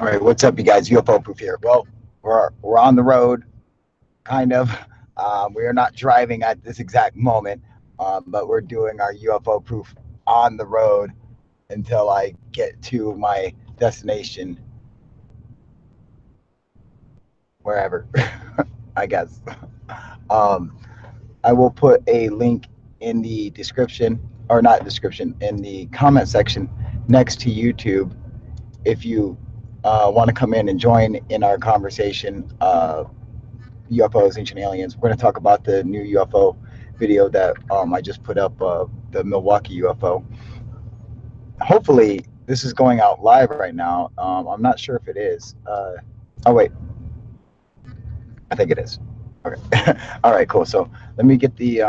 All right, what's up, you guys? UFO Proof here. Well, we're on the road, kind of. We are not driving at this exact moment, but we're doing our UFO Proof on the road until I get to my destination, wherever, I guess. Um, I will put a link in the description, or not description, in the comment section next to YouTube if you want to come in and join in our conversation. UFOs, ancient aliens. We're going to talk about the new UFO video that I just put up, the Milwaukee UFO. Hopefully, this is going out live right now. I'm not sure if it is. Oh wait, I think it is. Okay. All right, cool. So let me get the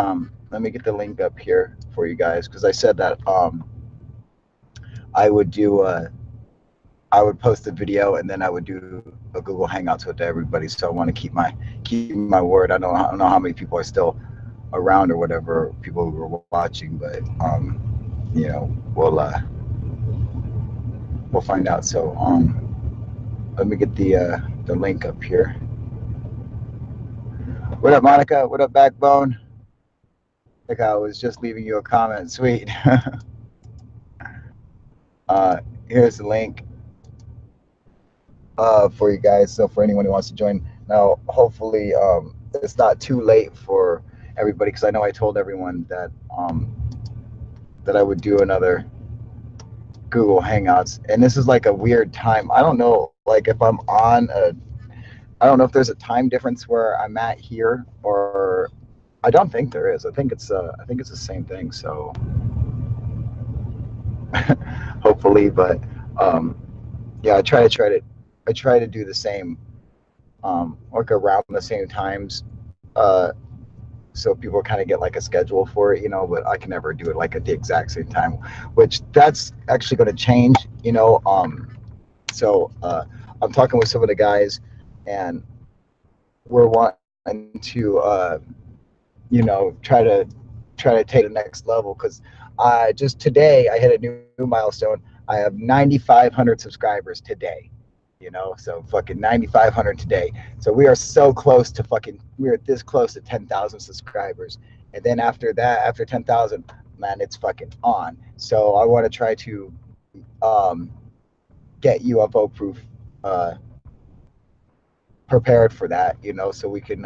link up here for you guys, because I said that I would do I would post the video and then I would do a Google Hangouts with everybody. So I want to keep my word. I don't know how many people are still around or whatever, people who are watching, but you know, we'll find out. So let me get the link up here. What up, Monica? What up, Backbone? Like I was just leaving you a comment. Sweet. Here's the link for you guys. So for anyone who wants to join, now hopefully it's not too late for everybody, because I know I told everyone that that I would do another Google Hangouts, and this is like a weird time. I don't know, like if I'm on a, I don't know if there's a time difference where I'm at here, or I don't think there is. I think it's the same thing. So hopefully, but yeah, I try to do the same, like around the same times, so people kind of get like a schedule for it, you know. But I can never do it like at the exact same time, which that's actually going to change, you know. So I'm talking with some of the guys, and we're wanting to, you know, try to take the next level, because just today I hit a new milestone. I have 9,500 subscribers today. You know, so fucking 9,500 today. So we are so close to we're this close to 10,000 subscribers. And then after that, after 10,000, man, it's fucking on. So I want to try to get UFO Proof prepared for that, you know, so we can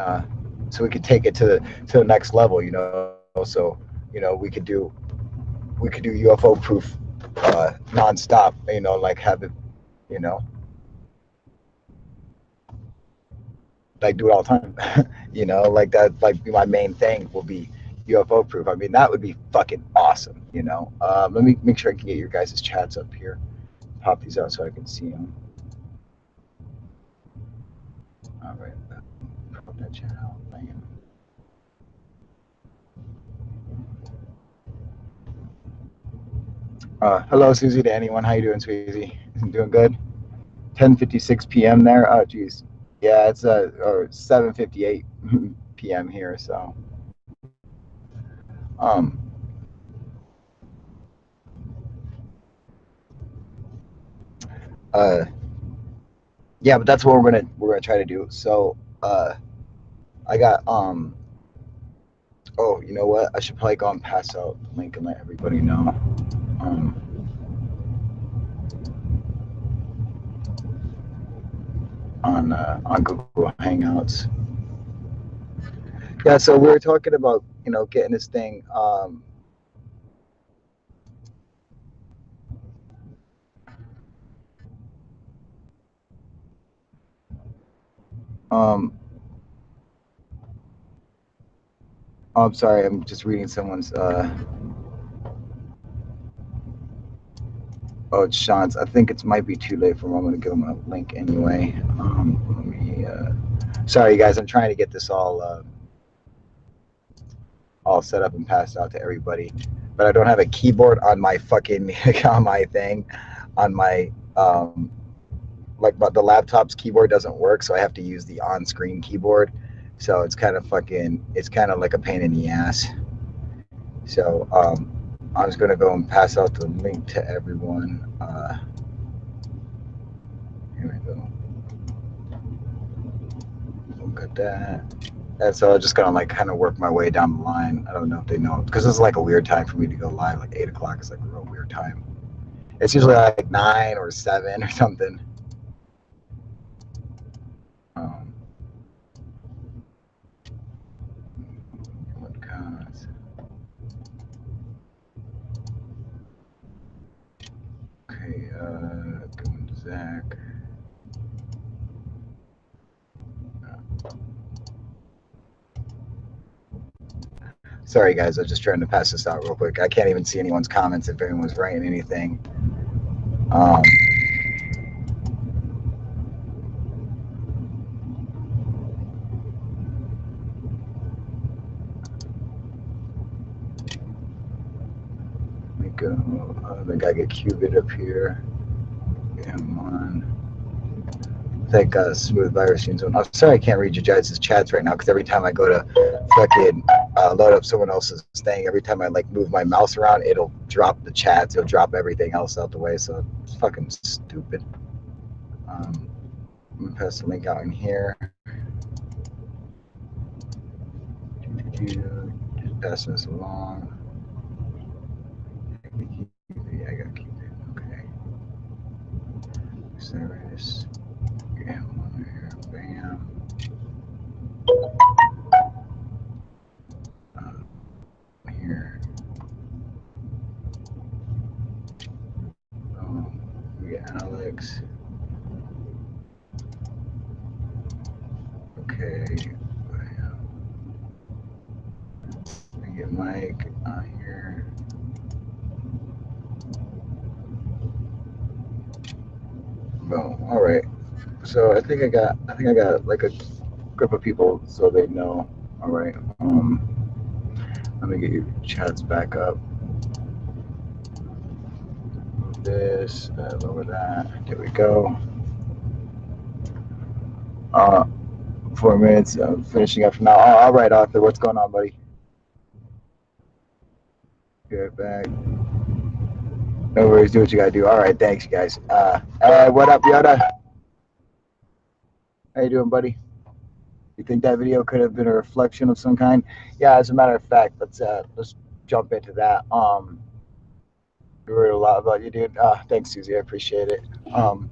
take it to the next level, you know. So, you know, we could do UFO Proof nonstop, you know, like have it, you know, like do it all the time. You know, like that, like be my main thing will be UFO Proof. I mean, that would be fucking awesome, you know. Let me make sure I can get your guys' chats up here, pop these out so I can see them. All right, pop that chat out. Hello, Susie, to anyone. How you doing, Susie? Doing good? 10:56 p.m. there. Oh, geez. Yeah, it's or 7:58 p.m. here. So, um, yeah, but that's what we're gonna try to do. So, I got oh, you know what? I should probably go and pass out the link and let everybody know. On Google Hangouts. Yeah, so we were talking about, you know, getting this thing. Oh, I'm sorry, I'm just reading someone's. Oh, it's Sean's. I think it might be too late for him. I'm gonna give him a link anyway. Let me. Sorry, you guys. I'm trying to get this all set up and passed out to everybody, but I don't have a keyboard on my fucking on my thing, on my like, but the laptop's keyboard doesn't work, so I have to use the on-screen keyboard. So it's kind of like a pain in the ass. So I'm just gonna go and pass out the link to everyone. Here we go. Look at that. And so I'm just gonna like kind of work my way down the line. I don't know if they know because this is like a weird time for me to go live. Like 8 o'clock is like a real weird time. It's usually like 9 or 7 or something. Um, what counts? Okay, going to Zach. Sorry guys, I was just trying to pass this out real quick. I can't even see anyone's comments if anyone's writing anything. Um, let me go. I think I get Qubit up here. Get him on. Thank Smooth Virus Zone. I'm sorry I can't read you guys' chats right now because every time I go to fucking load up someone else's thing, every time I like move my mouse around, it'll drop the chats, it'll drop everything else out the way. So it's fucking stupid. I'm gonna pass the link out in here. Just passing this along. I gotta keep it. Okay. Service. Get him on here. Bam. Here. We got Alex. Okay. We get Mike on here. Boom. All right. So I think I got like a group of people so they know. All right. Let me get your chats back up. Move this, lower that. There we go. 4 minutes. Finishing up from now. All right, Arthur. What's going on, buddy? Be right back. No worries. Do what you gotta do. All right. Thanks, you guys. What up, Yoda? How you doing, buddy? You think that video could have been a reflection of some kind? Yeah. As a matter of fact, let's jump into that. We heard a lot about you, dude. Thanks, Susie. I appreciate it. Oh,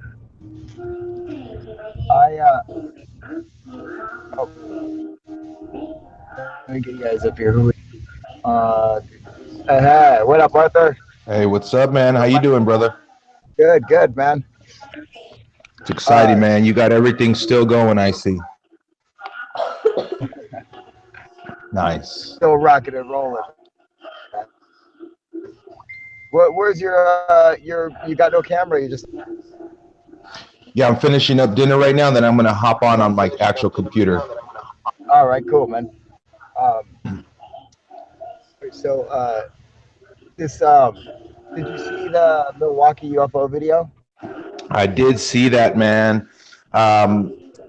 let me get you guys up here. Hey, what up, Arthur? Hey, what's up, man? How you doing, brother? Good, man. It's exciting, man. You got everything still going, I see. Nice. Still rocking and rolling. Where's your you got no camera? You just Yeah, I'm finishing up dinner right now, then I'm gonna hop on my actual computer. All right, cool, man. So this did you see the Milwaukee UFO video? I did see that, man.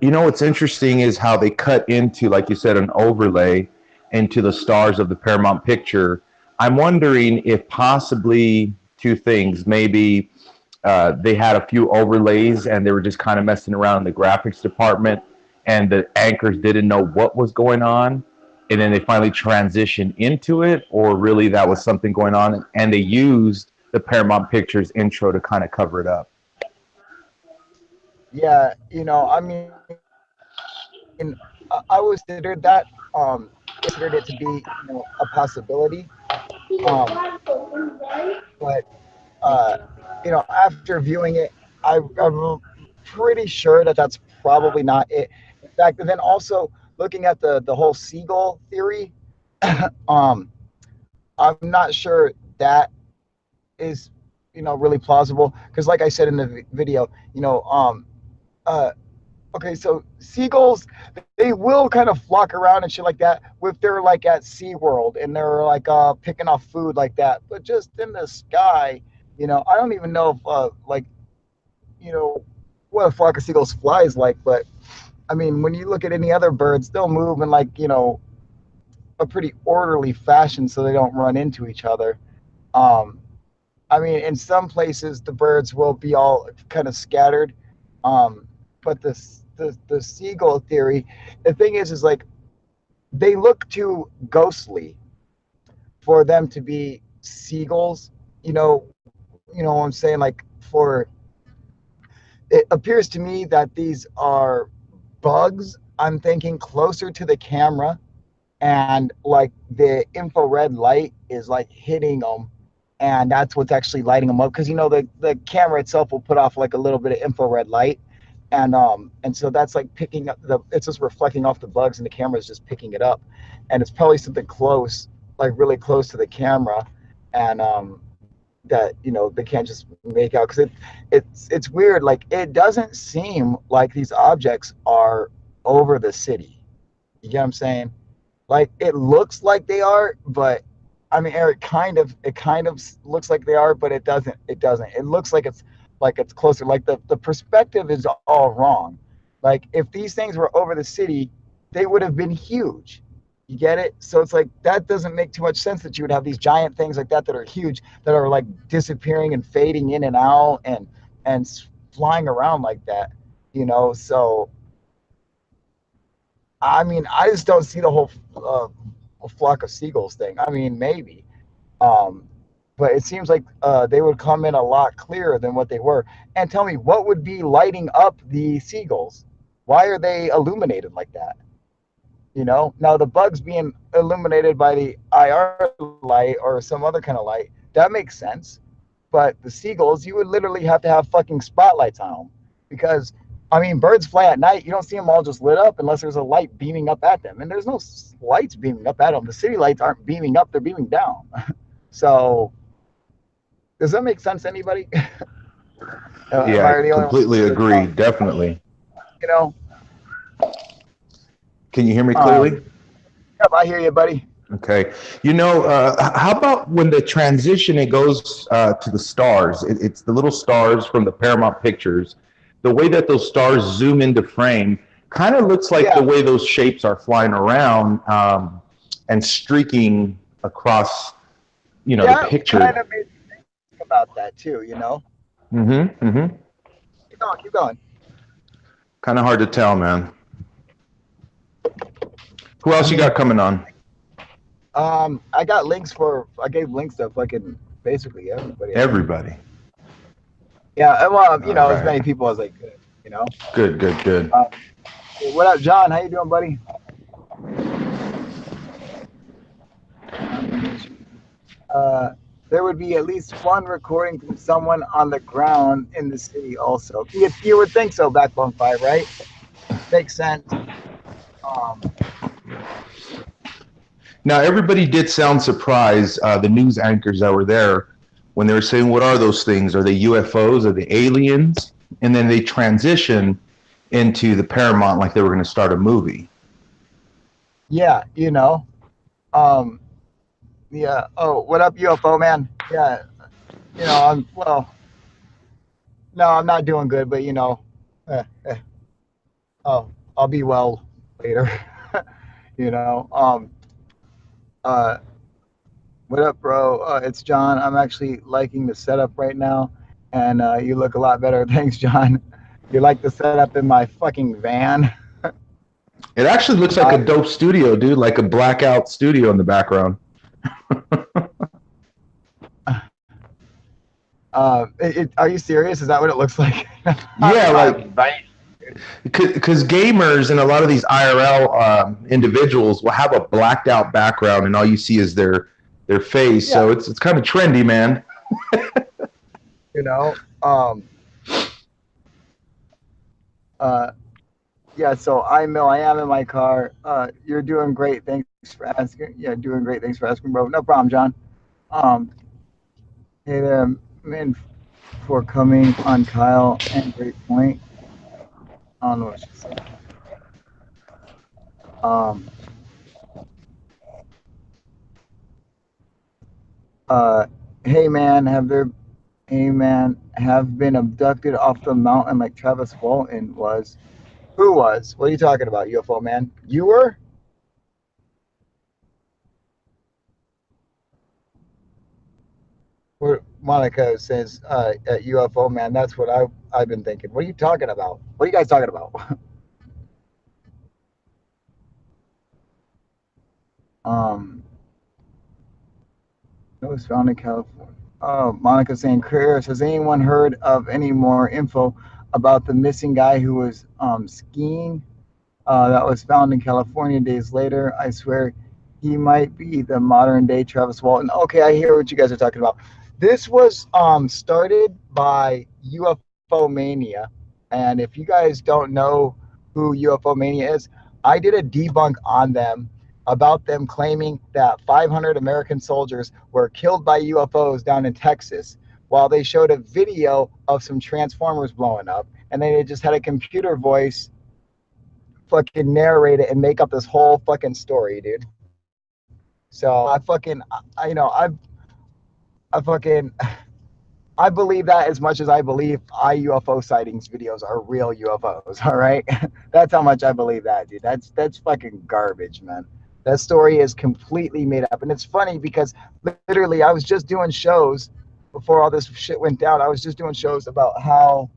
You know what's interesting is how they cut into, like you said, an overlay into the stars of the Paramount picture. I'm wondering if possibly two things. Maybe they had a few overlays and they were just kind of messing around in the graphics department, and the anchors didn't know what was going on, and then they finally transitioned into it, or really that was something going on, and they used the Paramount Pictures intro to kind of cover it up. Yeah, I mean, I always considered that, considered it to be, a possibility. But after viewing it, I'm pretty sure that that's probably not it. In fact, and then also looking at the whole seagull theory, I'm not sure that is really plausible because, like I said in the video, okay, so seagulls, they will kind of flock around and shit like that if they're like at SeaWorld and they're like picking off food like that. But just in the sky, I don't even know if what a flock of seagulls flies like. But I mean, when you look at any other birds, they'll move in like a pretty orderly fashion so they don't run into each other. I mean, in some places the birds will be all kind of scattered. But the seagull theory, the thing is like they look too ghostly for them to be seagulls. You know what I'm saying? Like for it appears to me that these are bugs. I'm thinking closer to the camera, and like the infrared light is like hitting them, and that's what's actually lighting them up. Because the camera itself will put off like a little bit of infrared light, and so that's like picking up it's just reflecting off the bugs, and the camera is just picking it up, and it's probably something close, like really close to the camera, and that they can't just make out because it's weird. Like it doesn't seem like these objects are over the city. You get what I'm saying? Like it looks like they are, but I mean, Eric, it kind of looks like they are, but it doesn't. It looks like it's closer. Like the perspective is all wrong. Like if these things were over the city, they would have been huge. You get it? So it's like that doesn't make too much sense that you would have these giant things like that are huge, that are like disappearing and fading in and out, and flying around like that. So I mean, I just don't see the whole flock of seagulls thing. I mean, maybe, um, but it seems like they would come in a lot clearer than what they were. And tell me, what would be lighting up the seagulls? Why are they illuminated like that? Now the bugs being illuminated by the IR light or some other kind of light, that makes sense. But the seagulls, you would literally have to have fucking spotlights on them, because I mean, birds fly at night. You don't see them all just lit up unless there's a light beaming up at them, and there's no lights beaming up at them. The city lights aren't beaming up; they're beaming down. So, does that make sense to anybody? Am Yeah, I I the only completely agree. one? Definitely. You know, Can you hear me um, clearly? yep, I hear you, buddy. Okay. How about when the transition it goes to the stars? It's the little stars from the Paramount Pictures. The way that those stars zoom into frame kind of looks like the Yeah, way those shapes are flying around and streaking across, the yeah, kind picture. of made me think about that too. Mm-hmm. Mm-hmm. Keep going, keep going. Kind of hard to tell, man. Who I else you mean, got coming on? I gave links to fucking basically everybody, I think. Everybody. Yeah, well, All as right. many people as I could. You know. Good, good, good. Um, hey, what up, John? How you doing, buddy? Uh, there would be at least one recording from someone on the ground in the city, also. You would think so, Backbone Five, right? Makes sense. Um, Now, everybody did sound surprised, the news anchors that were there, when they were saying, what are those things? Are they UFOs? Are they aliens? And then they transition into the Paramount like they were going to start a movie. yeah, Um, yeah. Oh, what up, UFO man? Yeah. I'm well. No, I'm not doing good, but eh, eh, oh, I'll be well later. you know. Um. Uh. What up, bro? It's John. I'm actually liking the setup right now, and you look a lot better. Thanks, John. You like the setup in my fucking van? It actually looks like a Uh, dope studio, dude, like a blackout studio in the background. are you serious? Is that what it looks like? Yeah, My like van. because gamers and a lot of these IRL individuals will have a blacked out background, and all you see is their face. Yeah. So it's kind of trendy, man. You know. Um. Uh. Yeah, so I am in my car. You're doing great. Thanks for asking. Yeah, doing great. Thanks for asking, bro. No problem, John. Um, hey there, man, for coming on, Kyle, and great point. I don't know what she said. Um, uh, hey man, have been abducted off the mountain like Travis Walton was? Who was? What are you talking about, UFO man? You were? What Monica says at UFO man, that's what I've been thinking. What are you talking about? What are you guys talking about? um, it was found in California. Oh, Monica saying, Chris, has anyone heard of any more info about the missing guy who was skiing that was found in California days later? I swear he might be the modern day Travis Walton. Okay, I hear what you guys are talking about. This was started by UFO Mania. And if you guys don't know who UFO Mania is, I did a debunk on them about them claiming that 500 American soldiers were killed by UFOs down in Texas while they showed a video of some transformers blowing up. And then they just had a computer voice fucking narrate it and make up this whole fucking story, dude. So I fucking, I believe that as much as I believe UFO sightings videos are real UFOs. All right, that's how much I believe that, dude. That's fucking garbage, man. That story is completely made up, and it's funny because literally I was just doing shows before all this shit went down. I was just doing shows about how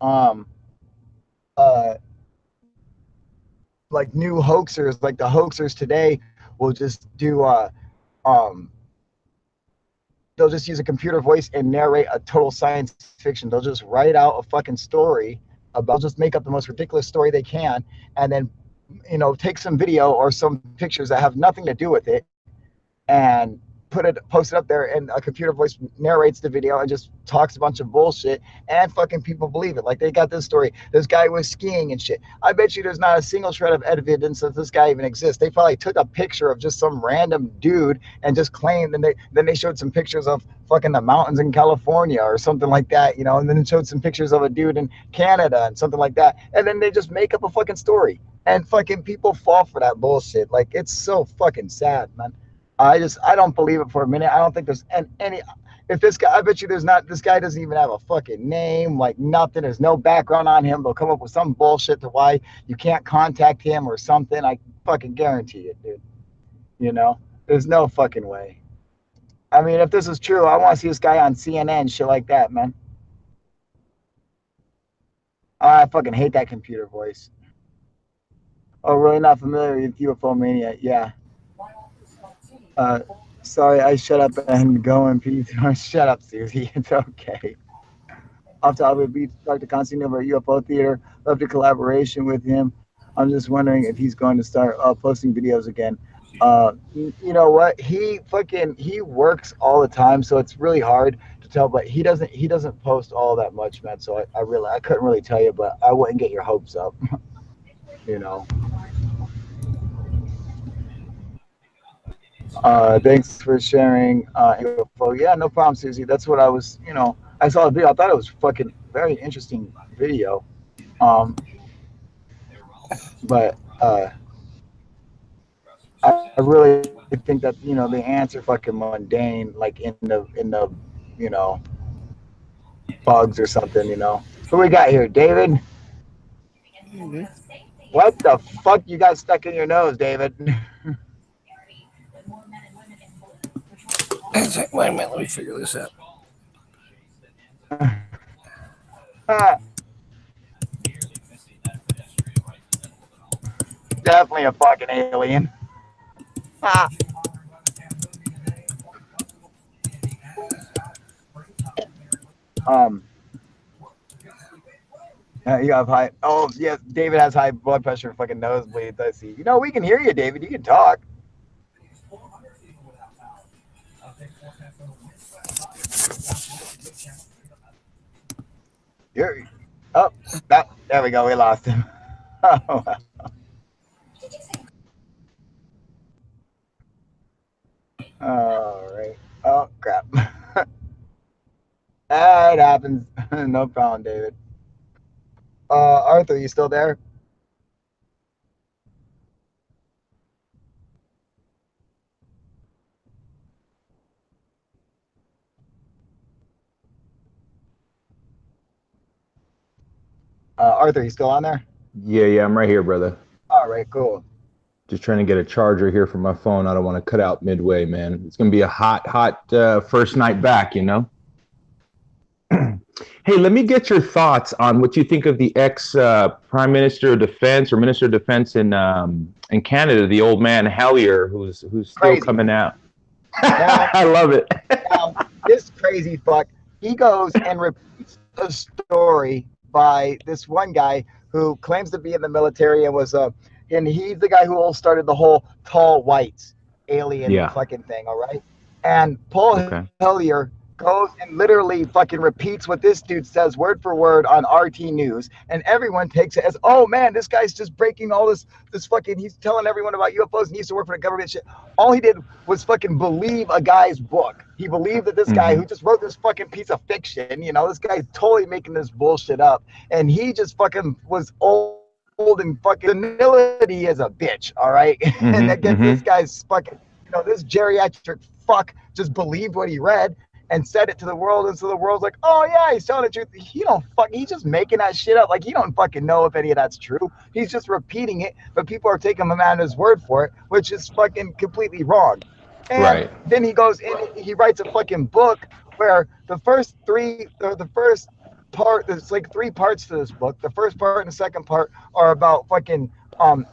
um uh like new hoaxers, like the hoaxers today, will just do um they'll just use a computer voice and narrate a total science fiction. They'll just write out a fucking story about, just make up the most ridiculous story they can, and then take some video or some pictures that have nothing to do with it, and post it up there, and a computer voice narrates the video and just talks a bunch of bullshit, and fucking people believe it. Like, they got this story, this guy was skiing and shit. I bet you there's not a single shred of evidence that this guy even exists. They probably took a picture of just some random dude and just claimed, and then they showed some pictures of fucking the mountains in California or something like that, and then it showed some pictures of a dude in Canada and something like that, and then they just make up a fucking story, and fucking people fall for that bullshit. Like, it's so fucking sad, man. I don't believe it for a minute. I don't think there's any. If this guy, I bet you there's not. This guy doesn't even have a fucking name, like nothing. There's no background on him. They'll come up with some bullshit to why you can't contact him or something. I fucking guarantee it, dude. There's no fucking way. I mean, if this is true, I want to see this guy on CNN, shit like that, man. I fucking hate that computer voice. Oh, really not familiar with UFO Mania? Yeah. Uh, Sorry, I shut up and go in peace. Shut up, Susie. It's okay. Off top of Beach, Dr. Constantine over at UFO Theater. Love the collaboration with him. I'm just wondering if he's going to start posting videos again. You know what? He works all the time, so it's really hard to tell. But he doesn't post all that much, man. So I couldn't really tell you, but I wouldn't get your hopes up. you know. Thanks for sharing UFO. Yeah, no problem, Susie. That's what I was. I saw the video. I thought it was fucking very interesting video. Um, but I really think that the ants are fucking mundane, like in the you know bugs or something. Who we got here, David? Mm-hmm. What the fuck you got stuck in your nose, David? Wait a minute, let me figure this out. Definitely a fucking alien. um, you have high. Oh yes, David has high blood pressure, fucking nosebleeds. I see. We can hear you, David. You can talk. You're. Oh, there we go. We lost him. Oh, all right. Oh crap. It happens. No problem, David. Arthur, you still there? Arthur, you still on there? Yeah, I'm right here, brother. All right, cool. Just trying to get a charger here for my phone. I don't want to cut out midway, man. It's going to be a hot first night back, you know? Hey, let me get your thoughts on what you think of the ex Prime Minister of Defense or Minister of Defense in Canada, the old man Hellier, who's still Crazy. coming out. Now, I love it. now, this crazy fuck, he goes and repeats a story by this one guy who claims to be in the military and was and he's the guy who started the whole tall whites alien fucking thing, all right? And Paul Hellier goes and literally fucking repeats what this dude says word for word on RT News, and everyone takes it as, oh man, this guy's just breaking all this fucking, he's telling everyone about UFOs and he used to work for the government shit. All he did was fucking believe a guy's book. He believed that this guy who just wrote this fucking piece of fiction, you know, this guy's totally making this bullshit up, and he just fucking was old and fucking senility is a bitch, all right? And that gets this guy's fucking, you know, this geriatric fuck just believed what he read and said it to the world, and so the world's like, oh yeah, he's telling the truth. He's just making that shit up. Like, he don't fucking know if any of that's true. He's just repeating it, but people are taking him at his word for it, which is fucking completely wrong. And then he goes in, he writes a fucking book where the first part, there's like 3 parts to this book. The first part and the second part are about fucking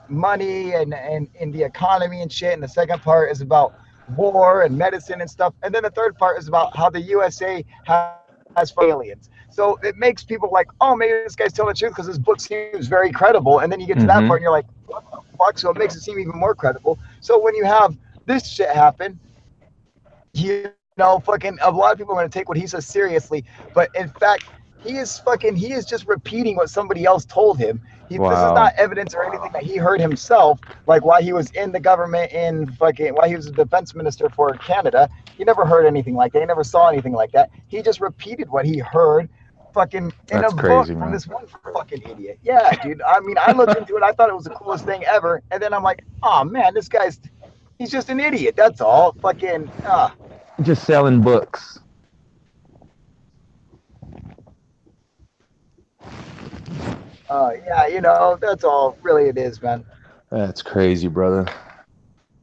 money and the economy and shit, and the second part is about war and medicine and stuff, and then the third part is about how the USA has aliens. So it makes people like, oh, maybe this guy's telling the truth because his book seems very credible, and then you get to that part and you're like, what the fuck? So it makes it seem even more credible. So when you have this shit happen, you know, fucking a lot of people are going to take what he says seriously, but in fact he is just repeating what somebody else told him. This is not evidence or anything that he heard himself, like while he was in the government while he was a defense minister for Canada. He never heard anything like that. He never saw anything like that. He just repeated what he heard fucking in a book from this one fucking idiot. Yeah, dude. I mean, I looked into it. I thought it was the coolest thing ever. And then I'm like, oh man, he's just an idiot. That's all. Fucking, just selling books. yeah, you know, that's all really it is, man. That's crazy, brother.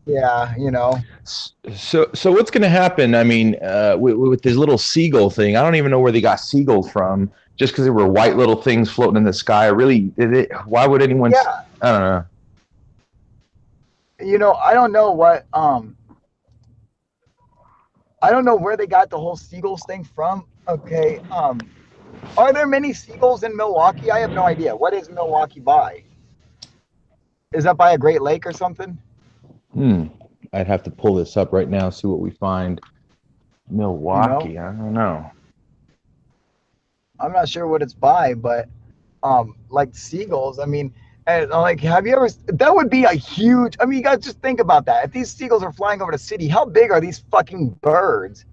Yeah, you know. So what's going to happen? I mean, with this little seagull thing, I don't even know where they got seagulls from. Just because they were white little things floating in the sky. Really, why would anyone? Yeah. I don't know. You know, I don't know what. I don't know where they got the whole seagulls thing from. Okay. Are there many seagulls in Milwaukee? I have no idea. What is Milwaukee by? Is that by a Great Lake or something? I'd have to pull this up right now, see what we find. Milwaukee, you know? I don't know. I'm not sure what it's by, but like seagulls, I mean, and like, have you ever, that would be a huge, I mean, you guys just think about that. If these seagulls are flying over the city, how big are these fucking birds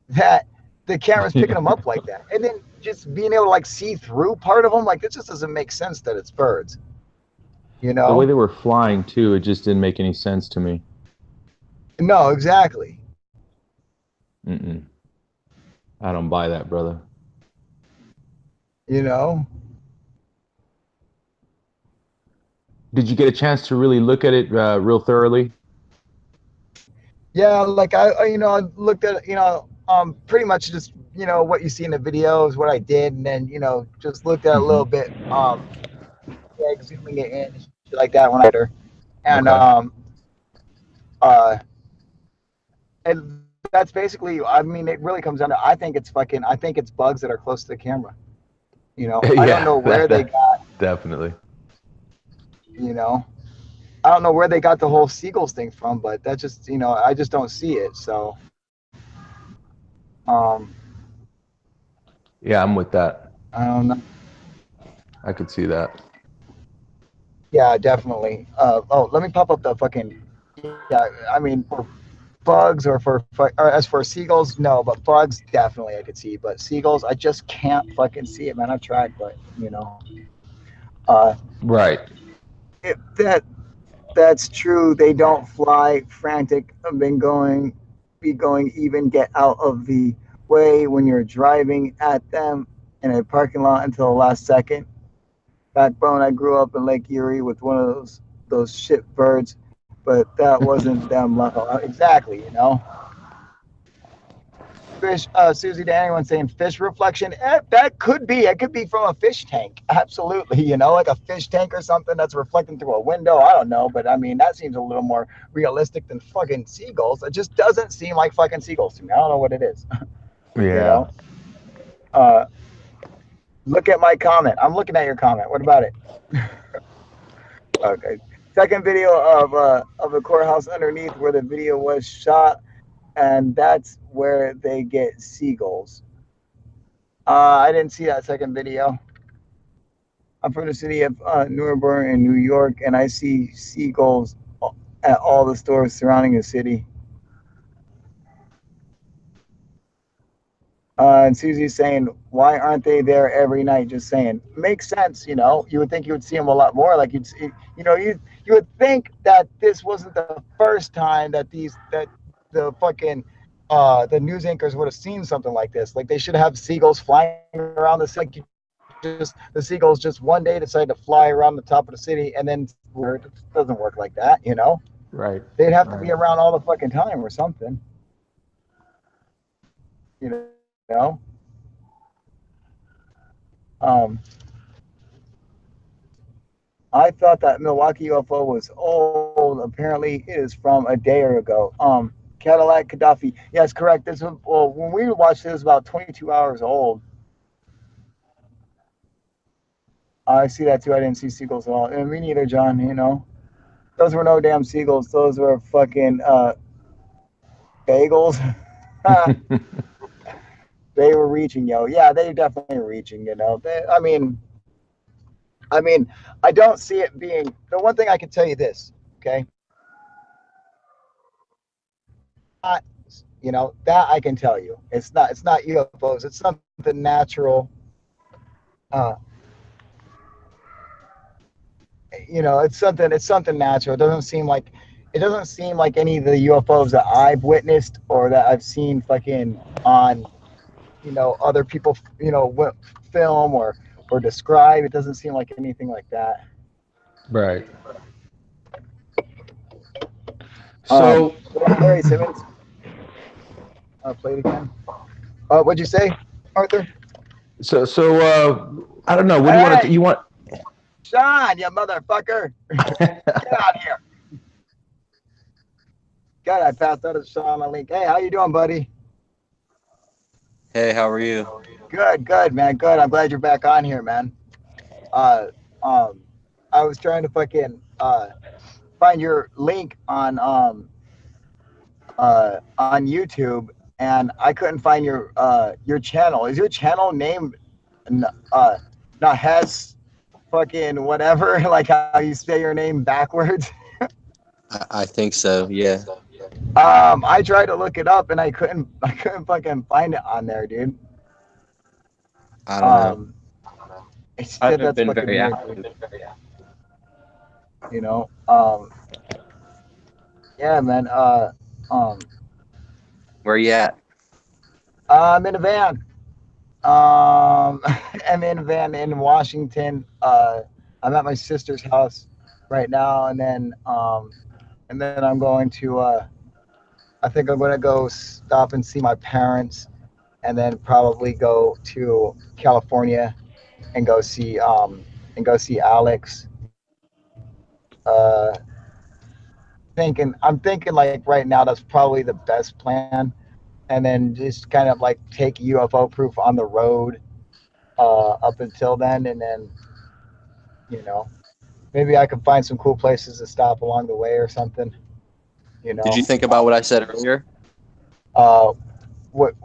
that the camera's picking them up like that? And then just being able to like see through part of them, like, it just doesn't make sense that it's birds. You know? The way they were flying too, it just didn't make any sense to me. No, exactly. I don't buy that, brother. You know? Did you get a chance to really look at it real thoroughly? Yeah, like I looked at, pretty much just, what you see in the video is what I did, and then, just looked at it a little bit, like zooming it in, shit like that one later. And and that's basically, I mean, it really comes down to, I think it's bugs that are close to the camera. Yeah, I don't know where they got. Definitely. I don't know where they got the whole seagulls thing from, but that just, I just don't see it. So, yeah, I'm with that. I don't know. I could see that. Yeah, definitely. Let me pop up the fucking. Yeah, I mean, for bugs or as for seagulls, no, but bugs definitely I could see. But seagulls, I just can't fucking see it, man. I've tried, but right. If that's true, they don't fly frantic. I've been going, even get out of the way when you're driving at them in a parking lot until the last second. Backbone, I grew up in Lake Erie with one of those shit birds but that wasn't them. Exactly, you know. Fish, Susie to anyone saying fish reflection. That could be. It could be from a fish tank. Absolutely, you know, like a fish tank or something that's reflecting through a window. I don't know, but I mean that seems a little more realistic than fucking seagulls. It just doesn't seem like fucking seagulls to me. I don't know what it is. You Yeah. know. Look at my comment. I'm looking at your comment. What about it? Okay. Second video of the courthouse underneath where the video was shot, and that's where they get seagulls. I didn't see that second video. I'm from the city of Nuremberg in New York, and I see seagulls at all the stores surrounding the city. And Susie's saying, why aren't they there every night? Just saying, makes sense. You know, you would think you would see them a lot more. Like you'd see, you know, you would think that this wasn't the first time that the fucking the news anchors would have seen something like this. Like they should have seagulls flying around the city. Like the seagulls just one day decide to fly around the top of the city, and then it doesn't work like that. You know, Right. they'd have to be around all the fucking time or something. You know. I thought that Milwaukee UFO was old. Apparently, it is from a day or ago. Cadillac Gaddafi. Yes, correct. This was, well, when we watched it, it was about 22 hours old. I see that too. I didn't see seagulls at all. And me neither, John. You know, those were no damn seagulls. Those were fucking bagels. They were reaching, yo. Yeah, they definitely were reaching. You know, I mean, I don't see it being the one thing I can tell you this, okay? You know, that I can tell you. It's not UFOs. It's something natural. You know, it's something natural. It doesn't seem like any of the UFOs that I've witnessed or that I've seen fucking on, you know, other people, you know, film or describe. It doesn't seem like anything like that. Right. So, Larry Simmons, play it again. What'd you say, Arthur? So, I don't know. What do you want to? You want? Sean, you motherfucker! Get out here! God, I passed out of Sean my link. Hey, how you doing, buddy? Hey, how are you? Good, man. Good. I'm glad you're back on here, man. I was trying to fucking find your link on YouTube, and I couldn't find your channel. Is your channel named not Hess fucking whatever? Like how you say your name backwards? I think so. Yeah. I tried to look it up and I couldn't fucking find it on there, dude. I don't know. It I said haven't that's been fucking very weird, active. you know. Yeah, man. Where you at? I'm in a van. I'm in a van in Washington. I'm at my sister's house right now, and then I'm going to. I think I'm going to go stop and see my parents, and then probably go to California and go see Alex. Uh, I'm thinking like right now that's probably the best plan, and then just kind of like take UFO proof on the road up until then, and then you know maybe I could find some cool places to stop along the way or something. You know. Did you think about what I said earlier? What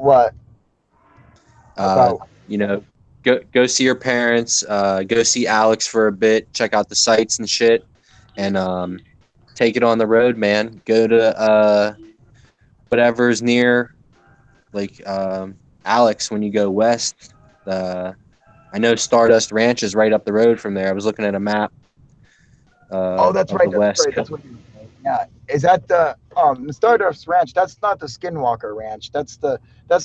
about? You know, go see your parents. Go see Alex for a bit. Check out the sights and shit, and take it on the road, man. Go to whatever's near, like Alex. When you go west, I know Stardust Ranch is right up the road from there. I was looking at a map. Oh, that's right. That's right. That's what you. Yeah, is that the Stardust Ranch? That's not the Skinwalker Ranch. That's the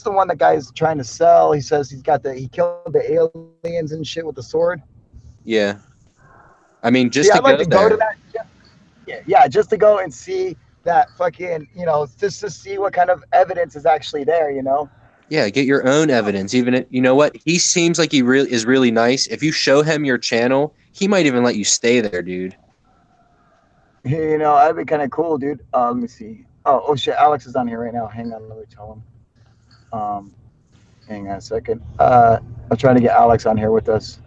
one the guy's trying to sell. He says he killed the aliens and shit with the sword. Yeah, I mean, just See, to I'd like go to there. go to that. Yeah, just to go and see that fucking, just to see what kind of evidence is actually there, Yeah, get your own evidence. Even if, you know what, he seems like he really is really nice. If you show him your channel, he might even let you stay there, dude. That'd be kind of cool, dude. Let me see. Oh shit, Alex is on here right now. Hang on, let me tell him. Hang on a second. I'm trying to get Alex on here with us.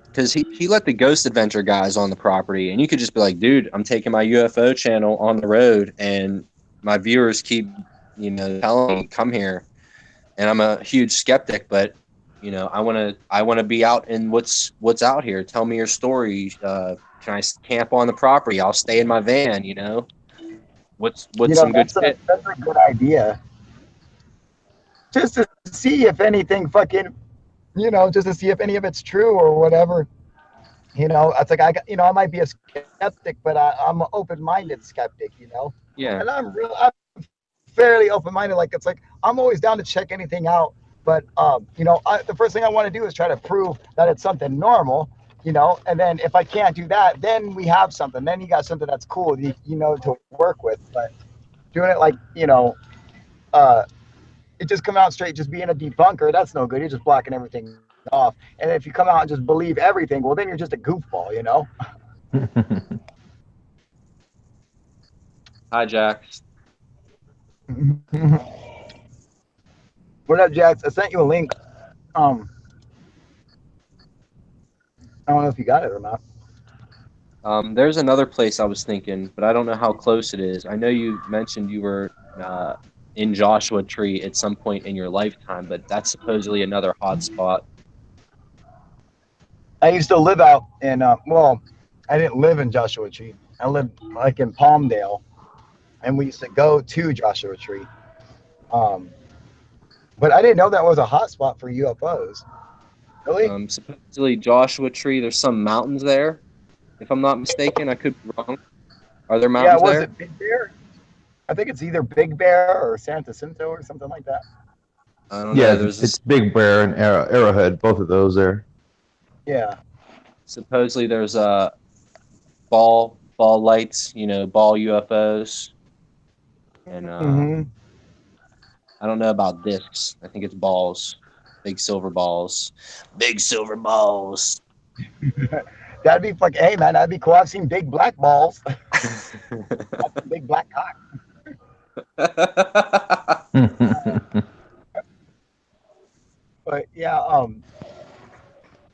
Because he let the Ghost Adventure guys on the property, and you could just be like, dude, I'm taking my UFO channel on the road, and my viewers keep, telling me come here, and I'm a huge skeptic, but I want to be out in what's out here. Tell me your story. Can I camp on the property? I'll stay in my van. What's some good shit? That's a good idea. Just to see if anything fucking, just to see if any of it's true or whatever. It's like I might be a skeptic, but I'm an open-minded skeptic. Yeah. And I'm fairly open-minded. Like it's like I'm always down to check anything out. But the first thing I want to do is try to prove that it's something normal. And then if I can't do that, then we have something. Then you got something that's cool, to work with. But doing it like, it just come out straight, just being a debunker, that's no good. You're just blocking everything off. And if you come out and just believe everything, well, then you're just a goofball. Hi, Jax. What up, Jax? I sent you a link. I don't know if you got it or not. There's another place I was thinking, but I don't know how close it is. I know you mentioned you were in Joshua Tree at some point in your lifetime, but that's supposedly another hot spot. I used to live out in, well, I didn't live in Joshua Tree. I lived like in Palmdale, and we used to go to Joshua Tree. But I didn't know that was a hot spot for UFOs. Really? Supposedly Joshua Tree, there's some mountains there. If I'm not mistaken, I could be wrong. Are there Yeah, mountains was there? it Big Bear? I think it's either Big Bear or San Jacinto or something like that. I don't Yeah, know. it's Big Bear and Arrowhead, both of those there. Yeah. Supposedly there's ball lights, ball UFOs, and I don't know about discs. I think it's balls, big silver balls. That'd be fucking, hey man, that'd be cool. I've seen big black balls. Big black cock. But yeah,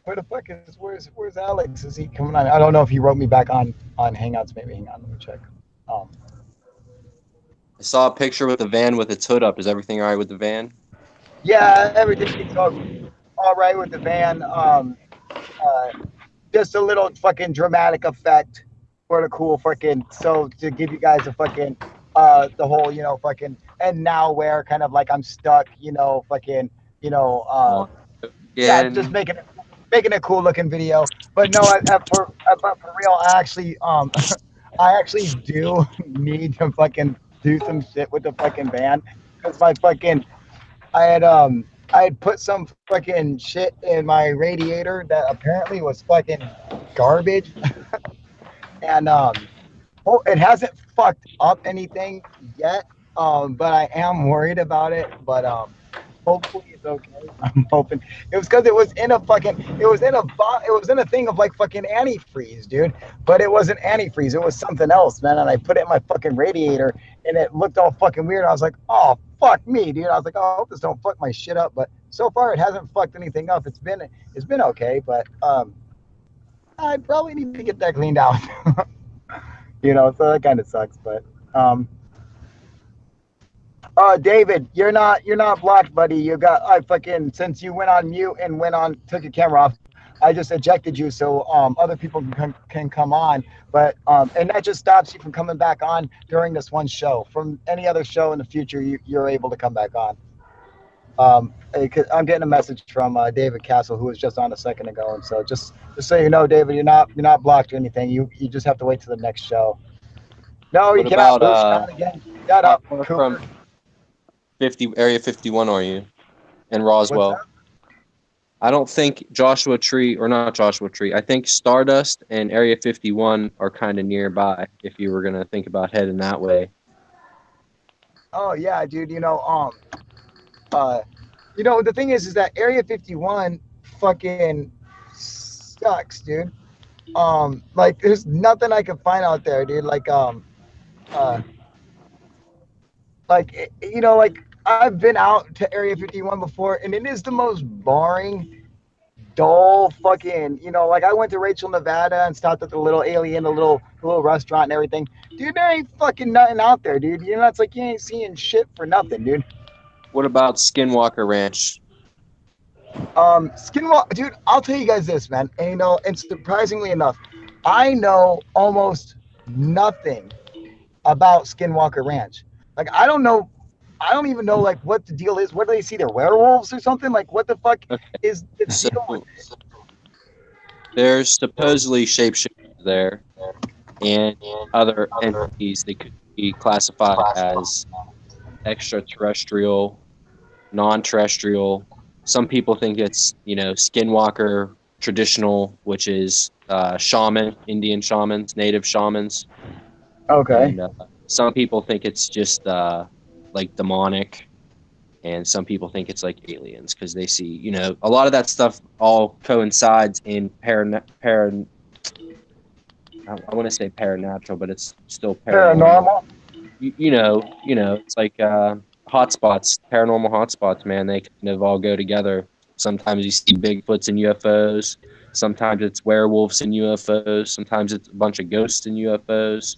where the fuck is where's Alex? Is he coming on? I don't know if he wrote me back on Hangouts. Maybe hang on, let me check. I saw a picture with the van with its hood up. Is everything all right with the van? Yeah, everything's all right with the van. Just a little fucking dramatic effect for the cool fucking, so to give you guys a fucking the whole, fucking, and now where kind of like I'm stuck, fucking, yeah, just making a cool looking video. But no, for real, I actually I actually do need to fucking do some shit with the fucking van, because I had put some fucking shit in my radiator that apparently was fucking garbage. And it hasn't fucked up anything yet. But I am worried about it. But hopefully it's okay. I'm hoping. It was because it was in a thing of like fucking antifreeze, dude. But it wasn't antifreeze. It was something else, man. And I put it in my fucking radiator, and it looked all fucking weird. I was like, oh fuck me, dude. I was like, oh, I hope this don't fuck my shit up. But so far it hasn't fucked anything up. It's been okay. But I probably need to get that cleaned out. So that kind of sucks. But David, you're not blocked, buddy. You got, I fucking, since you went on mute and took your camera off, I just ejected you so other people can come on. But and that just stops you from coming back on during this one show. From any other show in the future, you're able to come back on. I'm getting a message from David Castle, who was just on a second ago, and so just so you know, David, you're not blocked or anything. You just have to wait till the next show. No, you cannot boost on again. Shut up, Cooper. From Area 51 are you? In Roswell. I don't think Joshua Tree, or not Joshua Tree, I think Stardust and Area 51 are kind of nearby if you were going to think about heading that way. Oh yeah, dude. The thing is that Area 51 fucking sucks, dude. Like there's nothing I can find out there, dude. Uh, like I've been out to Area 51 before, and it is the most boring, dull fucking. Like I went to Rachel, Nevada, and stopped at the little Alien, the little restaurant and everything. Dude, there ain't fucking nothing out there, dude. It's like you ain't seeing shit for nothing, dude. What about Skinwalker Ranch? Skinwalker, dude. I'll tell you guys this, man. And surprisingly enough, I know almost nothing about Skinwalker Ranch. Like I don't even know like what the deal is. What do they see? They're werewolves or something? Like what the fuck is the deal with it? There's supposedly shapeshifters there and other entities that could be classified as extraterrestrial, non-terrestrial. Some people think it's, skinwalker traditional, which is shaman, Indian shamans, native shamans. Okay. And some people think it's just like demonic, and some people think it's like aliens because they see, a lot of that stuff all coincides in I want to say paranatural, but it's still paranormal. Paranormal. It's like hotspots, paranormal hotspots, man. They kind of all go together. Sometimes you see Bigfoots and UFOs. Sometimes it's werewolves and UFOs. Sometimes it's a bunch of ghosts and UFOs.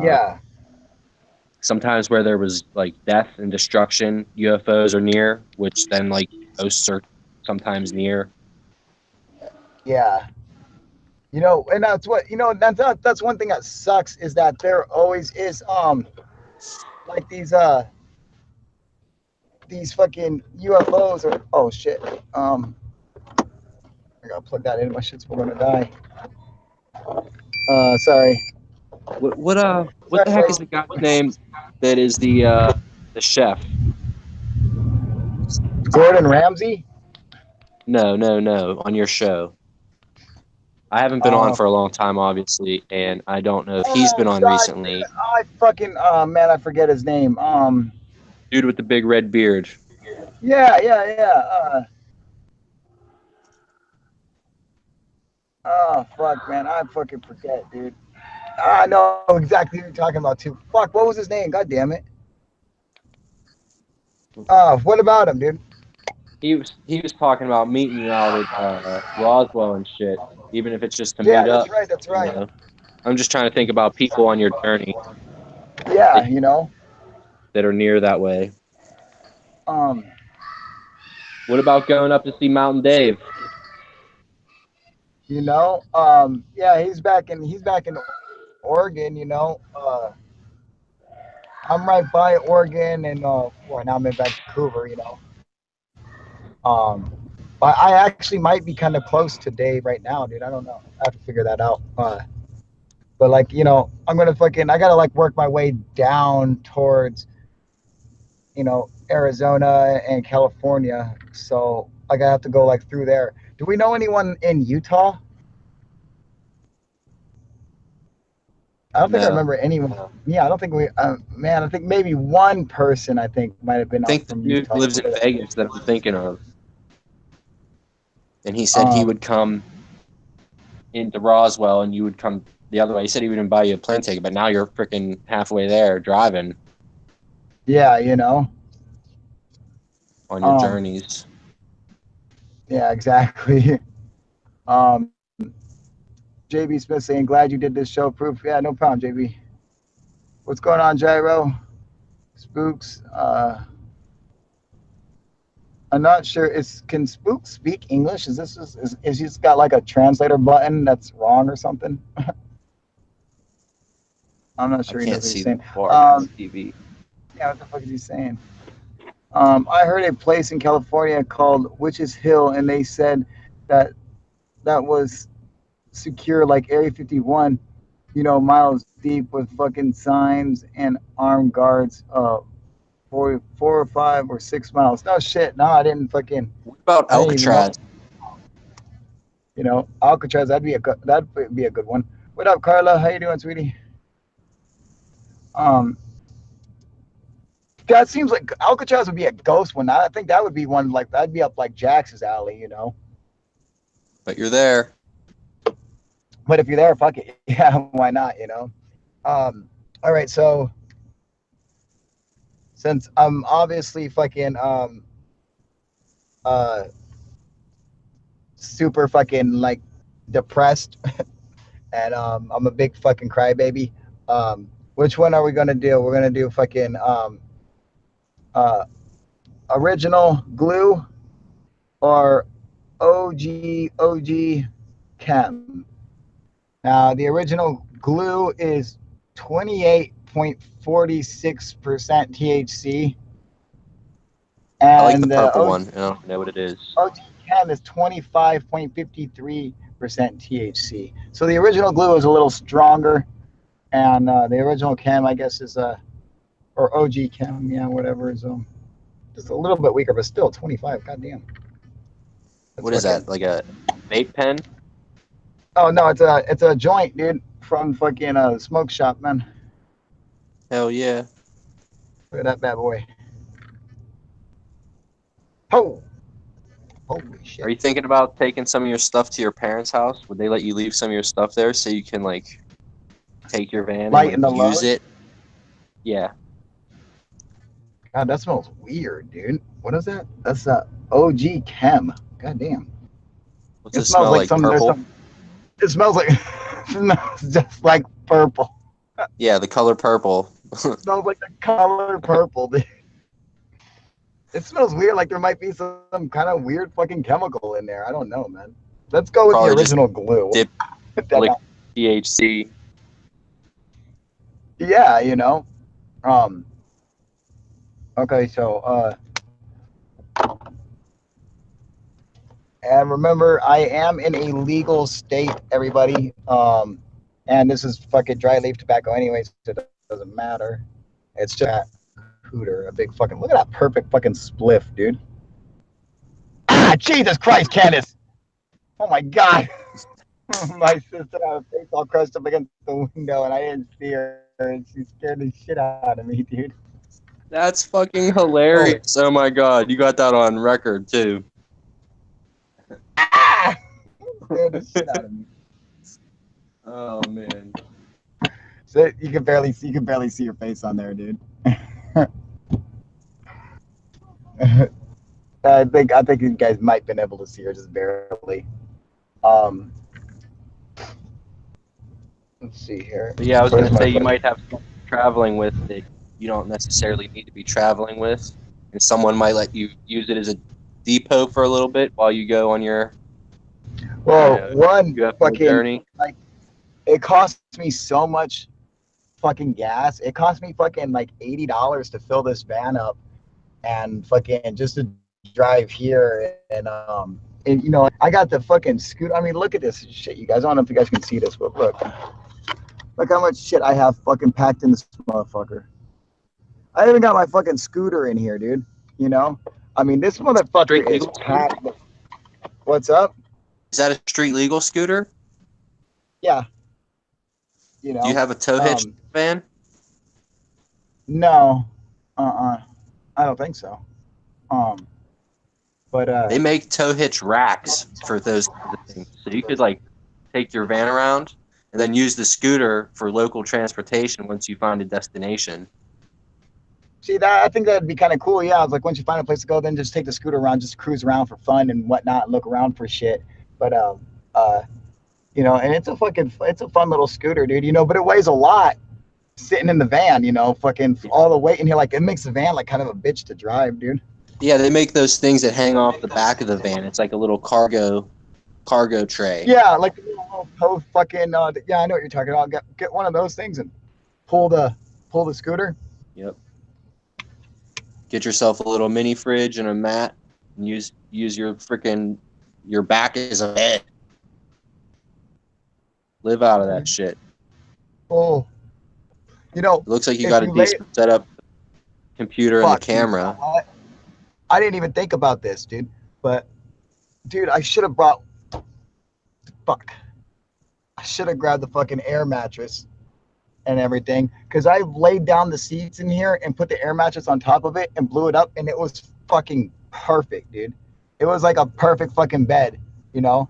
Yeah. Sometimes where there was like death and destruction, UFOs are near, which then like ghosts are sometimes near. Yeah. And that's what that's one thing that sucks is that there always is like these fucking UFOs or oh shit. I gotta plug that in. My shit's gonna die. Sorry. What the heck is the guy's name that is the chef? Gordon Ramsay? No, on your show. I haven't been on for a long time, obviously, and I don't know if he's been on recently. I fucking man, I forget his name. Dude with the big red beard. Yeah. Oh fuck, man, I fucking forget, dude. I know exactly who you're talking about too. Fuck, what was his name? God damn it. What about him, dude? He was talking about meeting you out at Roswell and shit, even if it's just to meet Yeah, up. that's right. I'm just trying to think about people on your journey. Yeah, that are near that way. Um, What about going up to see Mountain Dave? yeah, he's back in Oregon. I'm right by Oregon, and well, now I'm in Vancouver. But I actually might be kind of close to Dave right now, dude. I don't know. I have to figure that out. But like, I'm gonna I gotta like work my way down towards, Arizona and California. So like I have to go like through there. Do we know anyone in Utah? I don't think I remember anyone. Yeah, I don't think we. Man, I think maybe one person. I think might have been. I think out from the dude Utah. lives in Vegas that I'm thinking of, and he said he would come into Roswell, and you would come the other way. He said he wouldn't buy you a plane ticket, but now you're freaking halfway there driving. Yeah, on your journeys. Yeah, exactly. JB Smith saying, glad you did this show, Proof. Yeah, no problem, JB. What's going on, Gyro? Spooks. I'm not sure. Can Spooks speak English? Is he just got like a translator button that's wrong or something? I'm not sure he knows what he's saying. TV. Yeah, what the fuck is he saying? I heard a place in California called Witches Hill, and they said that was secure like Area 51, miles deep with fucking signs and armed guards, 4 or 5 or 6 miles. No shit. No, I didn't fucking. What about Alcatraz? You know, Alcatraz. That'd be a good one. What up, Carla? How you doing, sweetie? Um, that seems like Alcatraz would be a ghost one. I think that would be one like that'd be up like Jax's alley, you know. But you're there. But if you're there, fuck it. Yeah, why not? You know. All right, so since I'm obviously fucking uh super fucking like depressed and I'm a big fucking crybaby. Which one are we gonna do? We're gonna do fucking uh original glue or OG chem. Now the original glue is 28.46% THC. I like the And purple one. I don't know what it is. OG chem is 25.53% THC. So the original glue is a little stronger, and the original chem, I guess, is or OG chem, yeah, whatever, is just a little bit weaker, but still 25. Goddamn. What is that? Like a vape pen? Oh no, it's a joint, dude, from fucking smoke shop, man. Hell yeah. Look at that bad boy. Oh, holy shit. Are you thinking about taking some of your stuff to your parents' house? Would they let you leave some of your stuff there so you can like take your van Lighten and the use load? it? Yeah. God, that smells weird, dude. What is that? That's OG chem. God damn. What's it smell like? Purple? It smells like it smells just like purple. Yeah, the color purple. It smells like the color purple, dude. It smells weird, like there might be some kind of weird fucking chemical in there. I don't know, man. Let's go with Probably the just original glue. dip like THC. Yeah, you know. Okay, so and remember, I am in a legal state, everybody. And this is fucking dry leaf tobacco anyways, so it doesn't matter. It's just a hooter, a big fucking look at that perfect fucking spliff, dude. Ah, Jesus Christ, Candace! Oh my god. My sister had her face all crushed up against the window and I didn't see her and she scared the shit out of me, dude. That's fucking hilarious. Oh my god, you got that on record too. Ah! Scared the shit out of me. Oh man. So you can barely see your face on there, dude. I think you guys might have been able to see her just barely. Let's see here. But yeah, I was Where's gonna my say you phone? might have someone traveling with that you don't necessarily need to be traveling with, and someone might let you use it as a depot for a little bit while you go on your one UFO fucking journey. like it costs me so much fucking gas. It cost me fucking like $80 to fill this van up and fucking just to drive here and you know I got the fucking scooter. I mean, look at this shit, you guys. I don't know if you guys can see this, but look how much shit I have fucking packed in this motherfucker. I even got my fucking scooter in here, dude. You know, I mean, this motherfucker is packed. What's up? Is that a street legal scooter? Yeah. You know. Do you have a tow hitch van? No. I don't think so. But They make tow hitch racks for those kinds of things. So you could like take your van around and then use the scooter for local transportation once you find a destination. see that I think that'd be kind of cool. Yeah, it's like once you find a place to go, then just take the scooter around, just cruise around for fun and whatnot, and look around for shit. But you know, and it's a fun little scooter, dude. You know, but it weighs a lot sitting in the van. You know, fucking all the weight in here, like it makes the van like kind of a bitch to drive, dude. Yeah, they make those things that hang off the back of the van. It's like a little cargo tray. Yeah, like a little tow fucking. Yeah, I know what you're talking about. Get one of those things and pull the scooter. Yep. Get yourself a little mini fridge and a mat, and use your back as a bed. Live out of that shit. Oh, you know, It looks like you got a decent setup, computer and a camera. Dude, I didn't even think about this, dude. But dude, I should have brought fuck. I should have grabbed the fucking air mattress and everything, because I laid down the seats in here and put the air mattress on top of it and blew it up, and it was fucking perfect, dude. It was like a perfect fucking bed, you know.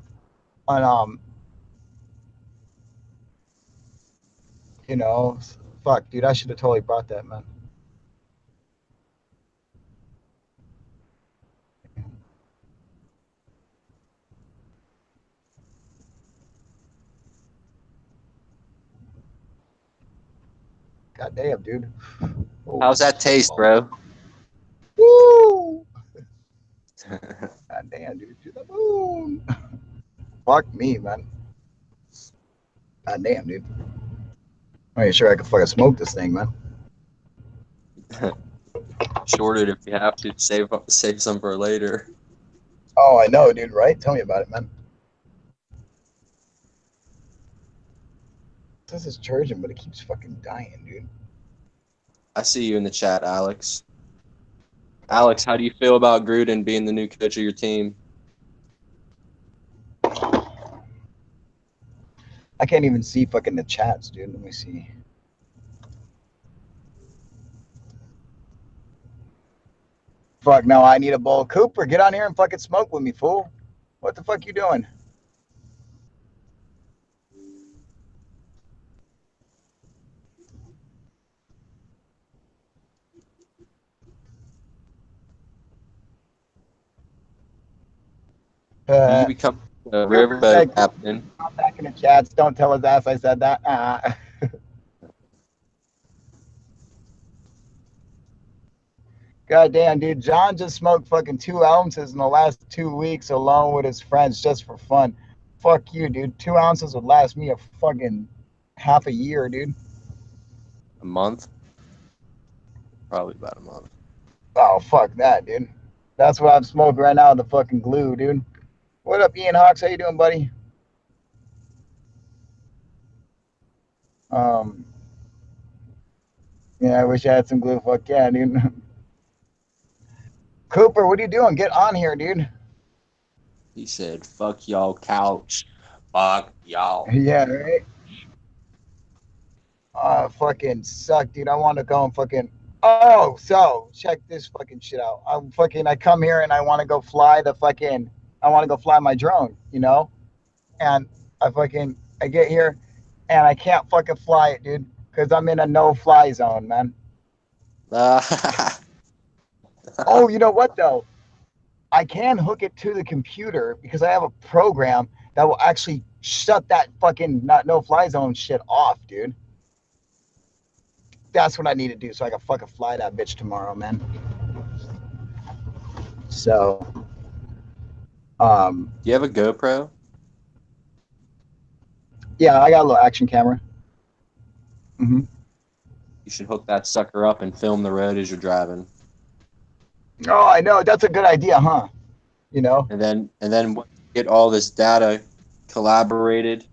And you know, fuck, dude, I should have totally brought that, man. God damn, dude. Oh, How's that taste, bro? woo! God damn, dude, to the moon. Fuck me, man. God damn, dude. I ain't sure I can fucking smoke this thing, man. Short it if you have to. Save some for later. Oh, I know, dude, right? Tell me about it, man. This is charging, but it keeps fucking dying, dude. I see you in the chat, Alex. Alex, how do you feel about Gruden being the new coach of your team? I can't even see fucking the chats, dude. Let me see. Fuck, no, I need a bowl. Cooper, get on here and fucking smoke with me, fool. What the fuck you doing? You become a riverboat captain. I'm back in the chats. Don't tell his ass I said that. God damn, dude. John just smoked fucking 2 ounces in the last 2 weeks alone with his friends just for fun. Fuck you, dude. 2 ounces would last me a fucking half a year, dude. A month? Probably about a month. Oh, fuck that, dude. That's what I'm smoking right now, the fucking glue, dude. What up, Ian Hawks? How you doing, buddy? Yeah, I wish I had some glue. Fuck yeah, dude. Cooper, what are you doing? Get on here, dude. He said, fuck y'all couch. Fuck y'all. Yeah, right? Fucking suck, dude. I want to go and fucking... Oh, so check this fucking shit out. I come here and I want to go fly my drone, you know? And I get here and I can't fucking fly it, dude, because I'm in a no-fly zone, man. Oh, you know what, though? I can hook it to the computer because I have a program that will actually shut that fucking no-fly zone shit off, dude. That's what I need to do so I can fucking fly that bitch tomorrow, man. So, Do you have a GoPro? yeah, I got a little action camera. Mm-hmm. You should hook that sucker up and film the road as you're driving. Oh, I know. That's a good idea, huh? You know? And then once you get all this data collaborated,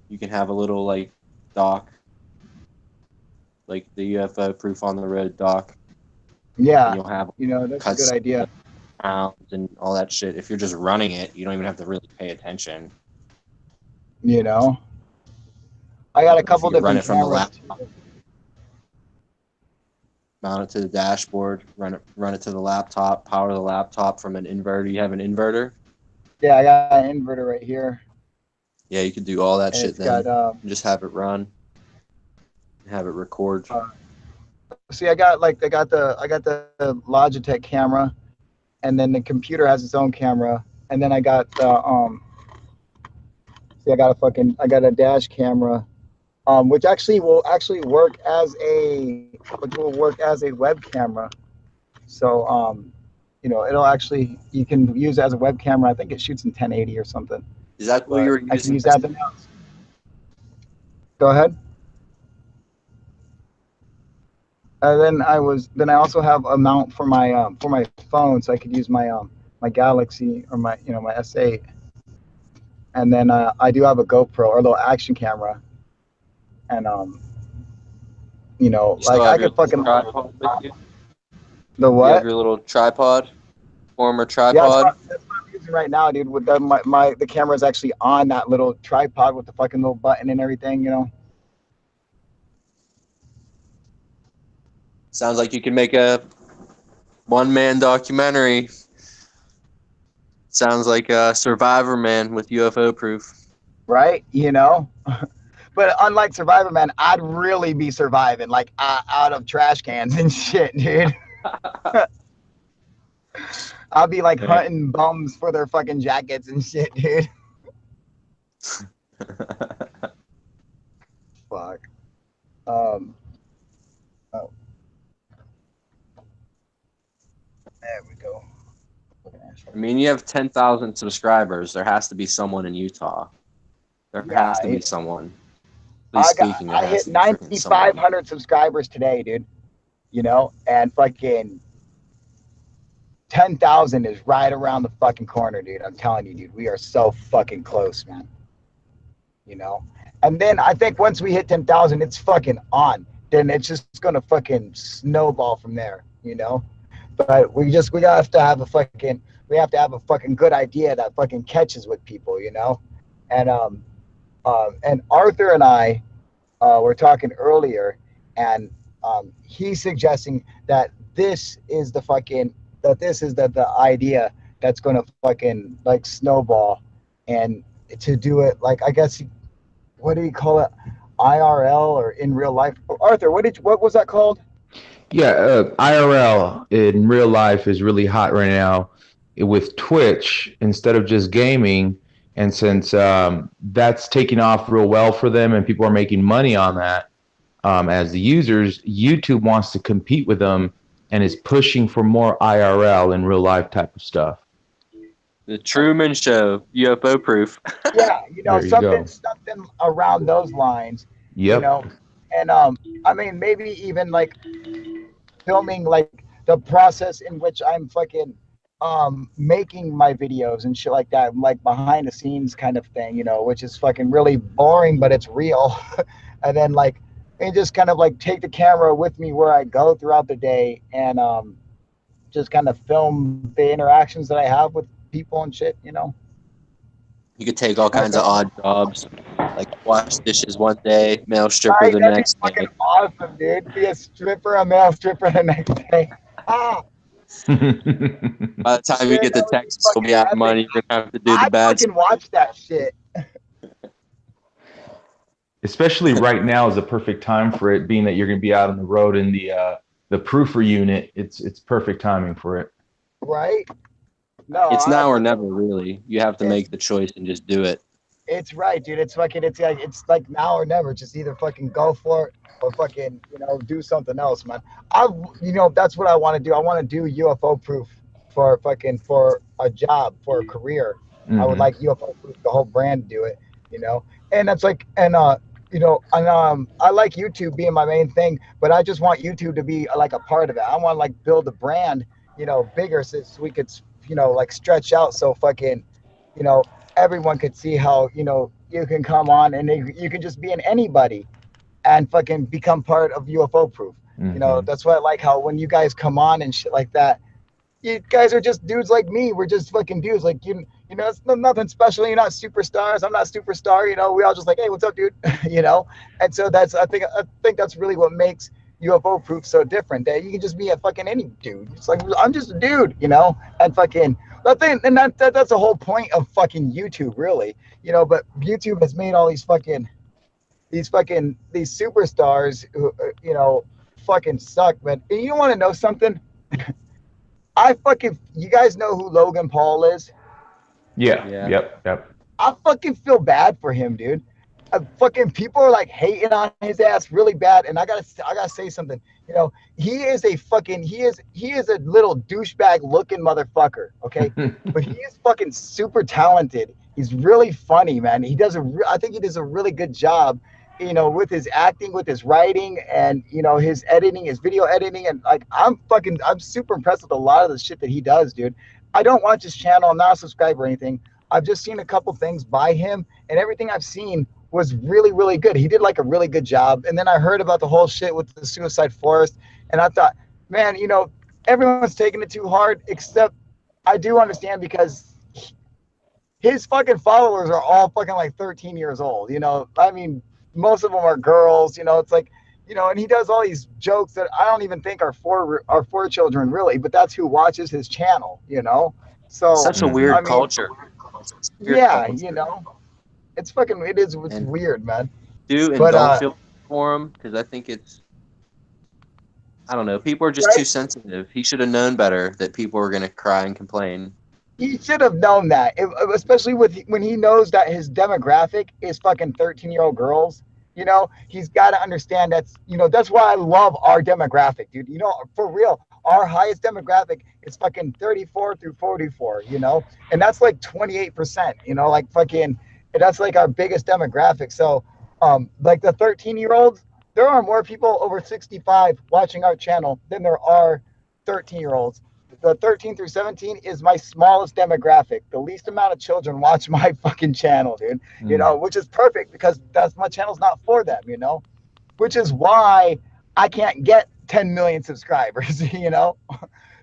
you can have a little like doc, like the UFO Proof on the Road doc. Yeah. And you'll have That's a good idea. Pounds and all that shit. If you're just running it, you don't even have to really pay attention. I got a couple different run it from the cameras. laptop. Mount it to the dashboard, run it to the laptop, power the laptop from an inverter. You have an inverter? Yeah, I got an inverter right here. Yeah, you could do all that And shit it's then. got, just have it run. Have it record. See, I got the Logitech camera, and then the computer has its own camera, and then I got the see, I got a dash camera, which will work as a web camera. So it'll actually, you can use it as a web camera. I think it shoots in 1080 or something. Is that what you were using? I can use that. Go ahead. Then I also have a mount for my phone, so I could use my Galaxy or my S8. And then I do have a GoPro or a little action camera, and I could fucking with you? the what? You have your little tripod, former Yeah, tripod. that's what I'm using using right now, dude, with the camera is actually on that little tripod with the fucking little button and everything, you know. Sounds like you can make a one-man documentary. Sounds like a Survivor Man with UFO proof. Right? You know? But unlike Survivor Man, I'd really be surviving, like out of trash cans and shit, dude. I'll be like hunting bums for their fucking jackets and shit, dude. Fuck. Oh. There we go. I mean, you have 10,000 subscribers. There has to be someone in Utah. There has to be someone. I hit 9,500 subscribers today, dude. You know, and fucking 10,000 is right around the fucking corner, dude. I'm telling you, dude, we are so fucking close, man. You know, and then I think once we hit 10,000, it's fucking on. Then it's just gonna fucking snowball from there, you know. But we have to have a fucking good idea that fucking catches with people, you know. And Arthur and I were talking earlier, and he's suggesting that this is the idea that's going to fucking like snowball, and to do it like, I guess, what do you call it, IRL or in real life? Arthur, what was that called? Yeah, IRL in real life is really hot right now with Twitch instead of just gaming. And since that's taking off real well for them and people are making money on that as the users, YouTube wants to compete with them and is pushing for more IRL in real life type of stuff. The Truman Show, UFO proof. Yeah, you know, something around those lines. Yep. You know, and I mean, maybe even like filming like the process in which I'm fucking making my videos and shit like that, like behind the scenes kind of thing, you know, which is fucking really boring, but it's real. And then like, and just kind of like take the camera with me where I go throughout the day, and just kind of film the interactions that I have with people and shit, you know. You could take all kinds of odd jobs, like wash dishes one day, male stripper the next day. Fucking awesome, dude. Be a stripper, a male stripper the next day. Ah. By the time you get to Texas, you'll be out of money. You're gonna have to do the bad. I fucking watch that shit. Especially right now is a perfect time for it, being that you're going to be out on the road in the proofer unit. It's perfect timing for it. Right? No, it's now or never, really. You have to make the choice and just do it. It's right, dude. It's fucking. It's like now or never. Just either fucking go for it or fucking, you know, do something else, man. That's what I want to do. I want to do UFO proof for a job, for a career. Mm-hmm. I would like UFO proof, the whole brand, to do it, you know. And that's like, and you know, and I like YouTube being my main thing, but I just want YouTube to be like a part of it. I want to like build the brand, you know, bigger, so we could, you know, like stretch out so fucking, you know, everyone could see how, you know, you can come on and you can just be an anybody and fucking become part of UFO proof. Mm-hmm. You know, that's why I like how when you guys come on and shit like that, you guys are just dudes like me. We're just fucking dudes. Like, you know, it's nothing special. You're not superstars. I'm not superstar. You know, we all just like, hey, what's up, dude? You know? And so I think that's really what makes UFO proof so different, that you can just be a fucking any dude. It's like, I'm just a dude, you know? And fucking, that's the whole point of fucking YouTube, really. You know, but YouTube has made all these superstars who, you know, fucking suck. But you want to know something? You guys know who Logan Paul is? Yeah. Yep. I fucking feel bad for him, dude. Fucking people are like hating on his ass really bad, and I gotta say something. You know, he is a little douchebag looking motherfucker, okay? But he is fucking super talented. He's really funny, man. I think he does a really good job, you know, with his acting, with his writing, and, you know, his editing, his video editing, and like I'm super impressed with a lot of the shit that he does, dude. I don't watch his channel. I'm not a subscriber or anything. I've just seen a couple things by him, and everything I've seen was really, really good. He did like a really good job. And then I heard about the whole shit with the suicide forest, and I thought, man, you know, everyone's taking it too hard, except I do understand, because his fucking followers are all fucking like 13 years old. You know, I mean, most of them are girls. You know, it's like, you know, and he does all these jokes that I don't even think are for children really, but that's who watches his channel. You know, so Such a Mhm. weird I mean, culture. Weird yeah, culture. you know, it's fucking, it's And weird, man. do and But don't feel for him because I think it's, I don't know. People are just too right, sensitive. He should have known better that people were gonna cry and complain. he should have known that, especially with when he knows that his demographic is fucking 13-year-old girls. You know, he's got to understand that's, you know, that's why I love our demographic, dude. You know, for real, our highest demographic is fucking 34 through 44, you know, and that's like 28%, you know, like fucking, that's like our biggest demographic. So, like the 13-year-olds, there are more people over 65 watching our channel than there are 13-year-olds. The 13 through 17 is my smallest demographic. The least amount of children watch my fucking channel, dude. You know, which is perfect because that's my channel's not for them, you know, which is why I can't get 10 million subscribers, you know,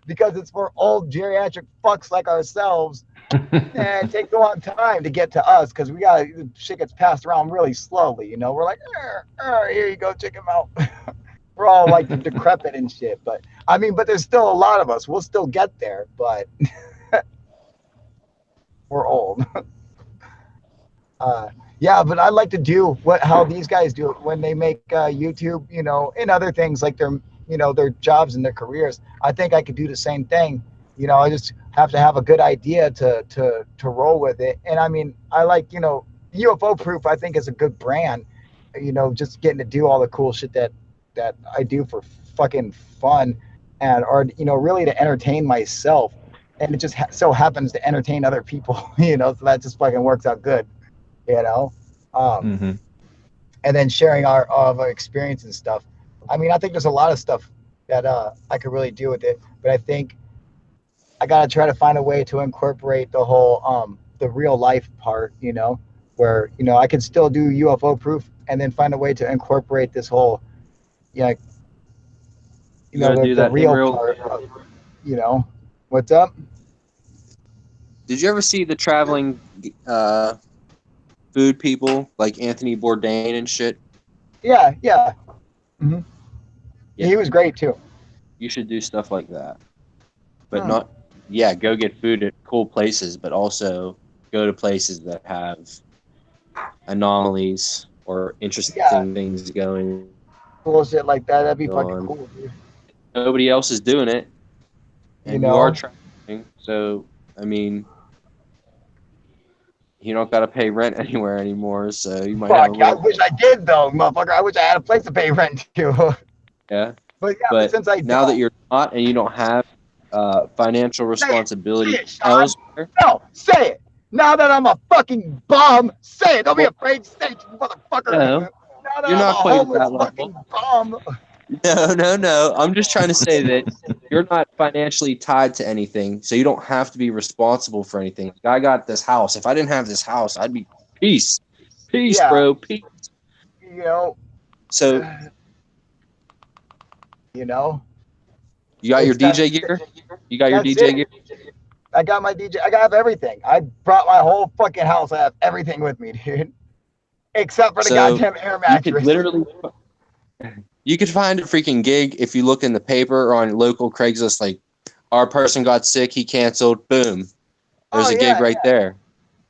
because it's for old geriatric fucks like ourselves. And it takes a long time to get to us because we got shit gets passed around really slowly, you know. We're like, here you go, check him out. We're all like decrepit and shit, but I mean, but there's still a lot of us. We'll still get there, but we're old. Yeah, but I like to do how these guys do it when they make YouTube, you know, and other things like their, you know, their jobs and their careers. I think I could do the same thing. You know, I just have to have a good idea to roll with it. And I mean, I like, you know, UFO Proof. I think is a good brand. You know, just getting to do all the cool shit that I do for fucking fun, and or you know, really to entertain myself. And it just so happens to entertain other people. You know, so that just fucking works out good. You know, Mm-hmm. and then sharing our experience and stuff. I mean, I think there's a lot of stuff that I could really do with it, but I think I gotta try to find a way to incorporate the whole the real life part. You know, where you know I could still do UFO Proof, and then find a way to incorporate this whole, yeah, you You know, gotta do the that in real real. part. You know, what's up? Did you ever see the traveling food people like Anthony Bourdain and shit? Yeah, yeah. hmm Yeah, He was great too. you should do stuff like that. But Hmm. not, yeah, go get food at cool places, but also go to places that have anomalies or Yeah, interesting things going bullshit like that. That'd be fucking on. cool, dude. Nobody else is doing it, You and you are know. traveling. So, I mean, you don't got to pay rent anywhere anymore. So you might have a Fuck, I little, wish I did though, motherfucker. I wish I had a place to pay rent to. yeah. But yeah, but But since I now that don't, you're not and you don't have financial say responsibility it, Sean. elsewhere, No, say it. Now that I'm a fucking bum, say it. Don't be well, afraid to say it, you motherfucker. no, Now that you're I'm a not quite at homeless that level. fucking bum. No. I'm just trying to say that you're not financially tied to anything, so you don't have to be responsible for anything. Like, I got this house. If I didn't have this house, I'd be peace, Yeah, bro, peace. you know, So you know, you got your it's DJ gear. You got your that's DJ it. gear. I got my DJ. I got everything. I brought my whole fucking house. I have everything with me, dude, except for the So goddamn air you could mattress. literally, you could find a freaking gig if you look in the paper or on local Craigslist. Like, our person got sick, he canceled. Boom, there's Oh a gig yeah, right there.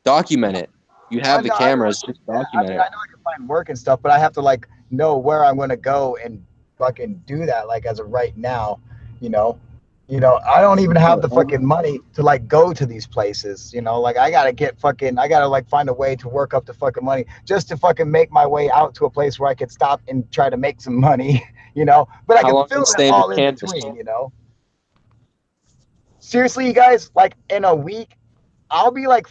Document it. You I have the know. I know. cameras. Just Yeah, I document mean, it. I know I can find work and stuff, but I have to like know where I'm gonna go and fucking do that. Like as of right now, you know, I don't even have the fucking money to like go to these places. You know, like I gotta like find a way to work up the fucking money just to fucking make my way out to a place where I could stop and try to make some money. You know, but I How can long film is it staying all in in Kansas? between. You know, seriously, you guys, like in a week, I'll be like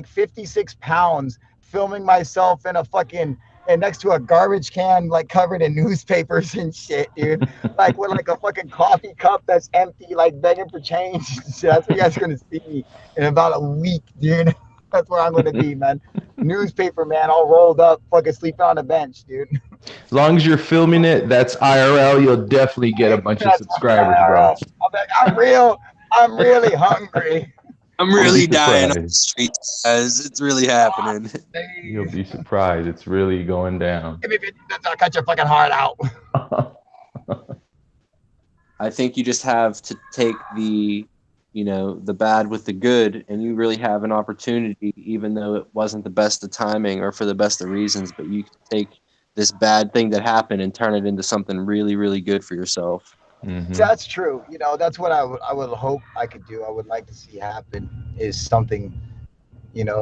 56 pounds filming myself in a fucking and next to a garbage can like covered in newspapers and shit, dude. Like with like a fucking coffee cup that's empty, like begging for change. That's what you guys are gonna see me in about a week, dude. That's where I'm gonna be, man. Newspaper man, all rolled up, fucking sleeping on a bench, dude. As long as you're filming it, that's IRL. You'll definitely get a bunch of That's subscribers, bro. I'm like, I'm really hungry. I'm really You'll be dying on the surprised. streets, guys. It's really happening. You'll be surprised. It's really going down. Give me 50 cents, I'll cut your fucking heart out. I think you just have to take the bad with the good, and you really have an opportunity, even though it wasn't the best of timing or for the best of reasons, but you can take this bad thing that happened and turn it into something really, really good for yourself. Mhm. That's true. That's what I would hope I could do. I would like to see happen is something,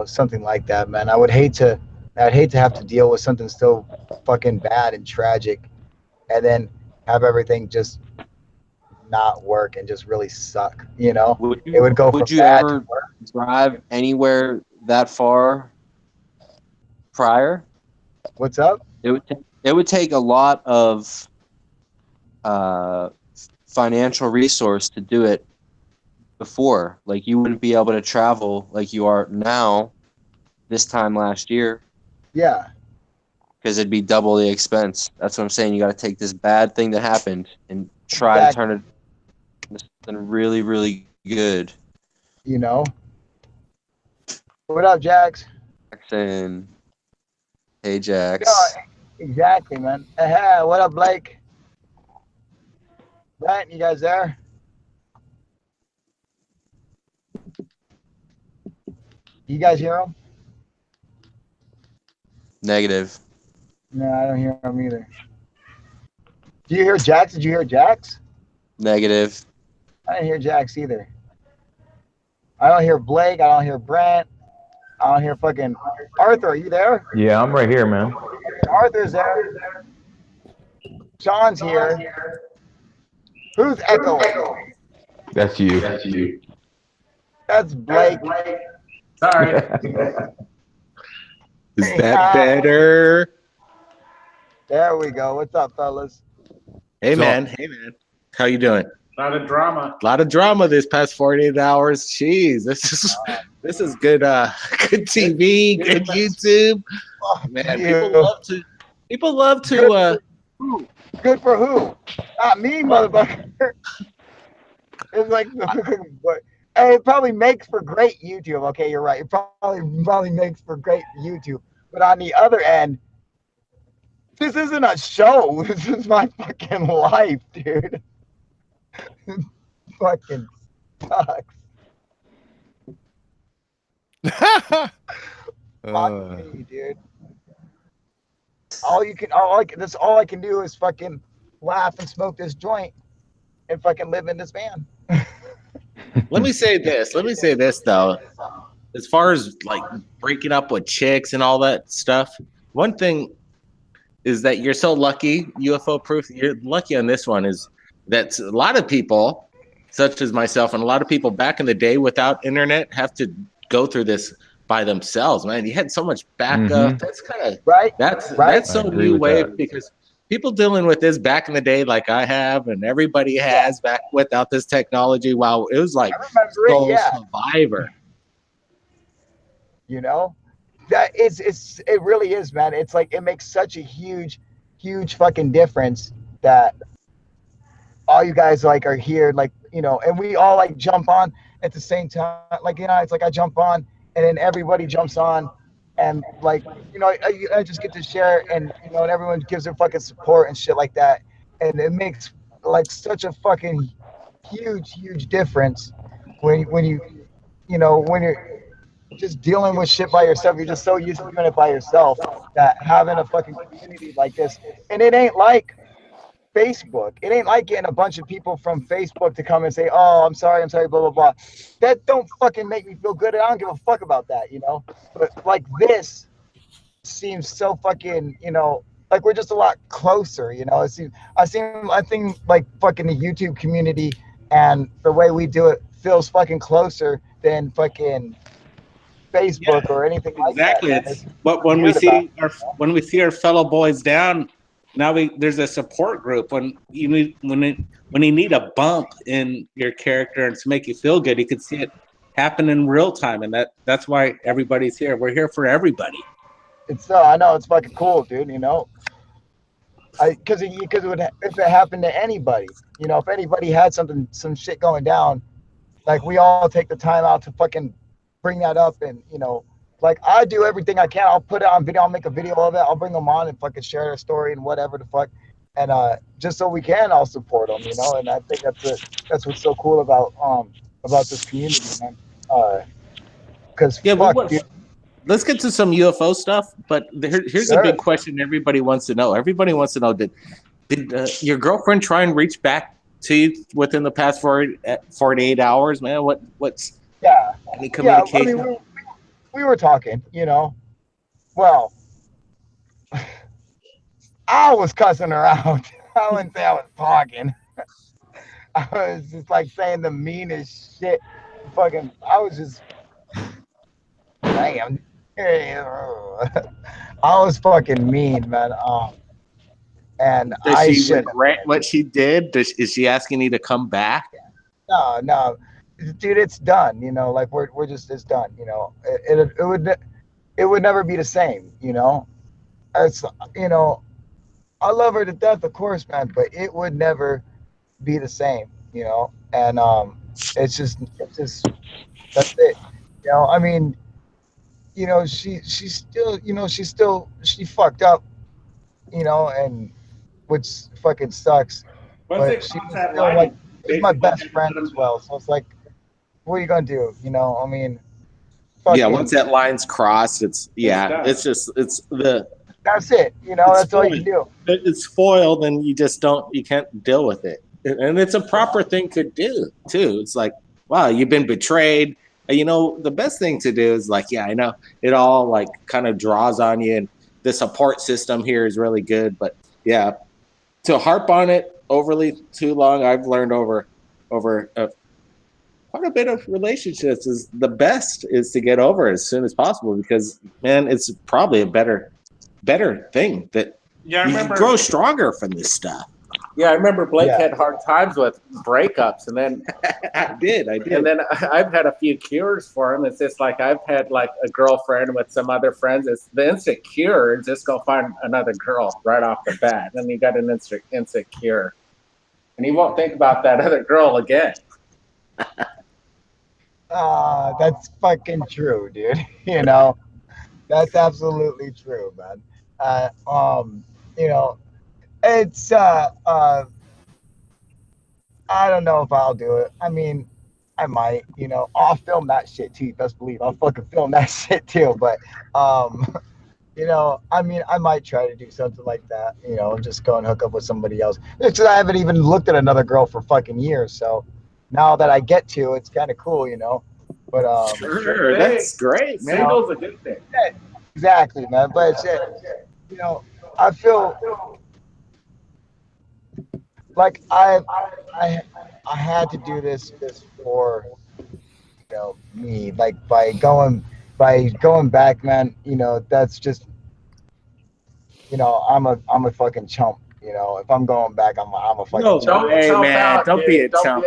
something like that, man. I'd hate to have to deal with something so fucking bad and tragic, and then have everything just not work and just really suck. Would It would go from you bad ever to worse. drive anywhere that far prior? What's up? It would take a lot of financial resource to do it before. Like, you wouldn't be able to travel like you are now this time last year, Yeah. because it'd be double the expense. That's what I'm saying. You got to take this bad thing that happened and try to turn it into something really, really good. What up, Jax? Jackson. Hey, Jax. Yeah, exactly, man. Hey, what up, Blake? Brent, you guys there? You guys hear him? Negative. No, I don't hear him either. Do you hear Jax? Did you hear Jax? Negative. I didn't hear Jax either. I don't hear Blake. I don't hear Brent. I don't hear fucking Arthur. Are you there? Yeah, I'm right here, man. Arthur's there. Sean's here. Who's echoing? That's you. That's Blake. Sorry. Is that better? There we go. What's up, fellas? Hey So- man. How you doing? A lot of drama. A lot of drama this past 48 hours. Jeez, this is good good TV, good YouTube. Man, people love to Good for who? Not me, motherfucker. It's like, hey, it probably makes for great YouTube. Okay, you're right. It probably makes for great YouTube. But on the other end, this isn't a show. This is my fucking life, dude. It fucking sucks. Fuck me, dude. That's all I can do is fucking laugh and smoke this joint and fucking live in this van. Let me say this though. As far as like breaking up with chicks and all that stuff, one thing is that you're so lucky, UFO proof, you're lucky on this one, is that a lot of people, such as myself and a lot of people back in the day without internet, have to go through this by themselves, man. You had so much backup. That's kind of Right? that's Right. so I agree new with wave that. because people dealing with this back in the day, like I have, and everybody has back without this technology. Wow, it was like I remember Soul it, yeah. Survivor. That it really is, man. It's like it makes such a huge fucking difference that all you guys like are here, like, and we all like jump on at the same time. Like, it's like I jump on and then everybody jumps on and like, I just get to share and, and everyone gives their fucking support and shit like that. And it makes like such a fucking huge difference when you're just dealing with shit by yourself. You're just so used to doing it by yourself that having a fucking community like this, and it ain't like Facebook. It ain't like getting a bunch of people from Facebook to come and say, "Oh, I'm sorry, blah blah blah." That don't fucking make me feel good. And I don't give a fuck about that, But like this seems so fucking, like we're just a lot closer, I think like fucking the YouTube community and the way we do it feels fucking closer than fucking Facebook or anything like that. Exactly. man. It's but when we see our fellow boys down, now there's a support group when you need a bump in your character and to make you feel good, you can see it happen in real time, and that's why everybody's here. We're here for everybody. I know it's fucking cool, dude. Because if it happened to anybody, if anybody had some shit going down, like we all take the time out to fucking bring that up, and like I do everything I can. I'll put it on video. I'll make a video of it. I'll bring them on and fucking share their story and whatever the fuck, and just so we can all support them, And I think that's what's so cool about this community, man. Because fuck, dude. Let's get to some UFO stuff. But here's a big question everybody wants to know. Everybody wants to know: Did your girlfriend try and reach back to you within the past 48 hours, man? What's any communication? I mean, we were talking, Well, I was cussing her out. I wouldn't say I was talking. I was just like saying the meanest shit. Fucking, I was just, damn. I was fucking mean, man. And Does she regret what she did? Is she asking you to come back? No, dude, it's done. Like we're just, it's done. It would never be the same. It's I love her to death, of course, man, but it would never be the same. And it's just that's it. I mean, she's still, she fucked up, and which fucking sucks. But she's still like, she's my best friend as well. So it's like, what are you gonna do? I mean, once that line's crossed, it's the. That's it. That's all you can do. It's foiled, and you can't deal with it. And it's a proper thing to do too. It's like, wow, you've been betrayed. The best thing to do is like, I know it all like kind of draws on you, and the support system here is really good. But to harp on it overly too long, I've learned over quite a bit of relationships is the best is to get over it as soon as possible, because man, it's probably a better thing that you grow stronger from this stuff. Yeah, I remember Blake had hard times with breakups, and then I did. And then I've had a few cures for him. It's just like I've had like a girlfriend with some other friends. It's the instant cure. Just go find another girl right off the bat. Then you got an instant cure, and you won't think about that other girl again. That's fucking true, dude. That's absolutely true, man. It's I don't know if I'll do it. I mean, I might, I'll film that shit too. Best believe I'll fucking film that shit too. But I mean, I might try to do something like that, just go and hook up with somebody else. Because I haven't even looked at another girl for fucking years. So now that I get to, it's kind of cool, But sure, that's great, man. Single's a good thing. Exactly, man. But it's I feel like I had to do this for me, like by going back, man. That's just I'm a fucking chump. If I'm going back, I'm a fucking chump. Hey man, don't be a chump,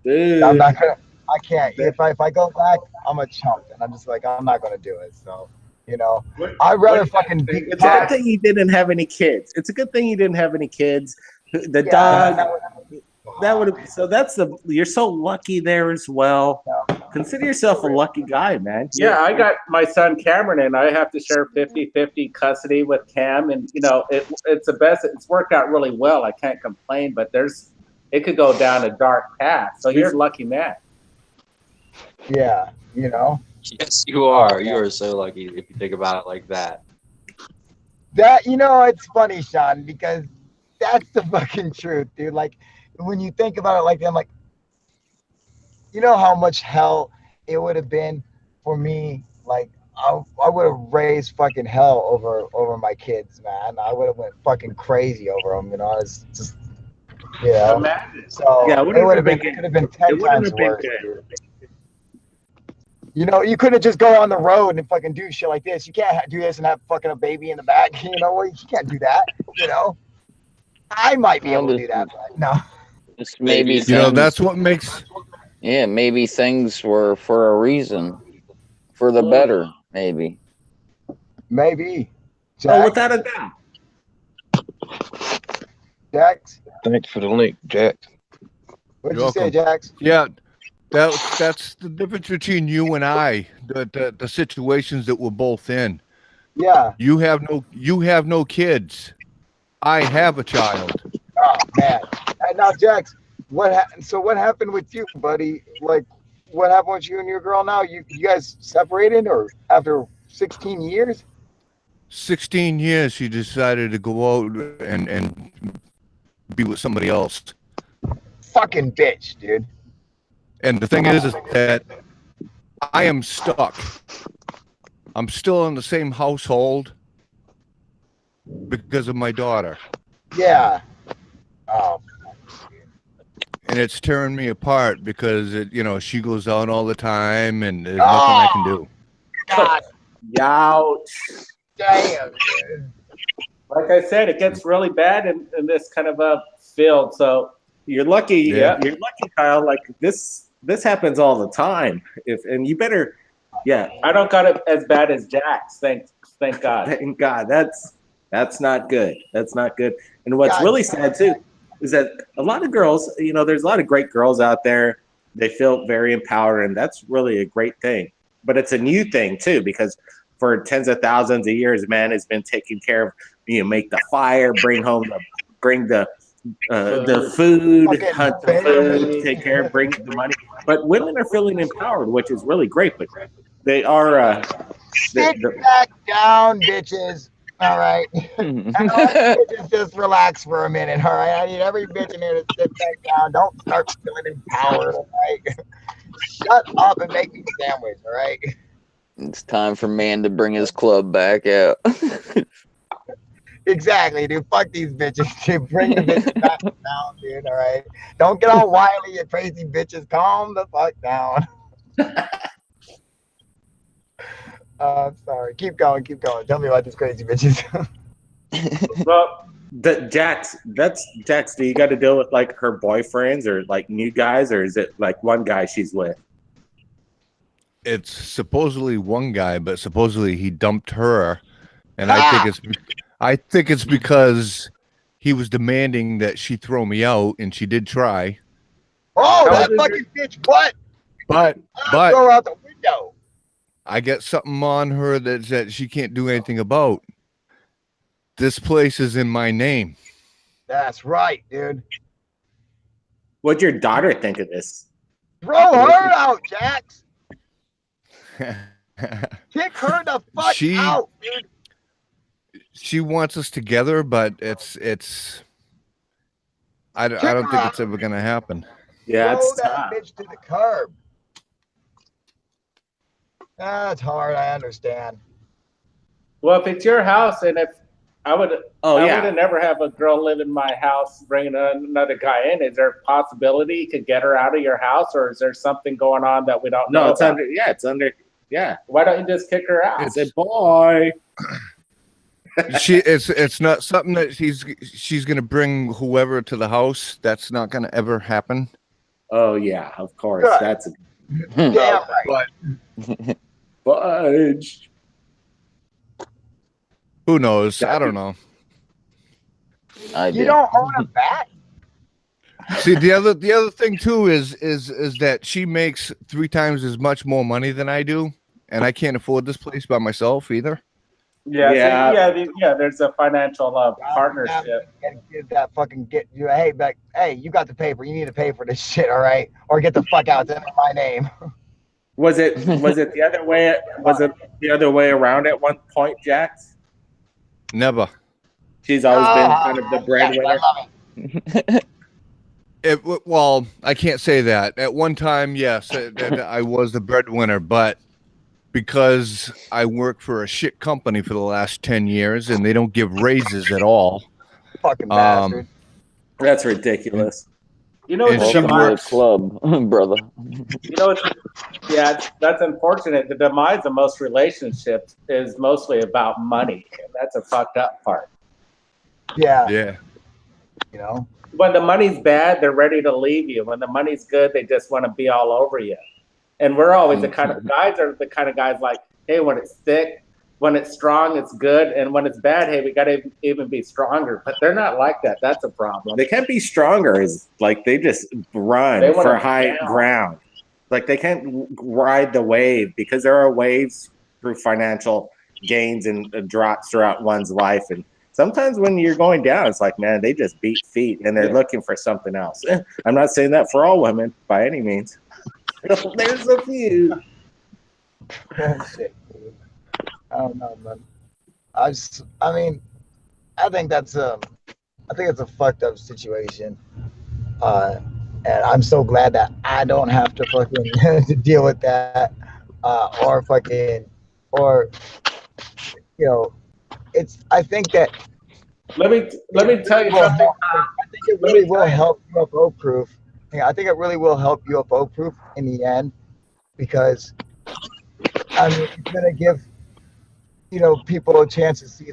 dude. I'm not gonna. I can't. If I go back, I'm a chump, and I'm just like, I'm not gonna do it. So I'd rather fucking be. It's a good thing you didn't have any kids. It's a good thing you didn't have any kids. The dog. That would have. So you're so lucky there as well. Yeah. Consider yourself a lucky guy, man. Yeah, I got my son Cameron, and I have to share 50-50 custody with Cam, and it's the best. It's worked out really well. I can't complain, but it could go down a dark path. So you're a lucky man. Yeah, Yes, you are. You are so lucky if you think about it like that. That it's funny, Sean, because that's the fucking truth, dude. Like when you think about it like that, I'm like, how much hell it would have been for me. Like I would have raised fucking hell over my kids, man. I would have went fucking crazy over them. It's just So it would have been 10 times worse. Dude. You couldn't just go on the road and fucking do shit like this. You can't do this and have fucking a baby in the back. You can't do that. I might be able to do that, but no. Maybe that's what makes. Yeah, maybe things were for a reason, for the better, maybe. Maybe. Oh, without a doubt. Jax? Thanks for the link, Jack. What'd you say, Jax? Yeah. That's the difference between you and I. The situations that we're both in. Yeah. You have no kids. I have a child. Oh man. And now, Jax, so what happened with you, buddy? Like, what happened with you and your girl now? You guys separated, or after 16 years? 16 years, she decided to go out and be with somebody else. Fucking bitch, dude. And the thing is that I am stuck. I'm still in the same household because of my daughter. Yeah. Oh. And it's tearing me apart because she goes out all the time and there's nothing I can do. God Ouch. damn, dude. Like I said, it gets really bad in this kind of a field. So you're lucky. Yeah. You're lucky, Kyle. Like this happens all the time. And you better, I don't got it as bad as Jack's. Thank God. Thank God. That's not good. That's not good. And what's God. really sad too is that a lot of girls, there's a lot of great girls out there. They feel very empowered, and that's really a great thing. But it's a new thing too, because for tens of thousands of years, man has been taking care of, make the fire, bring the food, Fucking hunt the barely. food, take care, bring the money. But women are feeling empowered, which is really great. But they are. Sit back down, bitches. All right. And all right, bitches, just relax for a minute. All right. I need every bitch in here to sit back down. Don't start feeling empowered. All right. Shut up and make me a sandwich. All right. It's time for man to bring his club back out. Exactly, dude. Fuck these bitches. Dude. Bring the bitches back down, dude. All right. Don't get all wily, you crazy bitches. Calm the fuck down. I'm sorry. Keep going. Tell me about these crazy bitches. Well, Jax, do you got to deal with like her boyfriends or like new guys, or is it like one guy she's with? It's supposedly one guy, but supposedly he dumped her, and I think it's because he was demanding that she throw me out, and she did try. Oh, that fucking bitch! What? But Throw her out the window. I got something on her that she can't do anything about. This place is in my name. That's right, dude. What'd your daughter think of this? Throw her out, Jax. Kick her the fuck out, dude. She wants us together, but I don't think it's ever gonna happen. Yeah, Throw it's that tough. bitch to the curb. That's hard. I understand. Well, if it's your house, and if I would never have a girl live in my house, bringing another guy in. Is there a possibility you could get her out of your house, or is there something going on that we don't know? No, it's under. Yeah, it's under. Yeah. Why don't you just kick her out? Say, boy. It's not something that she's gonna bring whoever to the house. That's not gonna ever happen. Oh yeah, of course. Good. That's Yeah, right. fudge. Who knows? I don't know. You don't own a bat? See, the other thing too is that she makes 3 times as much more money than I do, and I can't afford this place by myself either. There's a financial partnership. Hey, you got the paper. You need to pay for this shit, all right? Or get the fuck out. It's under my name. Was it the other way? Was it the other way around at one point, Jax? Never. She's always been kind of the breadwinner. I love it. Well, I can't say that. At one time, yes, I was the breadwinner, but because I worked for a shit company for the last 10 years and they don't give raises at all. Fucking bastard. That's ridiculous. You know, And she Welcome to the club, brother. You know, that's unfortunate. The demise of most relationships is mostly about money, and that's a fucked up part. Yeah. Yeah. You know? When the money's bad, they're ready to leave you. When the money's good, they just want to be all over you. And we're always the kind of guys like, hey, when it's thick, when it's strong, it's good. And when it's bad, hey, we got to even be stronger. But they're not like that. That's a problem. They can't be stronger. Is like they just run for high ground. Like they can't ride the wave because there are waves through financial gains and drops throughout one's life. And sometimes when you're going down, it's like, man, they just beat feet and they're looking for something else. I'm not saying that for all women by any means. There's a few. Shit, dude. I don't know, man. I mean, I think it's a fucked up situation. And I'm so glad that I don't have to fucking to deal with that, or I think that Let me tell you something. I think it really will help UFO proof. Yeah, I think it really will help UFO proof in the end, because I mean it's gonna give people a chance to see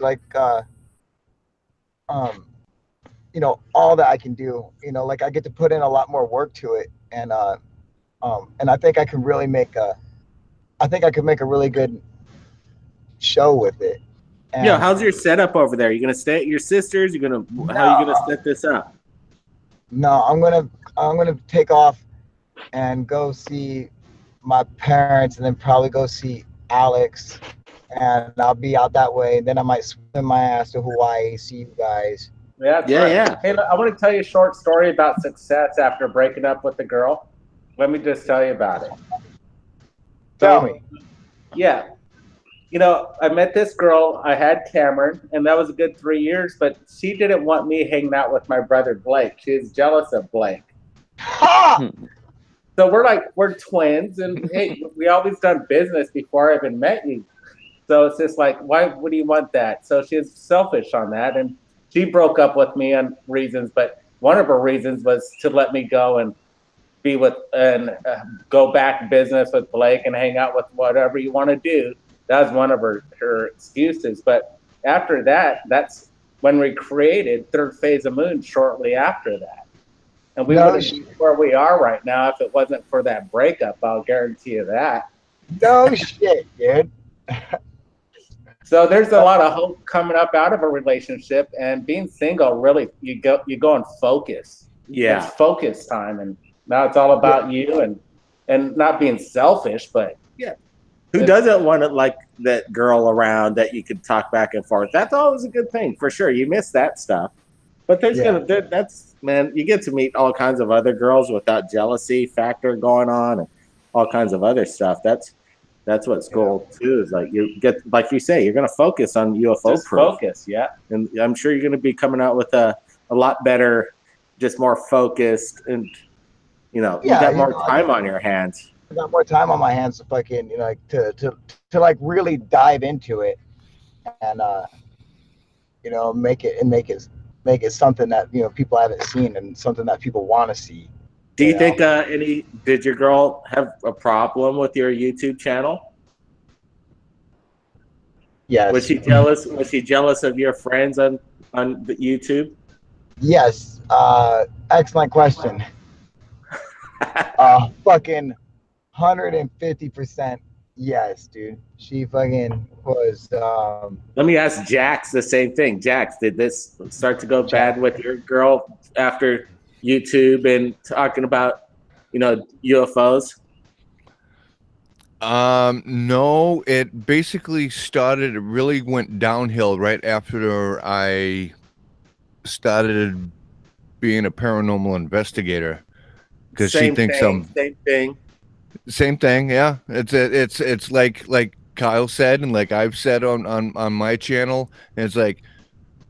all that I can do. Like I get to put in a lot more work to it, and I think I can really make a really good show with it. And how's your setup over there? You gonna stay at your sister's? How are you gonna set this up? No, I'm gonna take off and go see my parents, and then probably go see Alex, and I'll be out that way. And then I might swim my ass to Hawaii, see you guys. Yeah. Hey, look, I want to tell you a short story about success after breaking up with the girl. Let me just tell you about it. Tell me. Yeah. I met this girl. I had Cameron, and that was a good 3 years, but she didn't want me hanging out with my brother Blake. She was jealous of Blake. Ha! So we're twins, and hey, we always done business before I even met you. So it's just like, why would you want that? So she's selfish on that, and she broke up with me on reasons, but one of her reasons was to let me go and be with and go back business with Blake and hang out with whatever you want to do. That was one of her excuses. But after that, that's when we created Third Phase of Moon shortly after that. And we wouldn't be where we are right now if it wasn't for that breakup. I'll guarantee you that. No shit, dude. So there's a lot of hope coming up out of a relationship, and being single, really, you go and focus. Yeah. It's focus time, and now it's all about you and not being selfish, but Who doesn't want that girl around that you could talk back and forth? That's always a good thing for sure. You miss that stuff, but you get to meet all kinds of other girls without jealousy factor going on and all kinds of other stuff. That's what's cool too. Is like you get, like you say, you're going to focus on UFO just proof. focus, And I'm sure you're going to be coming out with a lot better, just more focused, and you got more time on your hands. I got more time on my hands to fucking to really dive into it, and make it something that people haven't seen, and something that people want to see. Do you think did your girl have a problem with your YouTube channel? Yes. Was she jealous? Was she jealous of your friends on the YouTube? Yes. Excellent question. Fucking 150% yes, dude. She fucking was. Let me ask Jax the same thing. Jax, did this start to go bad with your girl after YouTube and talking about UFOs? No, it basically started. It really went downhill right after I started being a paranormal investigator, because she thinks same thing. Same thing. Yeah, it's like Kyle said, and like I've said on my channel. It's like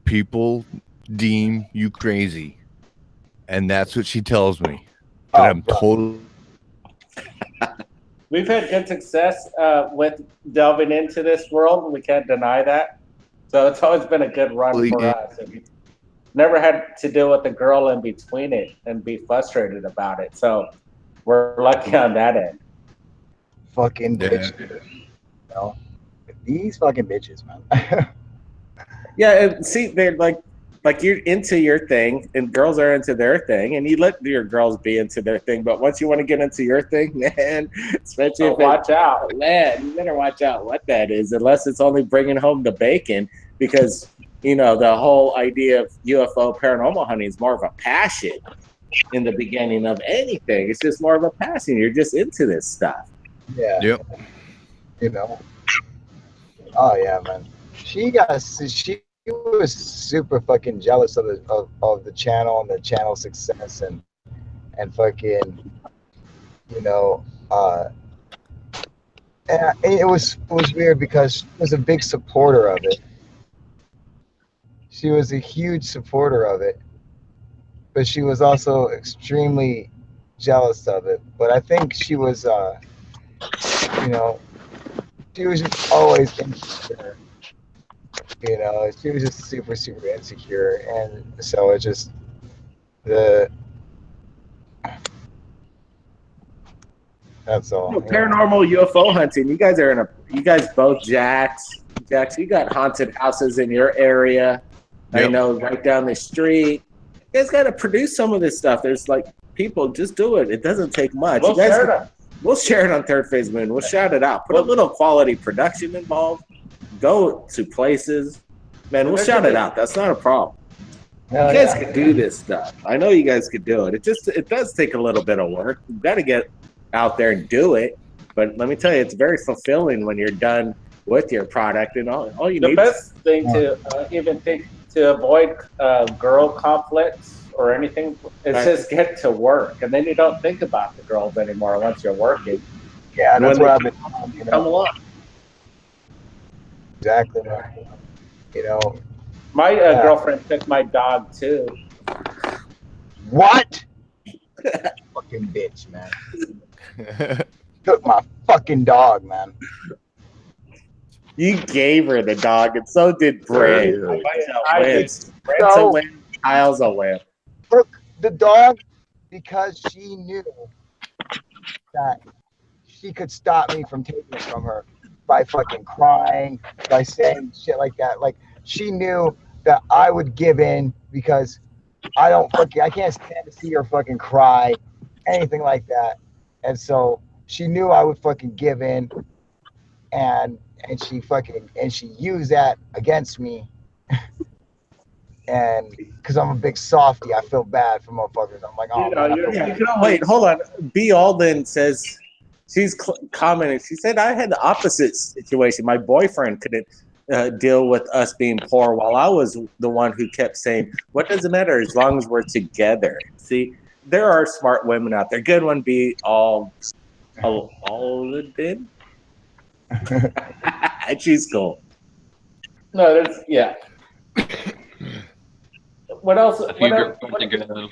people deem you crazy. And that's what she tells me. That I'm totally. We've had good success with delving into this world, and we can't deny that. So it's always been a good run for us. And we've never had to deal with a girl in between it and be frustrated about it. So we're lucky on that end. Fucking bitches. These fucking bitches, man. Yeah, and see, they're like you're into your thing, and girls are into their thing, and you let your girls be into their thing. But once you want to get into your thing, man, especially watch out, man, you better watch out what that is, unless it's only bringing home the bacon. Because the whole idea of UFO paranormal hunting is more of a passion. in the beginning of anything. It's just more of a passion. You're just into this stuff. Yeah. Yep. You know. Oh yeah, man. She was super fucking jealous of the channel and the channel success and fucking, you know, and it was weird because she was a big supporter of it. She was a huge supporter of it, but she was also extremely jealous of it. But I think she was, you know, she was just always insecure. You know, she was just super, super insecure, and so it just that's all. You know, paranormal UFO hunting. You guys are you guys both Jacks, you got haunted houses in your area. I Yep. know right down the street. You guys got to produce some of this stuff. There's like people, just do it. It doesn't take much. We'll You guys share it. We'll share it on Third Phase Moon. We'll shout it out. Put a little quality production involved. Go to places. Man, we'll shout it out. That's not a problem. Hell You guys yeah. could do this stuff. I know you guys could do it. It does take a little bit of work. You've got to get out there and do it. But let me tell you, it's very fulfilling when you're done with your product. And all you The need best thing to even think to avoid girl conflicts or anything is Right. just get to work, and then you don't think about the girls anymore once you're working. Yeah, that's When what I've been doing, you Come know. along. Exactly. Man. You know. My Yeah. girlfriend took my dog too. What? Fucking bitch, man. Took my fucking dog, man. You gave her the dog, and so did Brent. I did. Brent's a win. Kyle's a win. Took the dog because she knew that she could stop me from taking it from her by fucking crying, by saying shit like that. Like, she knew that I would give in because I can't stand to see her fucking cry, anything like that. And so she knew I would fucking give in, and she used that against me. And because I'm a big softy, I feel bad for motherfuckers. I'm like, oh, You know, man, I you're- feel you bad. can always- Wait, hold on. B. Alden says she's commenting. She said I had the opposite situation. My boyfriend couldn't deal with us being poor, while I was the one who kept saying, "What does it matter as long as we're together?" See, there are smart women out there. Good one, B. Alden. She's cool. No, there's What else? A few What, months ago,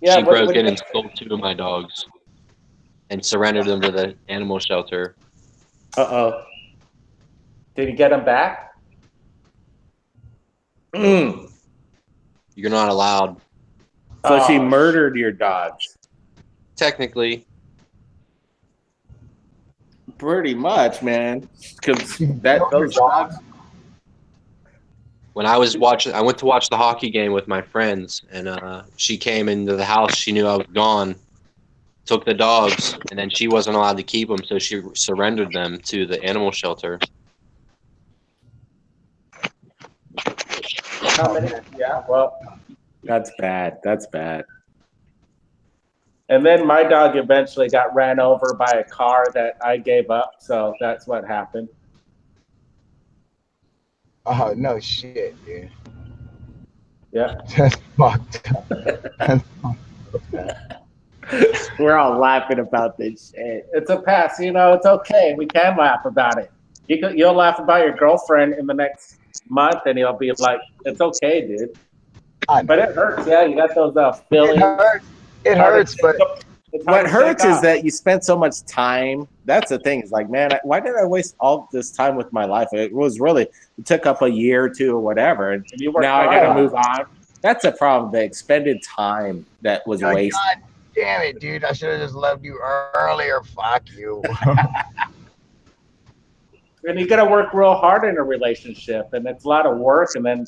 yeah, she what- broke what- in and stole 2 of my dogs and surrendered them to the animal shelter. Uh-oh. Did you get them back? Mm. You're not allowed. So she Oh, murdered your dogs. Technically, Pretty much, man. 'Cause those dogs. when I went to watch the hockey game with my friends, and she came into the house. She knew I was gone, took the dogs, and then she wasn't allowed to keep them, so she surrendered them to the animal shelter. how many? Yeah, well, That's bad. That's bad. and then my dog eventually got ran over by a car that I gave up. So that's what happened. Oh, no shit, dude. Yeah. That's fucked up. That's fucked up. We're all laughing about this shit. It's a pass. You know, it's okay. We can laugh about it. You'll laugh about your girlfriend in the next month, and you'll be like, "It's okay, dude." But it hurts. Yeah, you got those It feelings. hurts. It hurts, but It's hard What to hurts shake is off. that you spent so much time. That's the thing. It's like, man, why did I waste all this time with my life? It took up a year or two or whatever. And You worked now I hard got to on it. move on. That's a problem. The expended time that was God wasted. damn it, dude. I should have just loved you earlier. Fuck you. And you got to work real hard in a relationship, and it's a lot of work. And then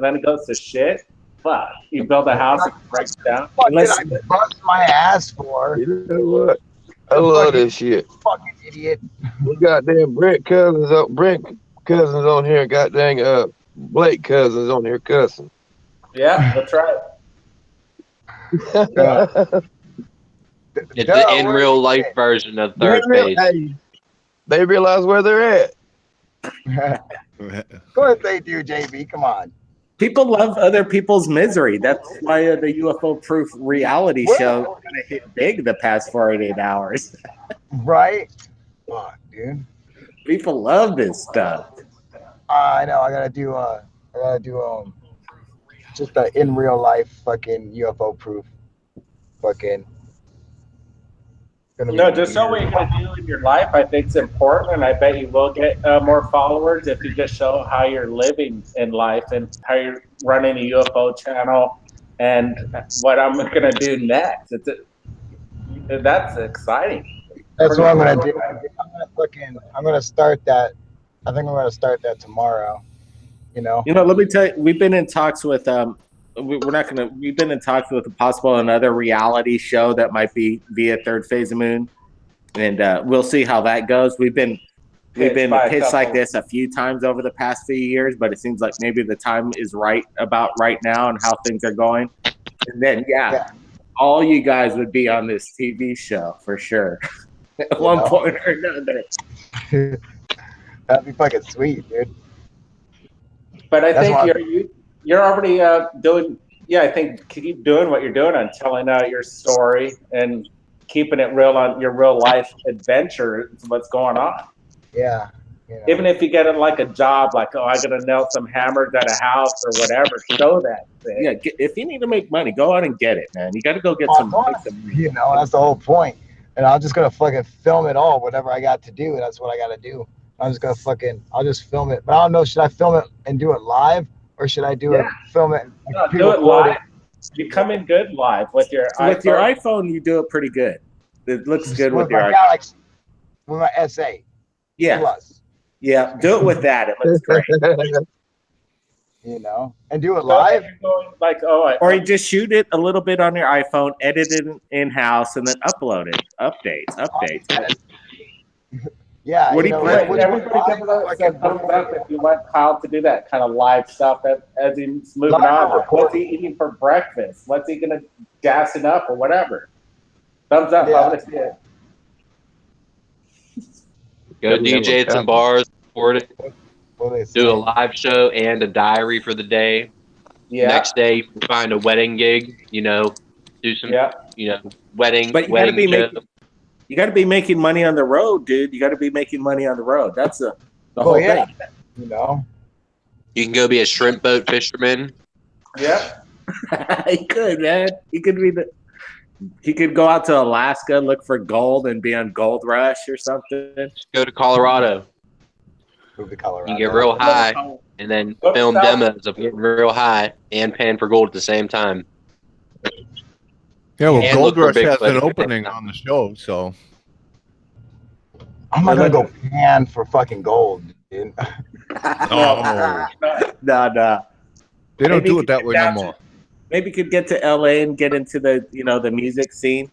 then it goes to shit. Fuck, you build a house and it breaks down. What did I bust my ass for? You know what? I love this shit. Fucking idiot. We goddamn Brent cousins on here, goddamn Blake cousins on here cussing. Yeah, that's right. It's the in real life version of third phase. Hey, they realize where they're at. Of course they do, JB. Come on. People love other people's misery. That's why the UFO Proof reality show kind of hit big the past 48 hours. Right? Fuck, dude. People love this stuff. I know. I gotta do just a in real life fucking UFO proof fucking. No, just so what you're going to do in your life, I think it's important, and I bet you will get more followers if you just show how you're living in life and how you're running a UFO channel and what I'm going to do next. That's exciting. That's what I'm gonna do. I'm gonna start that. I think I'm gonna start that tomorrow. You know, let me tell you, we've been in talks with we've been in talks with a possible another reality show that might be via Third Phase of Moon, and we'll see how that goes. We've been pitched like this a few times over the past few years, but it seems like maybe the time is right now and how things are going. And then all you guys would be on this TV show for sure at one point or another. That'd be fucking sweet, dude. But I think you're already doing. Yeah, I think keep doing what you're doing and telling your story and keeping it real on your real life adventure. What's going on? Yeah. Even if you get in like a job, like I'm gonna nail some hammers at a house or whatever, show that thing. Yeah, if you need to make money, go out and get it, man. You got to go get some money. That's the whole point. And I'm just gonna fucking film it all, whatever I got to do. That's what I got to do. I'm just gonna I'll just film it. But I don't know, should I film it and do it live, or should I film it? No, do it live. You come in good live with your iPhone. With your iPhone, you do it pretty good. It looks good with your iPhone. With my SA. Yeah. Plus. Yeah, do it with that. It looks great. And do it live. Or you just shoot it a little bit on your iPhone, edit it in-house, and then upload it. Updates. Yeah. What do you think? Everybody give it a thumbs up if you want Kyle to do that kind of live stuff as he's moving on. What's he eating for breakfast? What's he going to gas it up or whatever? Thumbs up. I want to see it. Go DJ at some bars, record it, do a live show and a diary for the day. Yeah. Next day, find a wedding gig, do some, wedding. But you got to be making money on the road, dude. You got to be making money on the road. That's the whole thing. You can go be a shrimp boat fisherman. Yeah. He could, man. He could go out to Alaska, look for gold, and be on Gold Rush or something. Just go to Colorado. Move to Colorado. You get real high, and then film demos of getting real high and paying for gold at the same time. Yeah, well, And Gold look for Rush has Bigfoot. an opening on the show, so. I'm not gonna go pan for fucking gold, dude. No. No. They don't do it that way no more. Maybe you could get to LA and get into the the music scene.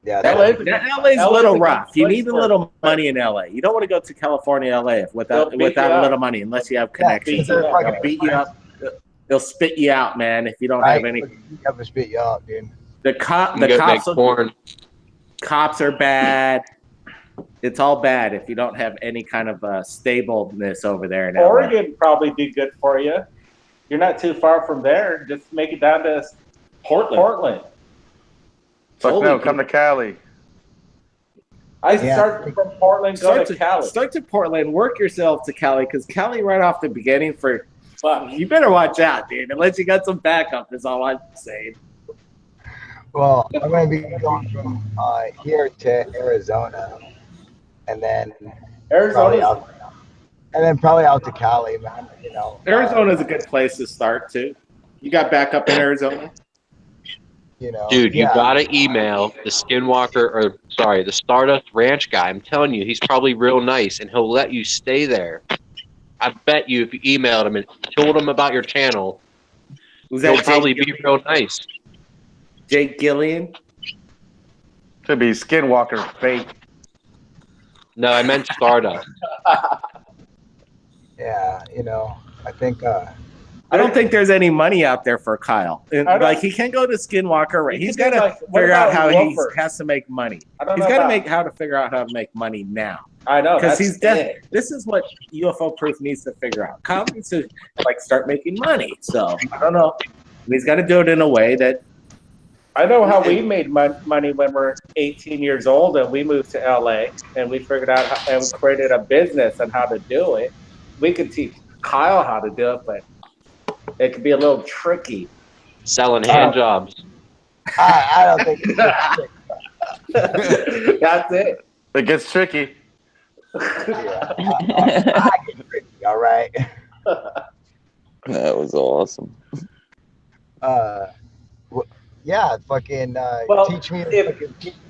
Yeah, LA's a little rough. You need a little money in LA. You don't want to go to California, LA without a little money unless you have connections. They'll beat you up. They'll spit you out, man, if you don't have any. They'll spit you out, dude. The cops are bad. It's all bad if you don't have any kind of stableness over there in LA. Oregon probably be good for you. You're not too far from there. Just make it down to Portland. Fuck no, come to Cali. Start from Portland, go to Cali. Start to Portland, work yourself to Cali, because Cali right off the beginning you better watch out, dude. Unless you got some backup, is all I'm saying. Well, I'm going to be going from here to Arizona, and then probably out to Cali, man. Arizona's a good place to start too. You got backup in Arizona? Dude, you gotta email the the Stardust Ranch guy. I'm telling you, he's probably real nice, and he'll let you stay there. I bet you, if you emailed him and told him about your channel, he'll probably be real nice. Jake Gillian? Could be Skinwalker fake. No, I meant Stardust. Yeah, I think I don't think there's any money out there for Kyle. And, like he can't go to Skinwalker, right? He's got to figure out how he has to make money. He's got to figure out how to make money now. I know because this is what UFO Proof needs to figure out. Kyle needs to like start making money. So I don't know. He's got to do it in a way that. I know how we made money when we're 18 years old and we moved to LA and we figured out and created a business on how to do it. We could teach Kyle how to do it, but it could be a little tricky. Selling hand jobs. I don't think that's it. It gets tricky. Yeah, I get tricky, all right. That was awesome. Yeah, fucking teach me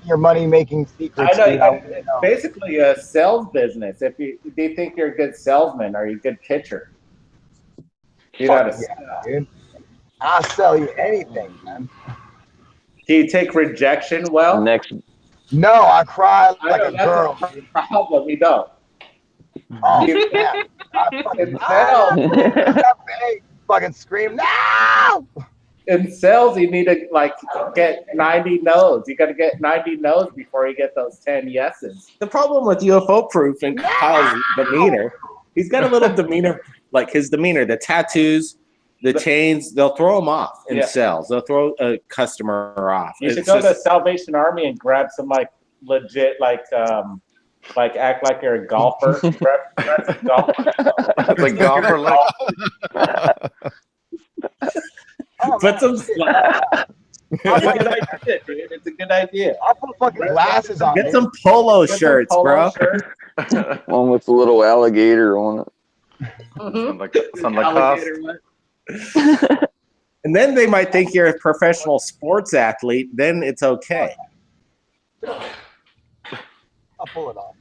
your money making secrets. I know, it's basically a sales business. Do you think you're a good salesman? Are you a good pitcher? You gotta dude. I'll sell you anything, man. Do you take rejection well? No, I cry like a girl. That's a problem. We don't. Oh, yeah. I fucking scream no. In sales, you need to like get 90 no's. You got to get 90 no's before you get those 10 yeses. The problem with UFO Proof and Kyle's demeanor, he's got a little demeanor, like his demeanor, the tattoos, the chains, they'll throw him off in sales. They'll throw a customer off. You should go to Salvation Army and grab some like legit like act like you're a golfer. grab some golfer. The golfer like. Put some. It's a good idea, dude. It's a good idea. I'll put fucking glasses on. Get some polo shirts, bro. One with a little alligator on it. Some Lacoste. And then they might think you're a professional sports athlete. Then it's okay. I'll pull it off.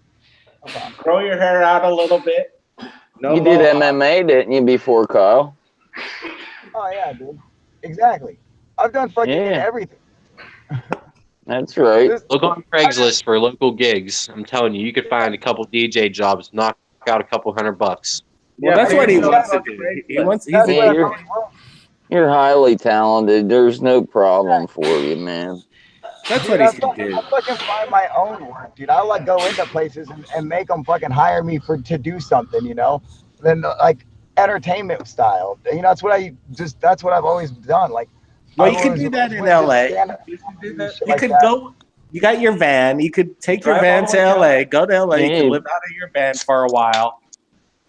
Grow your hair out a little bit. You did MMA, didn't you, before, Kyle? Oh yeah, dude. Exactly. I've done fucking everything. That's right. Look on Craigslist for local gigs. I'm telling you, you could find a couple DJ jobs, knock out a couple $100. Well, that's what he wants to do. You're highly talented. There's no problem for you, man. That's what he can do. I fucking find my own work, dude. I like go into places and make them fucking hire me to do something, you know. Then like entertainment style, you know. That's what I've always done. Like, well, you can do that in LA. You could go. You got your van. You could take your van to LA. Go to LA. You can live out of your van for a while,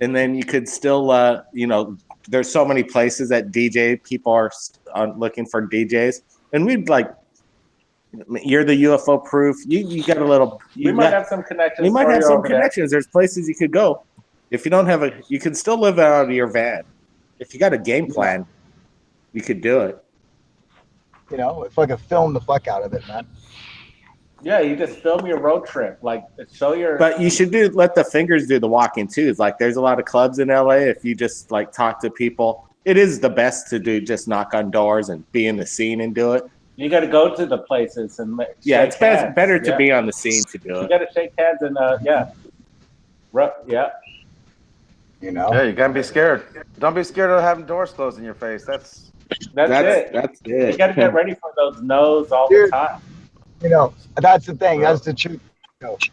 and then you could still, you know, there's so many places that DJ people are looking for DJs, and we'd like. You're the UFO Proof. You got a little. We might have some connections. We might have some connections. There's places you could go. If you don't have you can still live out of your van. If you got a game plan, you could do it. You know, if I could film the fuck out of it, man. Yeah, you just film your road trip, like show your. But you should let the fingers do the walking too. It's like there's a lot of clubs in LA. If you just like talk to people, it is the best to do. Just knock on doors and be in the scene and do it. You got to go to the places and it's better to be on the scene to do it. You got to shake hands and You know. Yeah, you can't be scared. Don't be scared of having doors closed in your face. That's it. That's it. You got to get ready for those no's all the time. You know, that's the thing. That's the truth.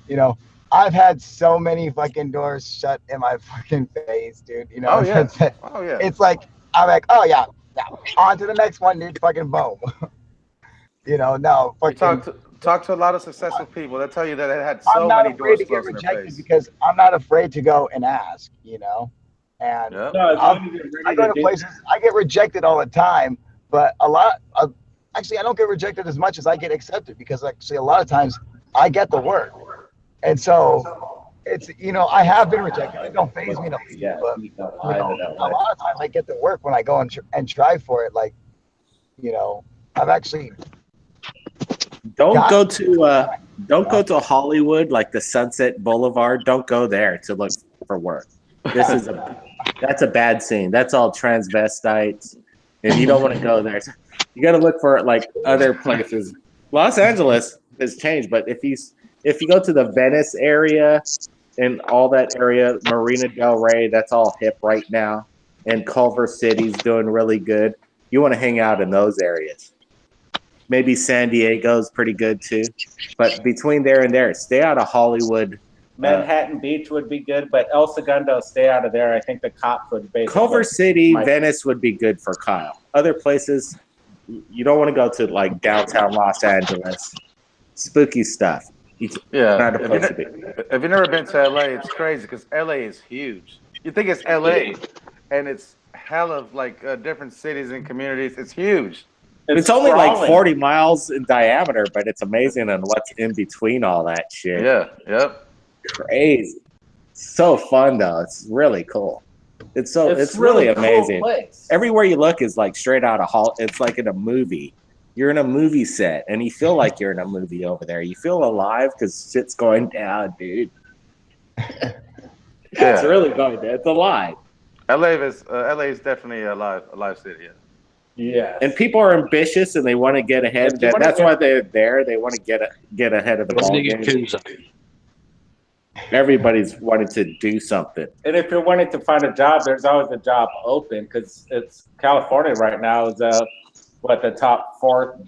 You know, I've had so many fucking doors shut in my fucking face, dude. You know. Oh yeah. It's like I'm like, oh yeah, on to the next one, dude. Fucking boom. You know, no. Fucking. Talk to a lot of successful people. They'll tell you that it had so many doors closed in their face. Because I'm not afraid to go and ask, you know. And I go to places, I get rejected all the time, but actually I don't get rejected as much as I get accepted, because actually a lot of times I get the work. And so it's, you know, I have been rejected. It don't faze me to leave, but you know, a lot of times I get the work when I go and try for it. Like, you know, I've actually. Don't go to Hollywood, like the Sunset Boulevard. Don't go there to look for work. That's a bad scene. That's all transvestites, and you don't want to go there. You got to look for like other places. Los Angeles has changed, but if you go to the Venice area and all that area, Marina Del Rey, that's all hip right now. and Culver City's doing really good. You want to hang out in those areas. Maybe San Diego's pretty good too. But between there and there, stay out of Hollywood. Manhattan Beach would be good, but El Segundo, stay out of there. I think the cops would basically. Culver City, Venice would be good for Kyle. Other places, you don't want to go to like downtown Los Angeles. Spooky stuff. Yeah. Not a place to be. If you've never been to LA, it's crazy because LA is huge. You think it's LA, and it's hell of like different cities and communities. It's huge. It's only like 40 miles in diameter, but it's amazing on what's in between all that shit. Yeah. Yep. Crazy. So fun though. It's really cool. It's really amazing. Cool place. Everywhere you look is like straight out of it's like in a movie. You're in a movie set and you feel like you're in a movie over there. You feel alive because shit's going down, dude. It's really going down. It's alive. LA is definitely a live city. Yeah. Yeah. And people are ambitious and they want to get ahead. That's why they're there. They want to get ahead of the ball game. Everybody's wanting to do something. And if you're wanting to find a job, there's always a job open because it's California right now is the top 4th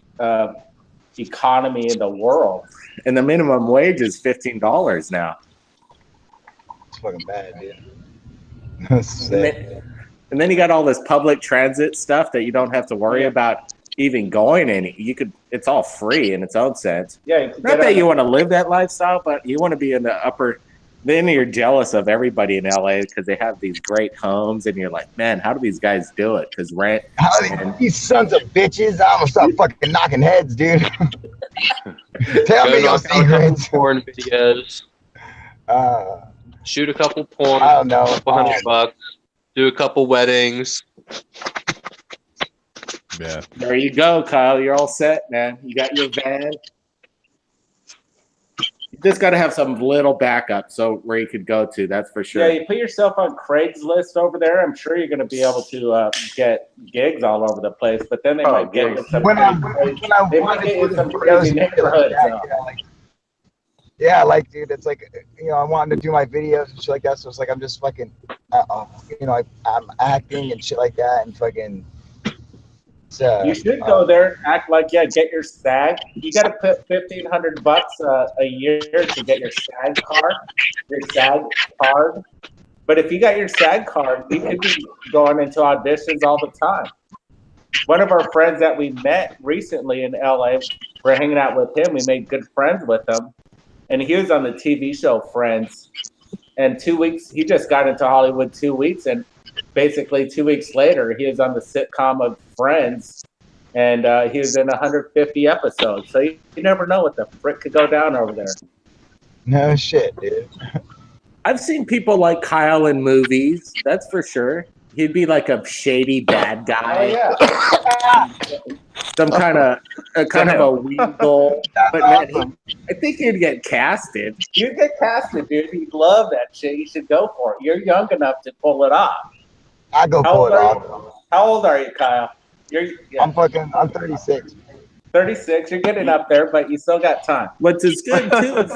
economy in the world. And the minimum wage is $15 now. It's fucking bad, dude. And then you got all this public transit stuff that you don't have to worry about even going any. It's all free in its own sense. Yeah. Not that you want to live that lifestyle, but you want to be in the upper. Then you're jealous of everybody in LA because they have these great homes, and you're like, man, how do these guys do it? Because rent. These sons of bitches! I'm gonna start fucking knocking heads, dude. Tell me your secrets. Porn videos. Shoot a couple porn. I don't know. $100. Do a couple weddings. Yeah. There you go, Kyle. You're all set, man. You got your van. You just got to have some little backup where you could go to. That's for sure. Yeah, you put yourself on Craigslist over there. I'm sure you're going to be able to get gigs all over the place. But then they might get you some crazy neighborhoods. Yeah, like, dude, it's like, I wanted to do my videos and shit like that. So it's like I'm just fucking, I'm acting and shit like that, and fucking. You should go there and act like get your SAG. You got to put $1,500 a year to get your SAG card. But if you got your SAG card, you could be going into auditions all the time. One of our friends that we met recently in LA, we're hanging out with him. We made good friends with him, and he was on the TV show Friends. And 2 weeks, he just got into Hollywood 2 weeks, and basically 2 weeks later, he was on the sitcom of Friends, and he was in 150 episodes. So you never know what the frick could go down over there. No shit, dude. I've seen people like Kyle in movies. That's for sure. He'd be like a shady bad guy. Oh, yeah. Some kind of a weasel. But man, I think he'd get casted. You'd get casted, dude. He'd love that shit. You should go for it. You're young enough to pull it off. I go pull it off. How old are you, Kyle? I'm 36. 36. You're getting up there, but you still got time. What's as good too is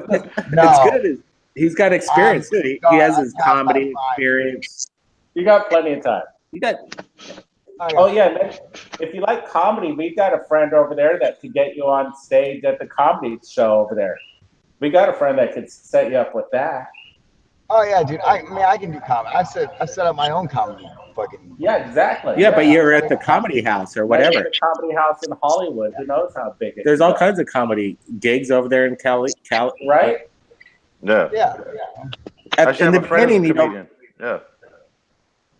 it's good is he's got experience too. He has his comedy experience. You got plenty of time. You got. Oh yeah, man. If you like comedy, we've got a friend over there that could get you on stage at the comedy show over there. We got a friend that could set you up with that. Oh yeah, dude. I can do comedy. I set up my own comedy. Fucking. Yeah, exactly. Yeah, but you're at the comedy house or whatever. The comedy house in Hollywood. Who knows how big it is? There's all kinds of comedy gigs over there in Cali, right? Yeah. In the beginning, Yeah.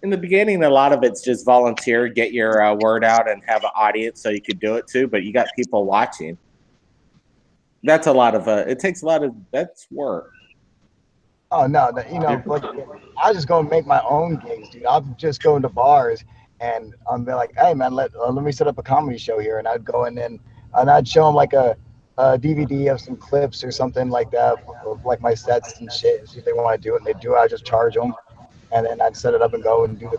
In the beginning, a lot of it's just volunteer, get your word out, and have an audience so you could do it too. But you got people watching. That's a lot of. It takes a lot of. That's work. Oh no, like, I just go and make my own gigs, dude. I'll just go into bars and I'm like, hey man, let me set up a comedy show here, and I'd go in and I'd show them like a DVD of some clips or something like that, of like my sets and shit. See if they want to do it, and they do. I just charge them, and then I'd set it up and go and do the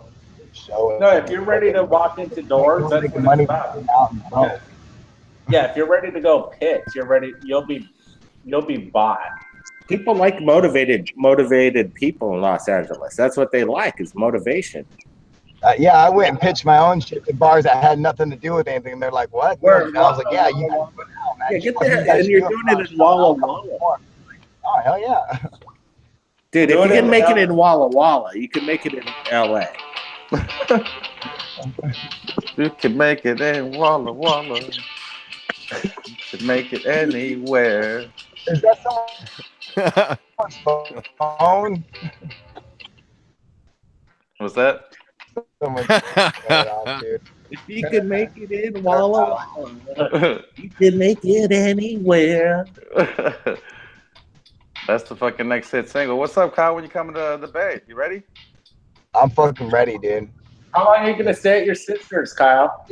show. No, if you're ready to walk into doors, that's what money it's about. Yeah, if you're ready to go pitch, you're ready. You'll be bought. People like motivated people in Los Angeles. That's what they like is motivation. Yeah, I went and pitched my own shit to bars that had nothing to do with anything. And they're like, "What?" Where? And I was like, "Yeah, you guys do it now, man. Yeah, get You there, guys and should you're do it doing for it us. in Walla I'll come Walla. perform." Oh hell yeah! Dude, if you can make it in Walla Walla, you can make it in LA. You can make it in Walla Walla. You can make it anywhere. Is that someone's phone? What's that? Someone's going off, dude. If you can make it in Walla Walla, you can make it anywhere. That's the fucking next hit single. What's up, Kyle? When you coming to the Bay? You ready? I'm fucking ready, dude. How long are you gonna stay at your sister's, Kyle?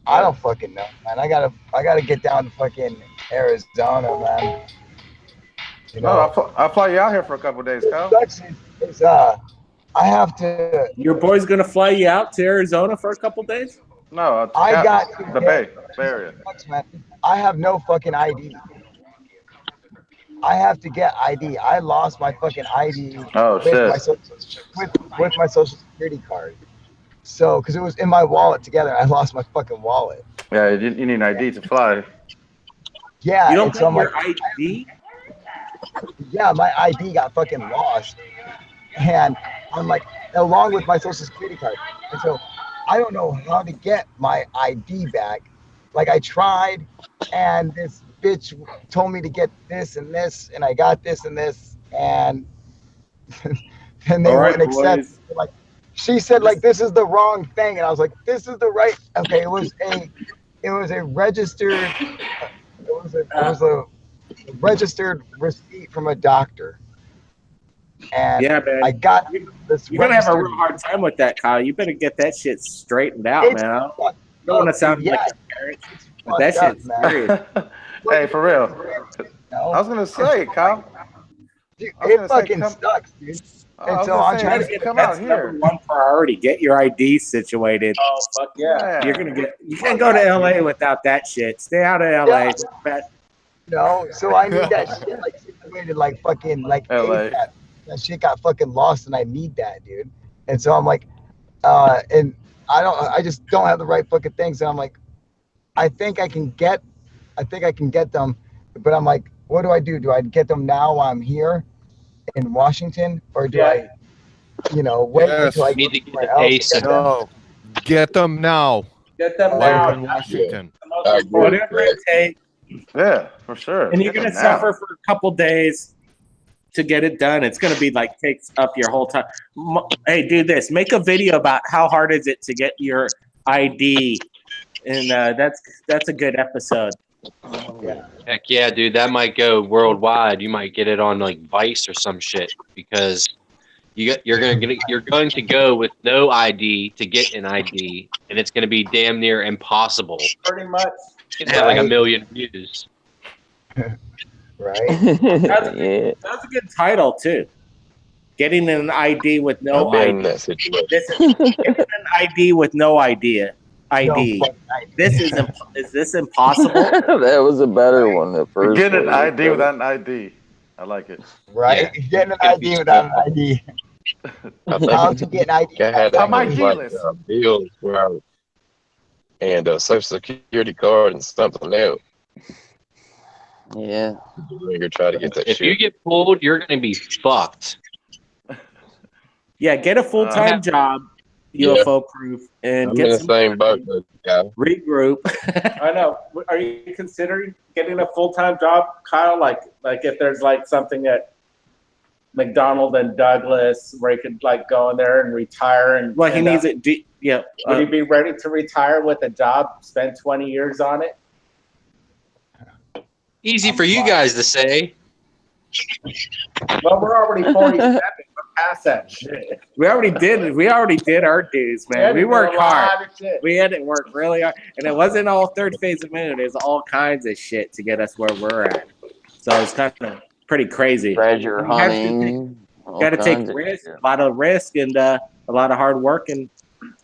I don't fucking know, man. I gotta get down to fucking Arizona, man. You know, No, I'll fly you out here for a couple of days, Kyle. it's, I have to. Your boy's gonna fly you out to Arizona for a couple days? No, I got the Bay Area. I have no fucking ID. I have to get ID. I lost my fucking ID with my social security card. So, because it was in my wallet together, I lost my fucking wallet. Yeah, you need an ID to fly. Yeah, You don't so get your ID? Yeah, my ID got fucking lost, and I'm like, along with my social security card, and so I don't know how to get my ID back. Like I tried, and this bitch told me to get this and this, and I got this and this, and and they wouldn't accept. Like she said, like this is the wrong thing, and I was like, this is the right. Okay, it was a registered. It was a registered receipt from a doctor. And yeah, man. I got this. You're gonna have a real hard time with that, Kyle. You better get that shit straightened out, man. I don't want to sound like your parents, but that shit's serious. Hey, for real. I was gonna say, Kyle. Dude, it fucking sucks, dude. And so I'm trying to come out here. Number one priority: get your ID situated. Oh fuck yeah! You're gonna get. You can't go to LA without that shit. Stay out of LA. Yeah. No, so I need that shit like situated, like fucking like LA. That shit got fucking lost, and I need that, dude. And so I'm like, and I just don't have the right fucking things. And I'm like, I think I can get them, but I'm like, what do I do? Do I get them now while I'm here in Washington, or do I, wait until I need to get somewhere else? No, get them now. Get them While now. you're in Washington. Whatever it takes. Yeah, for sure. And you're gonna suffer for a couple days to get it done. It's gonna be like takes up your whole time. Hey, do this. Make a video about how hard is it to get your ID, and that's a good episode. Yeah. Heck yeah, dude, that might go worldwide. You might get it on like Vice or some shit because you're going to go with no ID to get an ID, and it's going to be damn near impossible. Pretty much. It's going to have like 1 million views. Right. That's a good title too. Getting an ID with no ID. This is getting an ID with no idea. ID. Is this impossible? That was a better one. The first. Get an ID without an ID. I like it. Right. Yeah. Getting an ID without an ID. How to get an ID? I'm ID-less. Bills were out, and a social security card and something else. Yeah. You're trying to get that If shit. you get pulled, you're going to be fucked. Yeah, get a full-time job, UFO proof, and I'm get in the some same boat, guy. regroup. I know. Are you considering getting a full-time job, Kyle? Like if there's like something at McDonald and Douglas where he could like go in there and retire and well, he needs it. Would he be ready to retire with a job? Spend 20 years on it? Easy for you guys to say. Well, we're already 47. We're past that shit. We already did our dues, man. We worked hard. We had to work really hard, and it wasn't all third phase of moon. It was all kinds of shit to get us where we're at. So it's kind of pretty crazy. Treasure hunting. Got to take risks, a lot of risk, and a lot of hard work, and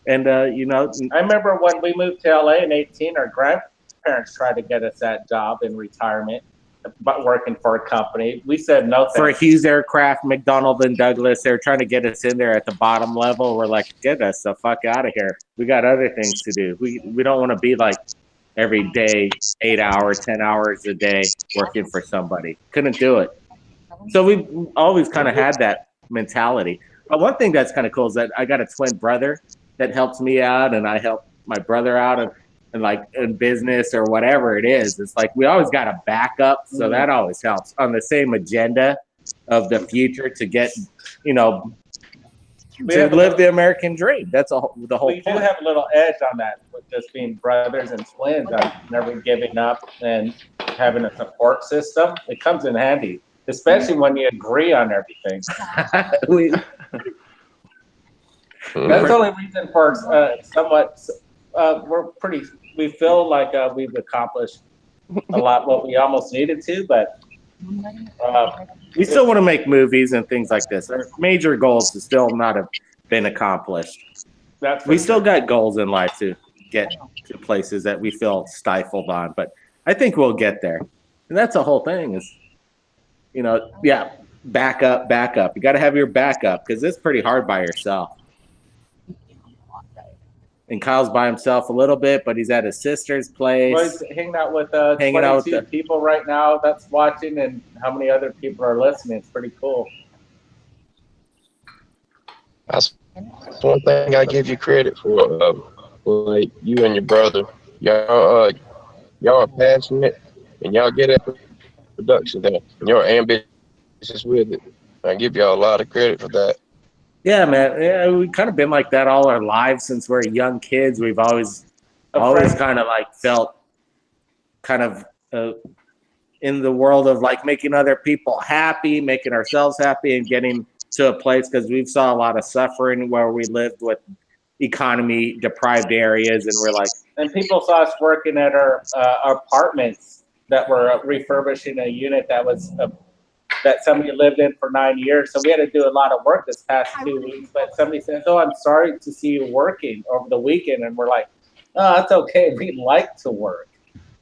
I remember when we moved to LA in 18, our grandparents tried to get us that job in retirement, but working for a company. We said no For thanks. Hughes Aircraft, McDonnell and Douglas, they're trying to get us in there at the bottom level. We're like, get us the fuck out of here. We got other things to do. We don't want to be like every day, 8 hours, 10 hours a day working for somebody. Couldn't do it. So we always kind of had that mentality. But one thing that's kind of cool is that I got a twin brother that helps me out, and I help my brother out, and like in business or whatever it is. It's like we always got a backup, so that always helps on the same agenda of the future to get, to live the American dream. That's the whole We point. do have a little edge on that with just being brothers and twins, on never giving up and having a support system. It comes in handy, especially when you agree on everything. That's the only reason for somewhat. We feel like we've accomplished a lot what we almost needed to, but we still want to make movies and things like this. Our major goals still not have been accomplished. We still got goals in life to get to places that we feel stifled on, but I think we'll get there. And that's the whole thing is, back up. You got to have your backup because it's pretty hard by yourself. And Kyle's by himself a little bit, but he's at his sister's place. Well, he's hanging out with 22 people right now that's watching, and how many other people are listening. It's pretty cool. That's one thing I give you credit for. Like you and your brother, y'all are passionate, and y'all get at production there, and you're ambitious with it. I give y'all a lot of credit for that. Yeah, man. Yeah, we've kind of been like that all our lives since we're young kids. We've always kind of like felt kind of in the world of like making other people happy, making ourselves happy, and getting to a place because we've saw a lot of suffering where we lived with economy deprived areas, and we're like, and people saw us working at our apartments that were refurbishing a unit that was that somebody lived in for 9 years. So we had to do a lot of work this past 2 weeks. But somebody says, "Oh, I'm sorry to see you working over the weekend," and we're like, "Oh, that's okay. We like to work.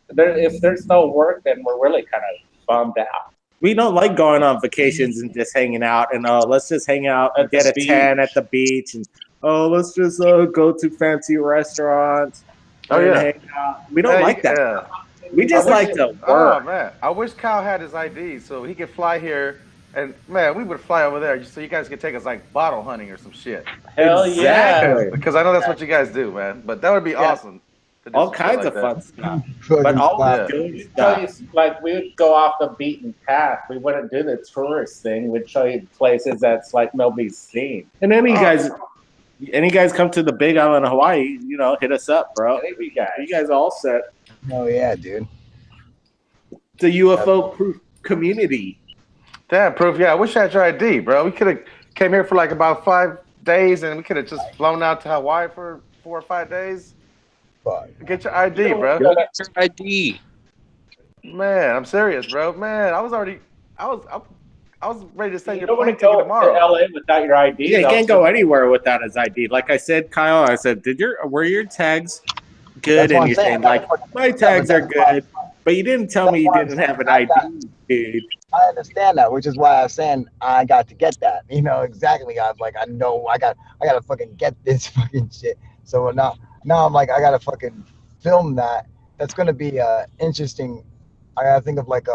If there's no work, then we're really kind of bummed out." We don't like going on vacations and just hanging out and let's just hang out and get a tan at the beach and let's just go to fancy restaurants. Hang out. We don't like that. Yeah. We just like to work. Oh man, I wish Kyle had his ID so he could fly here, and man, we would fly over there so you guys could take us like bottle hunting or some shit. Hell yeah! Because I know that's what you guys do, man. But that would be awesome. All kinds of fun stuff. But all good stuff. Like we would go off the beaten path. We wouldn't do the tourist thing. We'd show you places that's like nobody's seen. And any guys come to the Big Island of Hawaii, hit us up, bro. You guys all set. Oh yeah, dude. The UFO proof community. Damn, proof. Yeah, I wish I had your ID, bro. We could have came here for like about 5 days, and we could have just flown out to Hawaii for 4 or 5 days. Get your ID, bro. Get your ID. Man, I'm serious, bro. Man, I was ready to send You your don't want plane to go ticket tomorrow. to LA without your ID. Yeah, he can't go anywhere without his ID. Like I said, Kyle, I said, were your tags good? And you're saying like, my tags are good, but you didn't tell me you didn't have an ID, dude. I understand that, which is why I was saying I got to get that. Exactly. I was like, I know I gotta fucking get this fucking shit. So now I'm like, I gotta fucking film that. That's gonna be interesting. I gotta think of like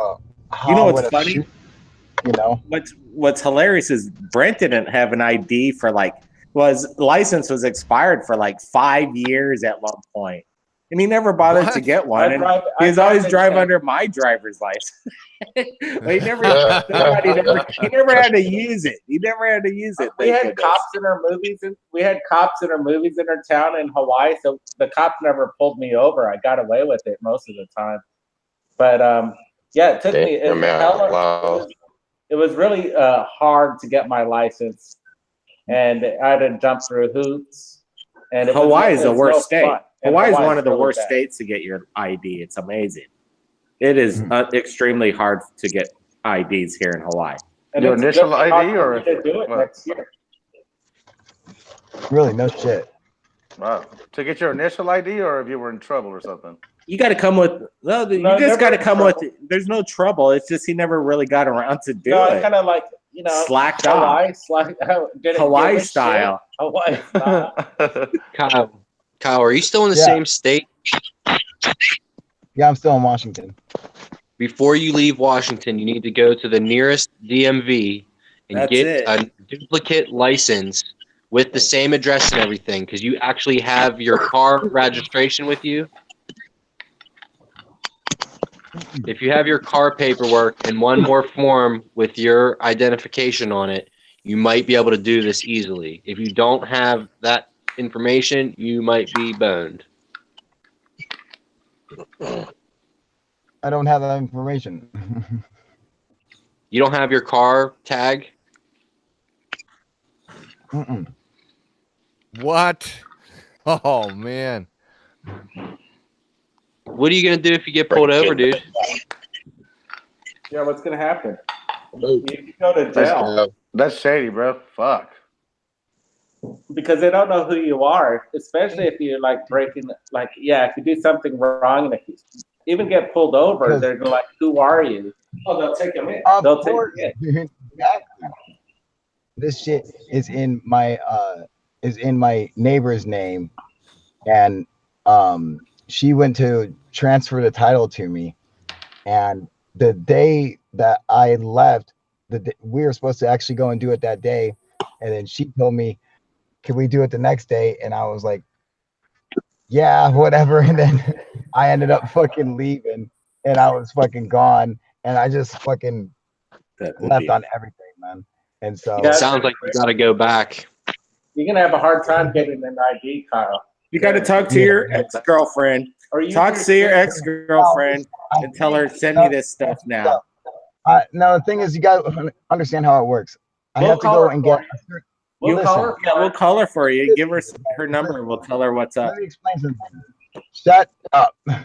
what's funny? What's hilarious is Brent didn't have an ID for his license was expired for like 5 years at one point. And he never bothered to get one. He was always drive under my driver's license. But he never had to use it. He never had to use it. We had cops in our movies, and we had cops in our movies in our town in Hawaii. So the cops never pulled me over. I got away with it most of the time. But it took me. It was really hard to get my license, and I had to jump through hoops. And Hawaii is the worst state. Hawaii is one of the worst states to get your ID. It's amazing. It is extremely hard to get IDs here in Hawaii. And your initial ID or to do it next year. Really, no shit. Wow. To get your initial ID or if you were in trouble or something? You got to come with. No, you just got to come with. There's no trouble. It's just he never really got around to do it. Kind of like slacked Hawaii, off. Hawaii style. Hawaii style. Kyle, are you still in the same state? Yeah, I'm still in Washington. Before you leave Washington, you need to go to the nearest DMV and get a duplicate license with the same address and everything, because you actually have your car registration with you. If you have your car paperwork and one more form with your identification on it, you might be able to do this easily. If you don't have that information, you might be boned. I don't have that information. You don't have your car tag? What? Oh, man. What are you going to do if you get pulled over, dude? Yeah, what's going to happen? You go to jail. That's shady, bro. Fuck. Because they don't know who you are, especially if you're like breaking, like, if you do something wrong and if you even get pulled over, they're like, who are you? Oh, they'll take him in. They'll take him in. Exactly. This shit is in my neighbor's name, and she went to transfer the title to me, and the day that I left, we were supposed to actually go and do it that day, and then she told me, can we do it the next day? And I was like, yeah, whatever. And then I ended up fucking leaving, and I was fucking gone, and I just fucking left on everything, man. And so it sounds like you got to go back. You're gonna have a hard time getting an ID, Kyle. You got to talk to your ex-girlfriend. Talk to your ex-girlfriend and tell her, send me this stuff now. No, the thing is, you got to understand how it works. I have to go and get. We'll call her. Yeah, we'll call her for you. Give her number, and we'll tell her what's up. Let me explain something. Shut up. I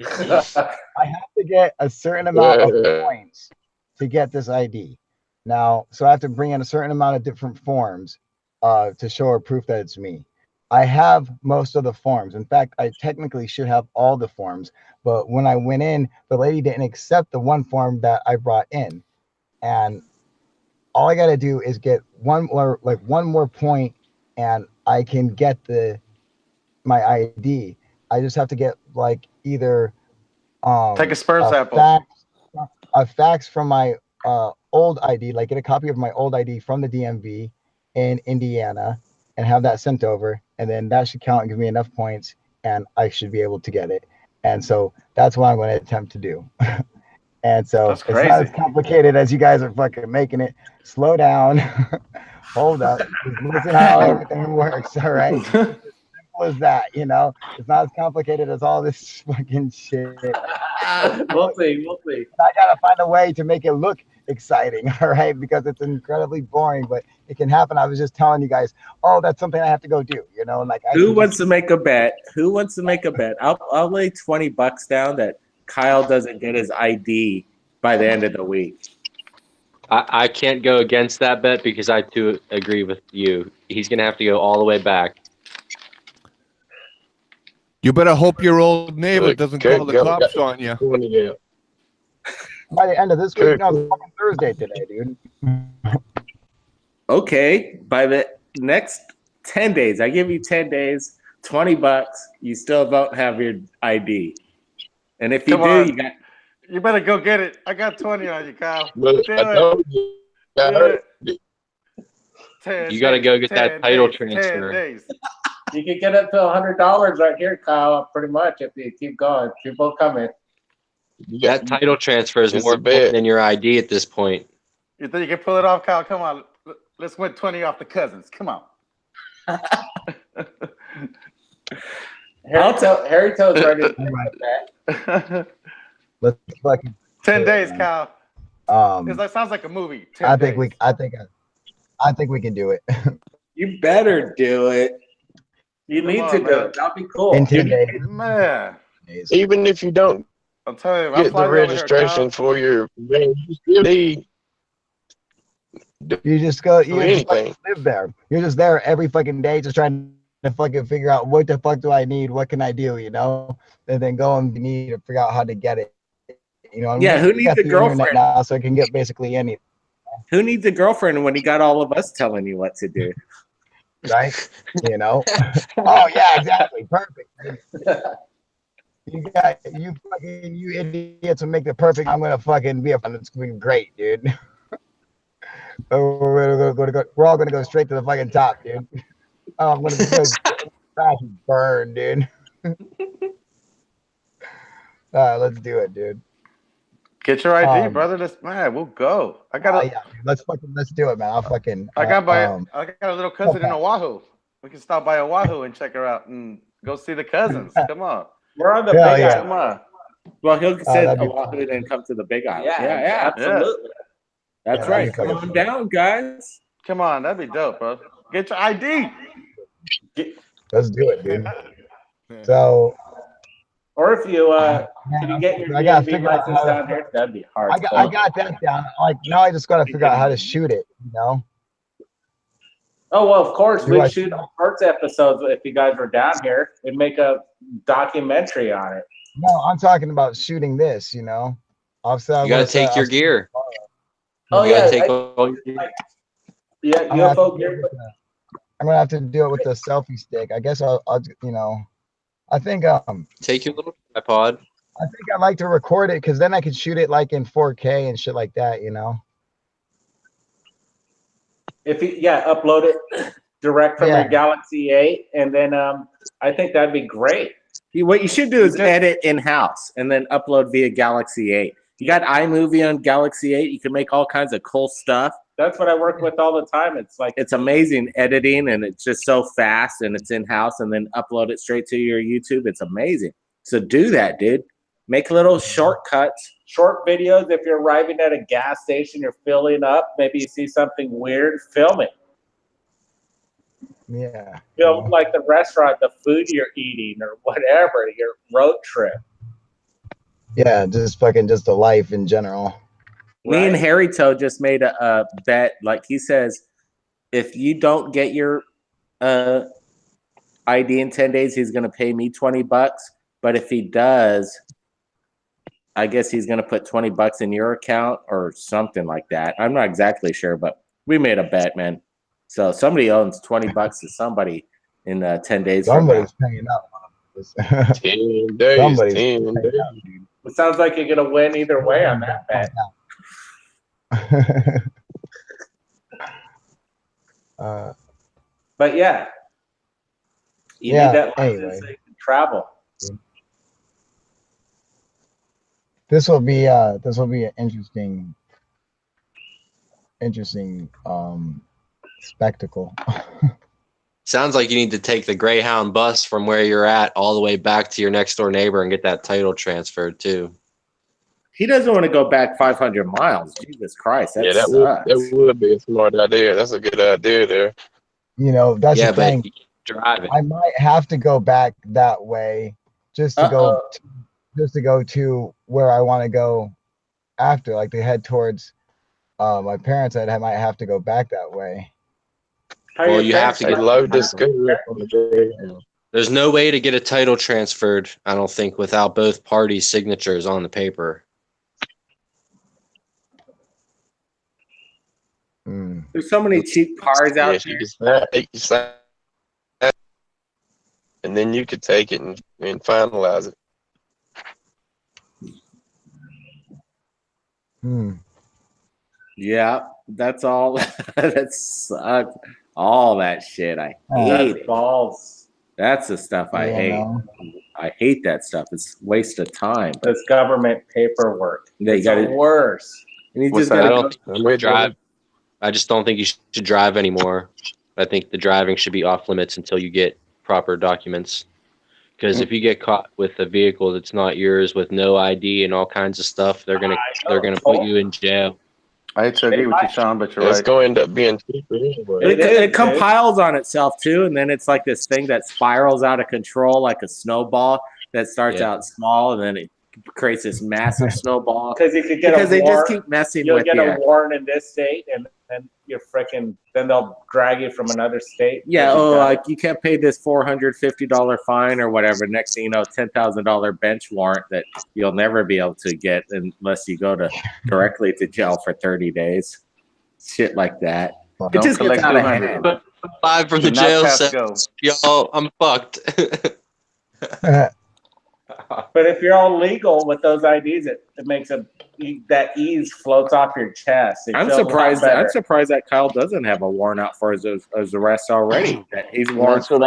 have to get a certain amount of points to get this ID. Now, so I have to bring in a certain amount of different forms to show or proof that it's me. I have most of the forms. In fact, I technically should have all the forms. But when I went in, the lady didn't accept the one form that I brought in. And all I got to do is get one more point, and I can get my ID. I just have to get like either take a sperm sample, a fax from my old ID, like get a copy of my old ID from the DMV in Indiana, and have that sent over, and then that should count and give me enough points, and I should be able to get it. And so that's what I'm going to attempt to do. And so it's not as complicated as you guys are fucking making it. Slow down. Hold up. Just listen how everything works. All right. As simple as that, It's not as complicated as all this fucking shit. We'll see. I gotta find a way to make it look exciting, all right? Because it's incredibly boring, but it can happen. I was just telling you guys, oh, that's something I have to go do. Like who wants to make a bet? Who wants to make a bet? I'll lay $20 down that Kyle doesn't get his ID by the end of the week. I can't go against that bet because I too agree with you. He's gonna have to go all the way back. You better hope your old neighbor doesn't call the cops on you. By the end of this week, no, it's fucking Thursday today, dude. Okay, by the next 10 days, I give you 10 days, $20. You still don't have your ID. And if you you better go get it. I got 20 on you, Kyle. You got to go get that title transfer. You can get up to $100 right here, Kyle. Pretty much, if you keep going, people coming. That title transfer is more important than your ID at this point. You think you can pull it off, Kyle? Come on, let's win 20 off the cousins. Come on. Harry Toad's ready to do that. Let's fucking 10 days, Kyle. It sounds like a movie. I think we can do it. You better do it. You need to do it. That'll be cool. In 10 days. Man. Even if you don't I'm telling you, get the registration for your van, you still need. You just go. You just live there. You're just there every fucking day, just trying to fucking figure out what the fuck do I need, what can I do, you know, and then go and need to figure out how to get it. You know, Yeah, who we needs got a the internet girlfriend? now, so I can get basically anything. Who needs a girlfriend when he got all of us telling you what to do? Right? You know? Oh yeah, exactly. Perfect. You idiots will make the perfect. I'm gonna fucking be a fun. It's gonna be great, dude. We're all gonna go straight to the fucking top, dude. Oh, I'm gonna crash and burn, dude. Let's do it, dude. Get your ID, brother. Man, we'll go. Yeah, let's do it, man. I got a little cousin in Oahu. We can stop by Oahu and check her out and go see the cousins. Come on. We're on the Hell big yeah. island. Come on. Well, he'll say that'd be Oahu and then come to the Big Island. Yeah, absolutely. That's Yeah, right. that'd be Come on down, guys. Come on, that'd be dope, bro. Get your ID. Let's do it, dude. So, Or if you get your I gotta DMV figure out license how to- down here, that'd be hard. I got that down. Like now, I just gotta figure out how to shoot it. You know. Oh well, of course Do we'd I- shoot first episodes if you guys were down here and make a documentary on it. No, I'm talking about shooting this. You know. You gotta take your gear. Oh You yeah, gotta take all your gear. yeah, I'm gonna have UFO to do it gear. with I'm gonna have to do it with the selfie stick. I guess I'll you know. I think Take your little tripod. I think I'd like to record it because then I could shoot it like in 4K and shit like that. You know. If you upload it direct from Yeah. your Galaxy 8, and then I think that'd be great. What you should do is edit in-house and then upload via Galaxy 8. You got iMovie on Galaxy 8. You can make all kinds of cool stuff. That's what I work with all the time. It's like It's amazing editing, and it's just so fast, and it's in-house, and then upload it straight to your YouTube. It's amazing. So do that, dude. Make little shortcuts. short videos. If you're arriving at a gas station, you're filling up. Maybe you see something weird, film it. Yeah. Film like the restaurant, the food you're eating, or whatever. Your road trip. Yeah, just the life in general. Me and Harry Toe just made a bet. Like he says, if you don't get your ID in 10 days, he's going to pay me $20. But if he does, I guess he's going to put $20 in your account or something like that. I'm not exactly sure, but we made a bet, man. So somebody owns $20 to somebody in 10 days. Somebody's paying up. 10 days. Somebody's 10 days. It sounds like you're gonna win either way on that bet. But yeah, you need that license so you can travel. This will be an interesting spectacle. Sounds like you need to take the Greyhound bus from where you're at all the way back to your next door neighbor and get that title transferred too. He doesn't want to go back 500 miles. Jesus Christ. That would be a smart idea. That's a good idea there. You know, that's the Yeah, but thing. driving. I might have to go back that way just to go to where I want to go after, like to head towards my parents. I might have to go back that way. Well, you have to get load this scooter up on the Greyhound. There's no way to get a title transferred, I don't think, without both parties' signatures on the paper. There's so many cheap cars out there. And then you could take it and finalize it. Yeah, that's all. That's all that shit. I hate it. Balls. That's the stuff I hate. I hate that stuff. It's a waste of time. This government paperwork. They got it worse. And you I just don't think you should drive. I just don't think you should drive anymore. I think the driving should be off limits until you get proper documents. Because if you get caught with a vehicle that's not yours with no ID and all kinds of stuff, they're gonna put you in jail. I hate to agree with you, Sean, but you're right. It's going to end up being cheaper anyway. It compiles on itself too, and then it's like this thing that spirals out of control like a snowball that starts out small and then it creates this massive snowball. Because you could get because they just keep messing you'll with you. get a warrant in this state, and freaking. Then they'll drag you from another state. Yeah, like you can't pay this $450 fine or whatever. Next thing you know, $10,000 bench warrant that you'll never be able to get unless you go directly to jail for 30 days. Shit like that. It just gets out of hand. Live from the jail cell. Y'all, I'm fucked. But if you're all legal with those IDs, it makes that ease floats off your chest. I'm surprised that Kyle doesn't have a warrant out for his arrest already. That he's warrant free.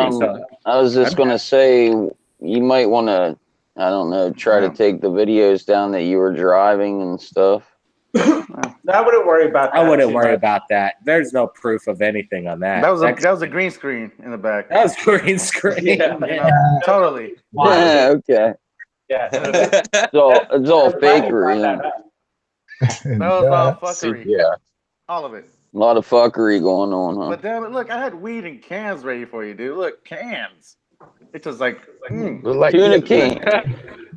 I was just gonna say, you might want to, I don't know, try to take the videos down that you were driving and stuff. I wouldn't worry about that. I wouldn't worry about that. There's no proof of anything on that. That was a green screen in the back. That was green screen. Yeah, totally. Yeah, okay. Yeah. It's all fakery. That was all fuckery. Yeah. All of it. A lot of fuckery going on, huh? But damn it, look, I had weed in cans ready for you, dude. Look, cans. It's just like, like tuna can.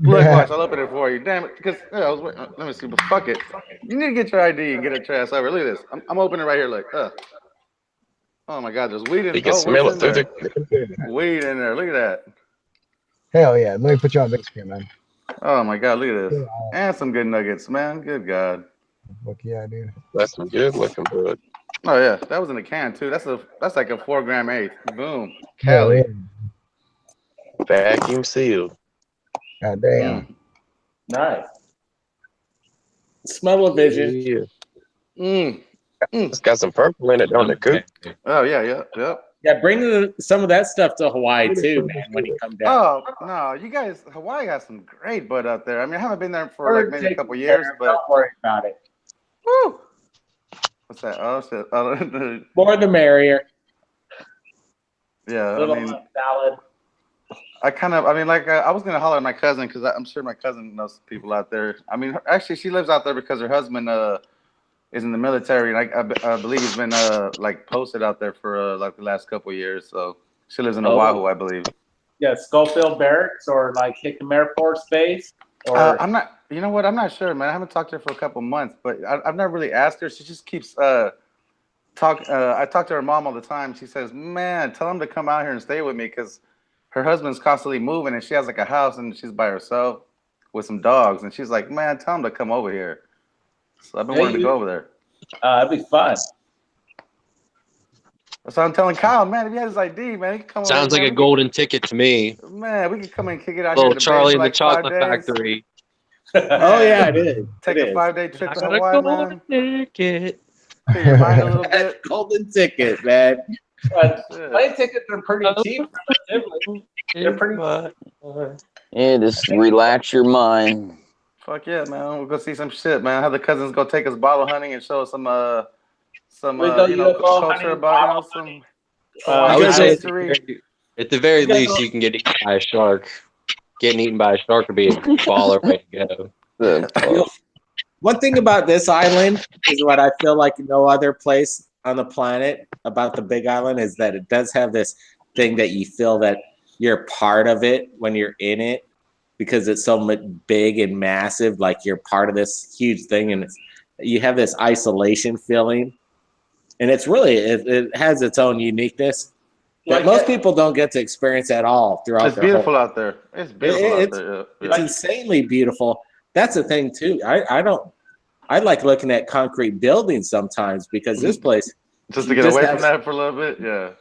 Look, watch, I'll open it for you. Damn it, because let me see, but fuck it. You need to get your ID and get a trash over. Look at this. I'm opening it right here. Look, oh my God, there's weed in there. You can smell it through the weed in there. Look at that. Hell yeah! Let me put you on big screen, man. Oh my God, look at this. And some good nuggets, man. Good God. Fuck yeah, dude. That's some good looking bud. Oh yeah, that was in a can too. That's like a 4-gram eighth. Boom. Hell yeah. Vacuum sealed. God damn. Nice. Smell-o-vision. Yeah. It's got some purple in it, don't it? Good. Oh yeah. Yeah, bring some of that stuff to Hawaii too, man. When you come down. Oh no, you guys, Hawaii has some great bud out there. I mean, I haven't been there for like maybe a couple years, but don't worry about it. Woo! What's that? Oh shit! Oh, More the merrier. Yeah, Little I mean, salad. I was gonna holler at my cousin because I'm sure my cousin knows people out there. I mean, actually, she lives out there because her husband is in the military, and I believe he's been like posted out there for like the last couple of years. So she lives in Oahu, I believe. Yeah, Schofield Barracks or like Hickam Air Force Base. Or I'm not. You know what? I'm not sure, man. I haven't talked to her for a couple months, but I've never really asked her. She just keeps I talk to her mom all the time. She says, "Man, tell him to come out here and stay with me because her husband's constantly moving, and she has like a house, and she's by herself with some dogs, and she's like, man, tell him to come over here." So I've been wanting to go over there. It'd be fun. So I'm telling Kyle, man, if he has his ID, man, he can come Sounds over, like a golden ticket to me. Man, we can come and kick it out Little here. Charlie in the like Chocolate Factory. Oh yeah, it is. Take a 5-day trip to Hawaii, a golden Clear ticket. your mind a little bit. Golden ticket, man. Plane tickets are pretty cheap. They're pretty. Yeah, just relax your mind. Fuck yeah, man. We'll go see some shit, man. Have the cousins go take us bottle hunting and show us some culture about some I would say history. at the very least, you can get eaten by a shark. Getting eaten by a shark would be a baller way to go. One thing about this island is what I feel like no other place on the planet about the Big Island is that it does have this thing that you feel that you're part of it when you're in it because it's so big and massive, like you're part of this huge thing, and you have this isolation feeling, and it's really it has its own uniqueness that most people don't get to experience at all throughout. It's beautiful out there. It's beautiful out there. It's insanely beautiful. That's the thing too. I like looking at concrete buildings sometimes because this place just to get away from that for a little bit. Yeah,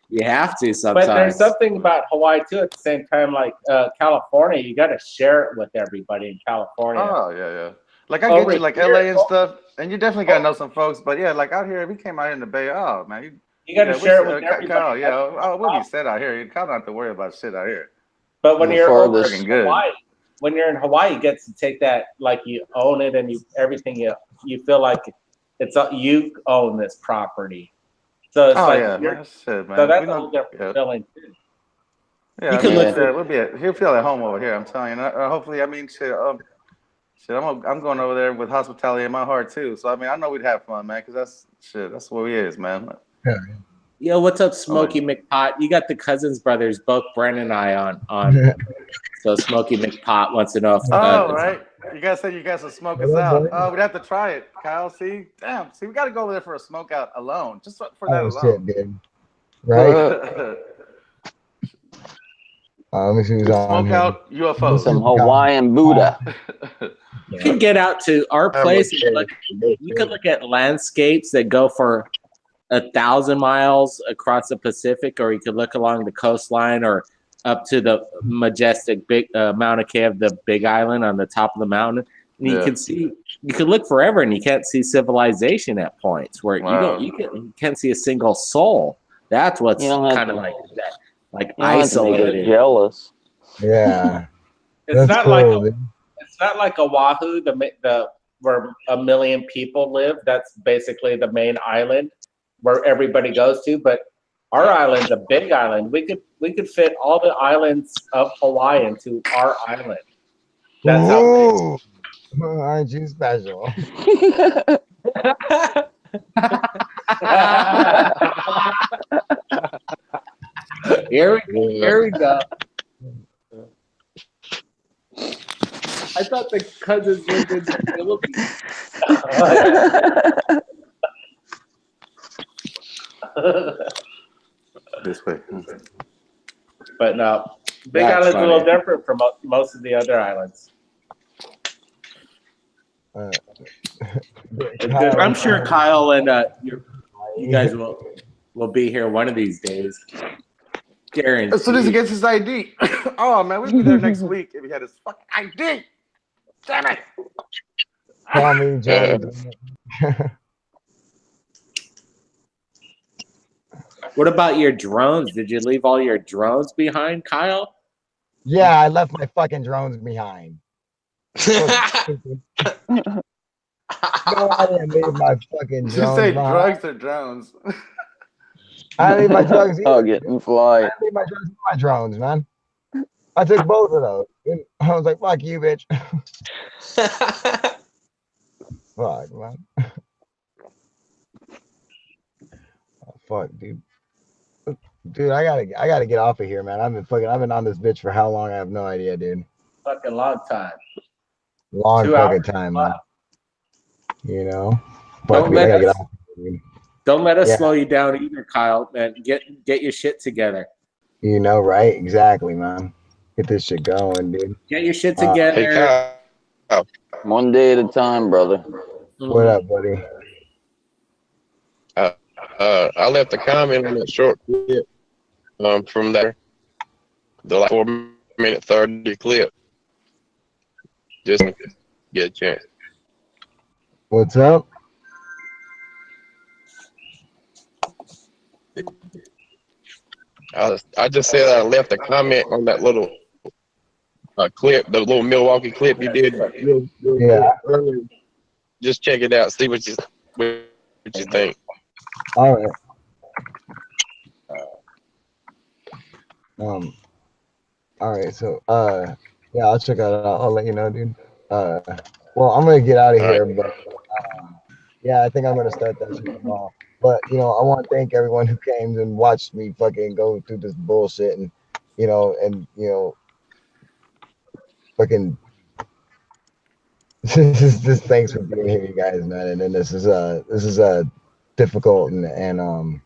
you have to sometimes. But there's something about Hawaii too. At the same time, like California, you got to share it with everybody in California. Oh yeah. Like I get you, like LA and stuff, and you definitely got to know some folks. But yeah, like out here, if we came out here in the Bay, oh man, you got to share it with everybody. Kyle, yeah, we'll be set out here. You kind of have to worry about shit out here. But when you're over in good. Hawaii, when you're in Hawaii, you get to take that like you own it, and everything you feel like it's you own this property. So it's shit, man. So that's a whole different feeling too. Yeah, you can look at. He'll feel at home over here. I'm telling you. Hopefully, I mean, shit. I'm going over there with hospitality in my heart too. So I mean, I know we'd have fun, man, because that's what we is, man. Yeah. Yo, what's up, Smokey McPot? You got the Cousins brothers, both Bren and I on. So Smokey McPot wants to know if right. You guys said you guys will smoke us What up, out. buddy? Oh, we'd have to try it, Kyle. See, damn. See, we got to go over there for a smoke out alone, just for that Oh alone. shit, dude. Right? Let me see who's on Smoke here. out UFOs. Some Hawaiian Buddha. You can get out to our place. And you could look at landscapes that go for 1,000 miles across the Pacific, or you could look along the coastline, or up to the majestic big Mauna Kea of the Big Island on the top of the mountain. And you can see, you can look forever, and you can't see civilization at points where you can't see a single soul. That's what's kind of like that, like isolated. Jealous. Yeah. It's That's not cool, like dude. it's not like Oahu, the where 1 million people live. That's basically the main island where everybody goes to. But our island's a big island. We could fit all the islands of Hawaii into our island. That's how big. Ooh, aren't you special? Here we go. I thought the cousins lived in the Philippines. This way. But no, Big That's Island's funny. a little different from most of the other islands. I'm sure Kyle and you guys will be here one of these days. Guaranteed. As soon as he gets his ID. Oh man, we'll be there next week if he had his fucking ID. Damn it. Call me James. What about your drones? Did you leave all your drones behind, Kyle? Yeah, I left my fucking drones behind. No, I didn't leave my fucking Did drones you say behind. drugs or drones? I didn't leave my drugs either. Oh, getting fly. I didn't leave my drugs or my drones, man. I took both of those. And I was like, fuck you, bitch. Fuck, man. Oh, fuck, dude. Dude, I gotta get off of here, man. I've been on this bitch for how long? I have no idea, dude. Fucking long time. Long 2 fucking hours. time, man. You know? Don't Fuck, dude, I let gotta get us- off of here, dude. Don't let us Yeah. slow you down either, Kyle. Man, get your shit together. You know, right? Exactly, man. Get this shit going, dude. Get your shit Uh, together. Hey, Kyle. One day at a time, brother. What up, buddy? I left a comment on that short clip from there. The like 4-minute 30 clip. Just get a chance. What's up? I just said I left a comment on that little clip, the little Milwaukee clip you did. Yeah. Earlier. Just check it out. See what you think. All right. All right. So, yeah, I'll check it out. I'll let you know, dude. Well, I'm gonna get out of here, but yeah, I think I'm gonna start that shit tomorrow. But you know, I want to thank everyone who came and watched me fucking go through this bullshit, and you know, fucking. Just thanks for being here, you guys, man. And then this is difficult and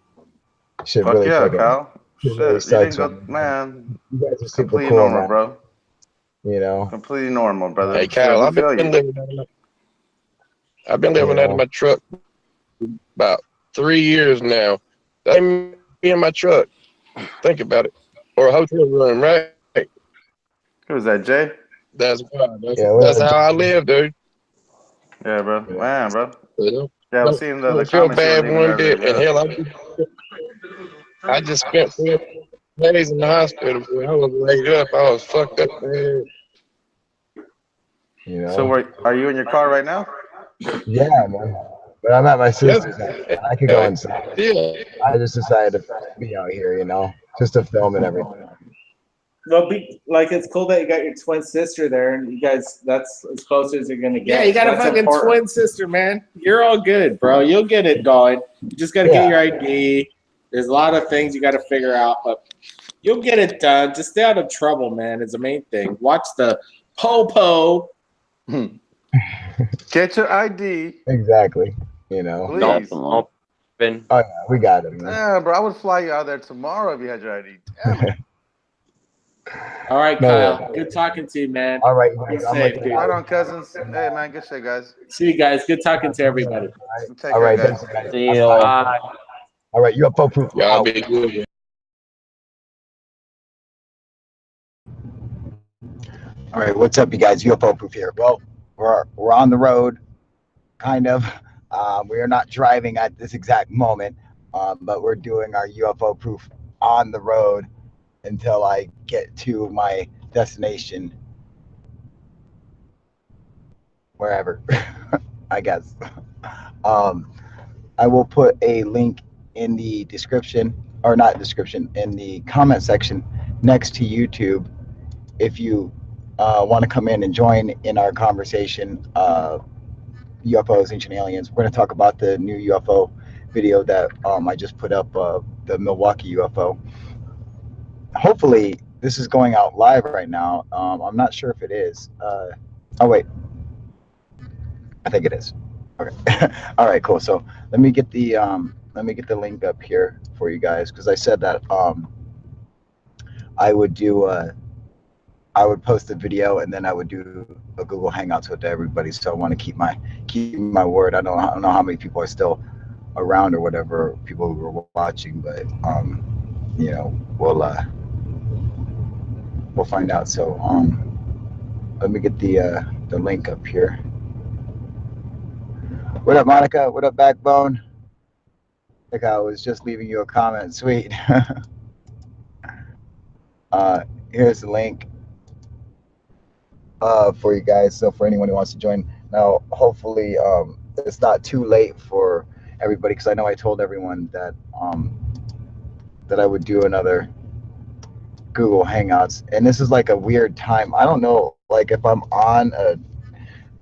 shit Fuck really yeah, fucking. Kyle. Shit Shit, really you sucks, didn't go, man. You guys are super Completely cool, normal, man. bro. You know. Completely normal, brother. Hey, Kyle, We I've feel been you. living out of my truck about 3 years now. That ain't me in my truck. Think about it. Or a hotel room, right? Who was that, Jay? That's Yeah, that's how I live, dude. Yeah, bro. Man, bro. You know? Yeah, I was seeing the Don't feel comments you were bad leaving one earlier. bit. And Yeah. hell, I just spent 4 days in the hospital. Boy. I was laid up. I was fucked up, man. You know. So, are you in your car right now? Yeah, man. But I'm at my sister's house. I could go inside. Yeah. I just decided to be out here, you know, just to film and everything. Well, it's cool that you got your twin sister there, and you guys, that's as close as you're gonna get. Yeah, you got a That's fucking important. twin sister, man. You're all good, bro. You'll get it going. You just got to get your ID. There's a lot of things you got to figure out, but you'll get it done. Just stay out of trouble, man, is the main thing. Watch the po-po Get your ID, Exactly. You know. please. Definitely. Been Oh yeah, we got it, man. Yeah, bro, I would fly you out there tomorrow if you had your ID. Damn it. All right, No Kyle. way. Good talking to you, man. All right, Be guys. I'm safe, gonna dude. Right on, cousins. Hey, man, good shit, guys. See you guys. Good talking to everybody. Take All care, right, guys. thanks, guys. See y'all. All right, UFO proof. Y'all Out. be good. All right, what's up, you guys? UFO proof here. Well, we're on the road, kind of. We are not driving at this exact moment, but we're doing our UFO proof on the road until I get to my destination, wherever, I guess. I will put a link in the description, or not description, in the comment section next to YouTube if you want to come in and join in our conversation. UFOs, ancient aliens. We're going to talk about the new UFO video that I just put up, the Milwaukee UFO. Hopefully, this is going out live right now. I'm not sure if it is. Oh wait, I think it is. Okay. All right, cool. So let me get the link up here for you guys, because I said that I would do I would post the video and then I would do a Google Hangouts with everybody. So I want to keep my word. I don't know how many people are still around or whatever, people who are watching, but you know, we'll find out. So let me get the link up here. What up, Monica? What up, Backbone? Like I was just leaving you a comment. Sweet. Here's the link for you guys. So for anyone who wants to join, now hopefully it's not too late for everybody, because I know I told everyone that that I would do another Google Hangouts, and this is like a weird time. I don't know, like if I'm on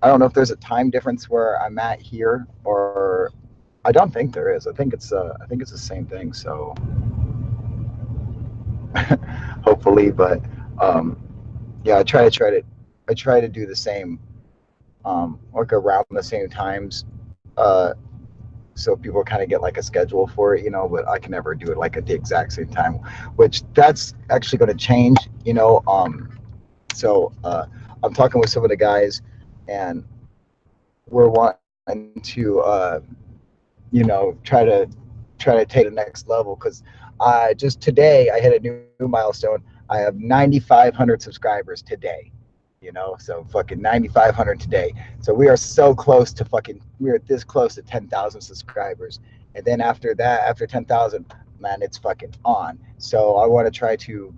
I don't know if there's a time difference where I'm at here, or I don't think there is. I think it's the same thing. So hopefully, but yeah, I try to do the same, like around the same times, so people kind of get like a schedule for it, you know. But I can never do it like at the exact same time, which that's actually going to change, you know. So I'm talking with some of the guys, and we're wanting to, you know, try to take the next level, because just today I hit a new milestone. I have 9,500 subscribers today, you know, so fucking 9,500 today. So we are so close to we're this close to 10,000 subscribers. And then after that, after 10,000, man, it's fucking on. So I want to try to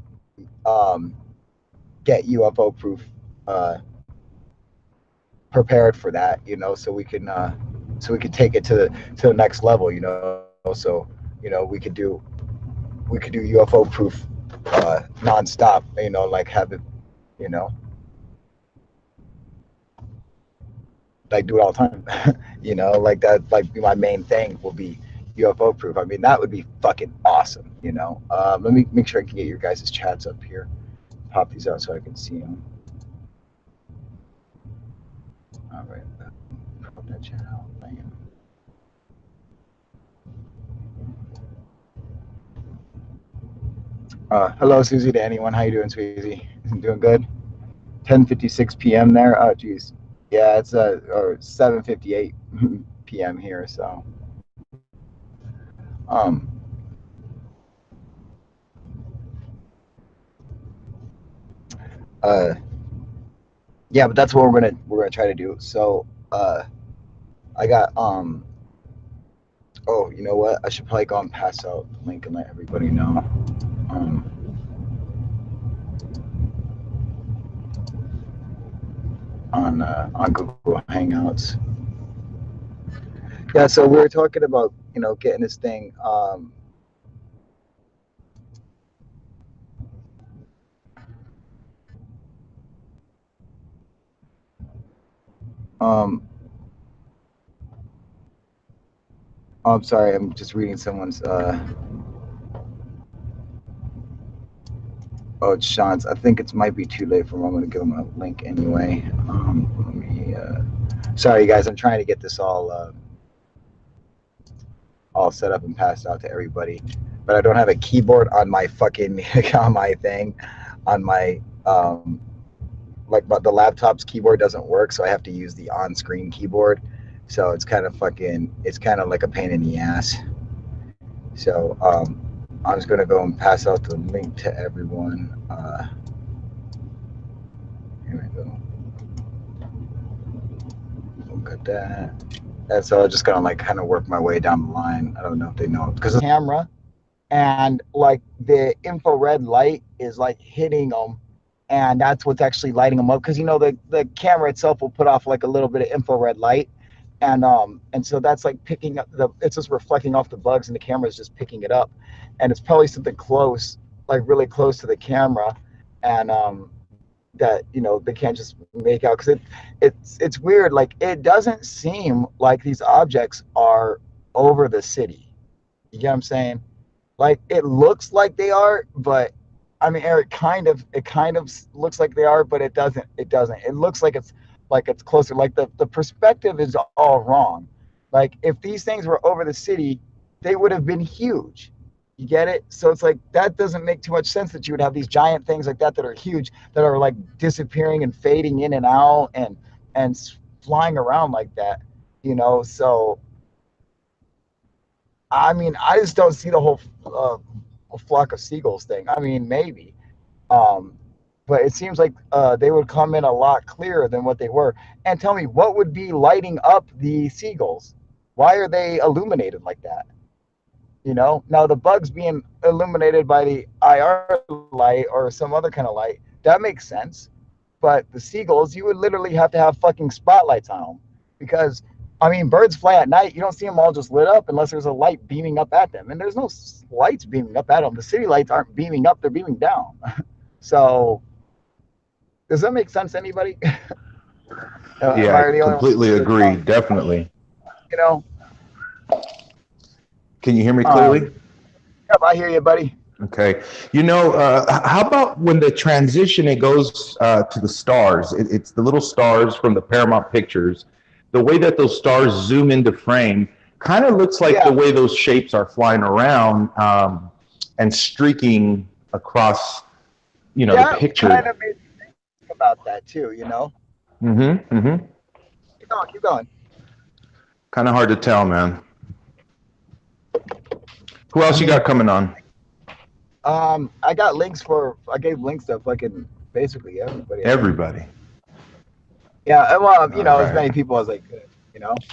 get UFO proof prepared for that, you know, so we can take it to the next level, you know. So, you know, we could do UFO proof nonstop, you know, like have it, you know, like do it all the time. You know, like that, like my main thing will be UFO proof. I mean, that would be fucking awesome, you know. Let me make sure I can get your guys' chats up here, pop these out so I can see them. All right, pop that chat out. Bam. Hello, Susie, to anyone. How you doing, Susie? Doing good? 10:56 p.m. there. Oh, geez. Yeah, it's 7:58 p.m. here. So, yeah, but that's what we're gonna try to do. So, I got oh, you know what? I should probably go and pass out the link and let everybody know. On Google Hangouts. Yeah, so we were talking about, you know, getting this thing oh, I'm sorry, I'm just reading someone's oh, it's Sean's. I think it might be too late for him. I'm gonna give him a link anyway. Let me Sorry, guys. I'm trying to get this all set up and passed out to everybody, but I don't have a keyboard on my fucking on my thing, on my but the laptop's keyboard doesn't work, so I have to use the on-screen keyboard. So it's kind of like a pain in the ass. So I'm just gonna go and pass out the link to everyone. Here we go. Look at that. And so I'm just gonna like kind of work my way down the line. I don't know if they know because the camera and like the infrared light is like hitting them, and that's what's actually lighting them up. Because the camera itself will put off like a little bit of infrared light, and so that's like picking up it's just reflecting off the bugs, and the camera is just picking it up, and it's probably something close, like really close to the camera, and that they can't just make out because it's weird. Like it doesn't seem like these objects are over the city. You get what I'm saying? Like it looks like they are, but I mean, Eric, it kind of looks like they are, but it doesn't. It looks like it's closer. Like the perspective is all wrong. Like if these things were over the city, they would have been huge. You get it? So it's like that doesn't make too much sense that you would have these giant things like that are huge, that are like disappearing and fading in and out and flying around like that. So I mean, I just don't see the whole flock of seagulls thing. I mean, maybe, but it seems like they would come in a lot clearer than what they were. And tell me, what would be lighting up the seagulls? Why are they illuminated like that? Now the bugs being illuminated by the IR light or some other kind of light, that makes sense. But the seagulls, you would literally have to have fucking spotlights on them, because I mean, birds fly at night. You don't see them all just lit up unless there's a light beaming up at them, and there's no lights beaming up at them. The city lights aren't beaming up; they're beaming down. So, does that make sense to anybody? Yeah, I completely agree. Definitely. Can you hear me clearly? Yep, I hear you, buddy. Okay. How about when the transition, it goes to the stars? It's the little stars from the Paramount pictures. The way that those stars zoom into frame kind of looks like the way those shapes are flying around and streaking across, the picture. Kind of made me think about that too, Keep going. Kind of hard to tell, man. Who else you got coming on? I gave links to fucking basically everybody. Everybody. Yeah, well, as many people as I could,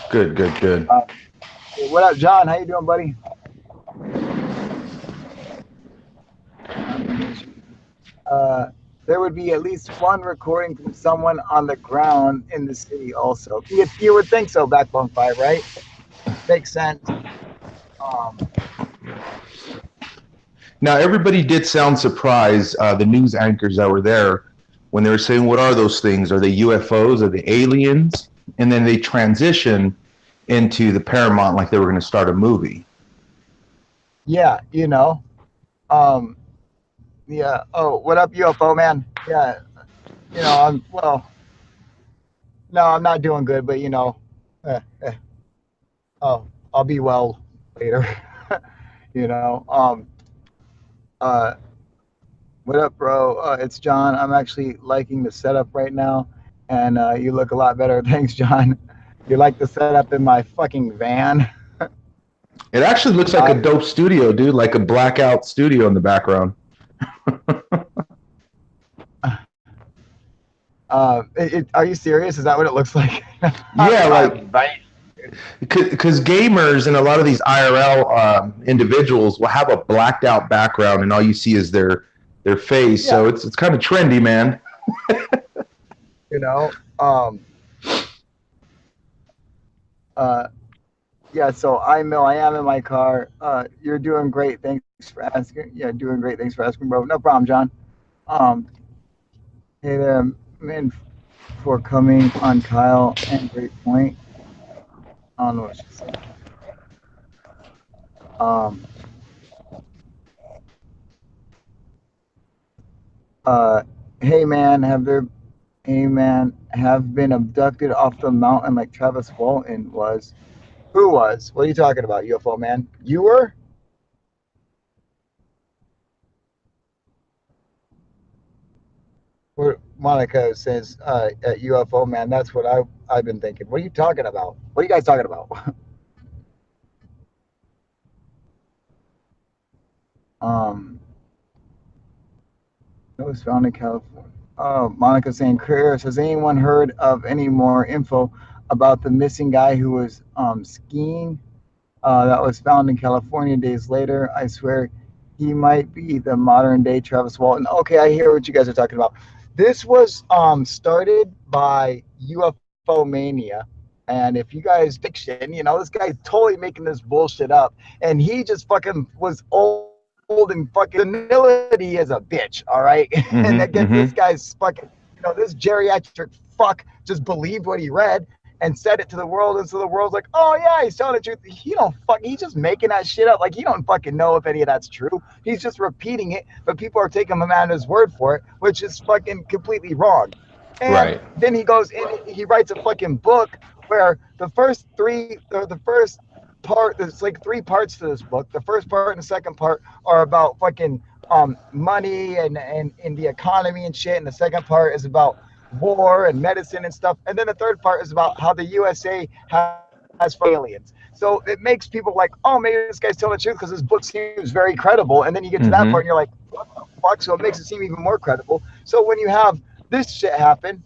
Good. Hey, what up, John? How you doing, buddy? There would be at least one recording from someone on the ground in the city also. You would think so, Backbone 5, right? Makes sense. Now, everybody did sound surprised, the news anchors that were there, when they were saying, what are those things? Are they UFOs? Are they aliens? And then they transition into the Paramount like they were going to start a movie. Yeah, yeah. Oh, what up, UFO man? Yeah. No, I'm not doing good, but I'll be well later. What up, bro? It's John. I'm actually liking the setup right now, and you look a lot better. Thanks, John. You like the setup in my fucking van? It actually looks like a dope studio, dude, like a blackout studio in the background. Are you serious? Is that what it looks like? Yeah, like because gamers and a lot of these IRL individuals will have a blacked out background, and all you see is their face. Yeah. So it's kind of trendy, man. Yeah. So I am in my car. You're doing great. Thanks for asking. Yeah, doing great. Thanks for asking, bro. No problem, John. Hey there, man, for coming on, Kyle, and great point. I don't know what she said. Hey man, have there A man have been abducted off the mountain like Travis Walton was. Who was? What are you talking about, UFO man? You were? Monica says at UFO man. That's what I've been thinking. What are you talking about? What are you guys talking about? um, it was found in California. Oh, Monica saying, Chris, has anyone heard of any more info about the missing guy who was skiing? That was found in California days later. I swear he might be the modern day Travis Walton. Okay, I hear what you guys are talking about. This was started by UFO Mania. And if you guys fiction, this guy's totally making this bullshit up. And he just fucking was old and fucking senility is a bitch, all right? And that gets this guy's fucking, this geriatric fuck just believed what he read and said it to the world, and so the world's like, oh yeah, he's telling the truth. He's just making that shit up. Like, he don't fucking know if any of that's true. He's just repeating it, but people are taking him at his word for it, which is fucking completely wrong. And then he goes in, he writes a fucking book where the first part, there's like 3 parts to this book. The first part and the second part are about fucking money and the economy and shit, and the second part is about war and medicine and stuff, and then the third part is about how the USA has aliens. So it makes people like, oh, maybe this guy's telling the truth because his book seems very credible, and then you get to that part and you're like, what the fuck? So it makes it seem even more credible. So when you have this shit happen,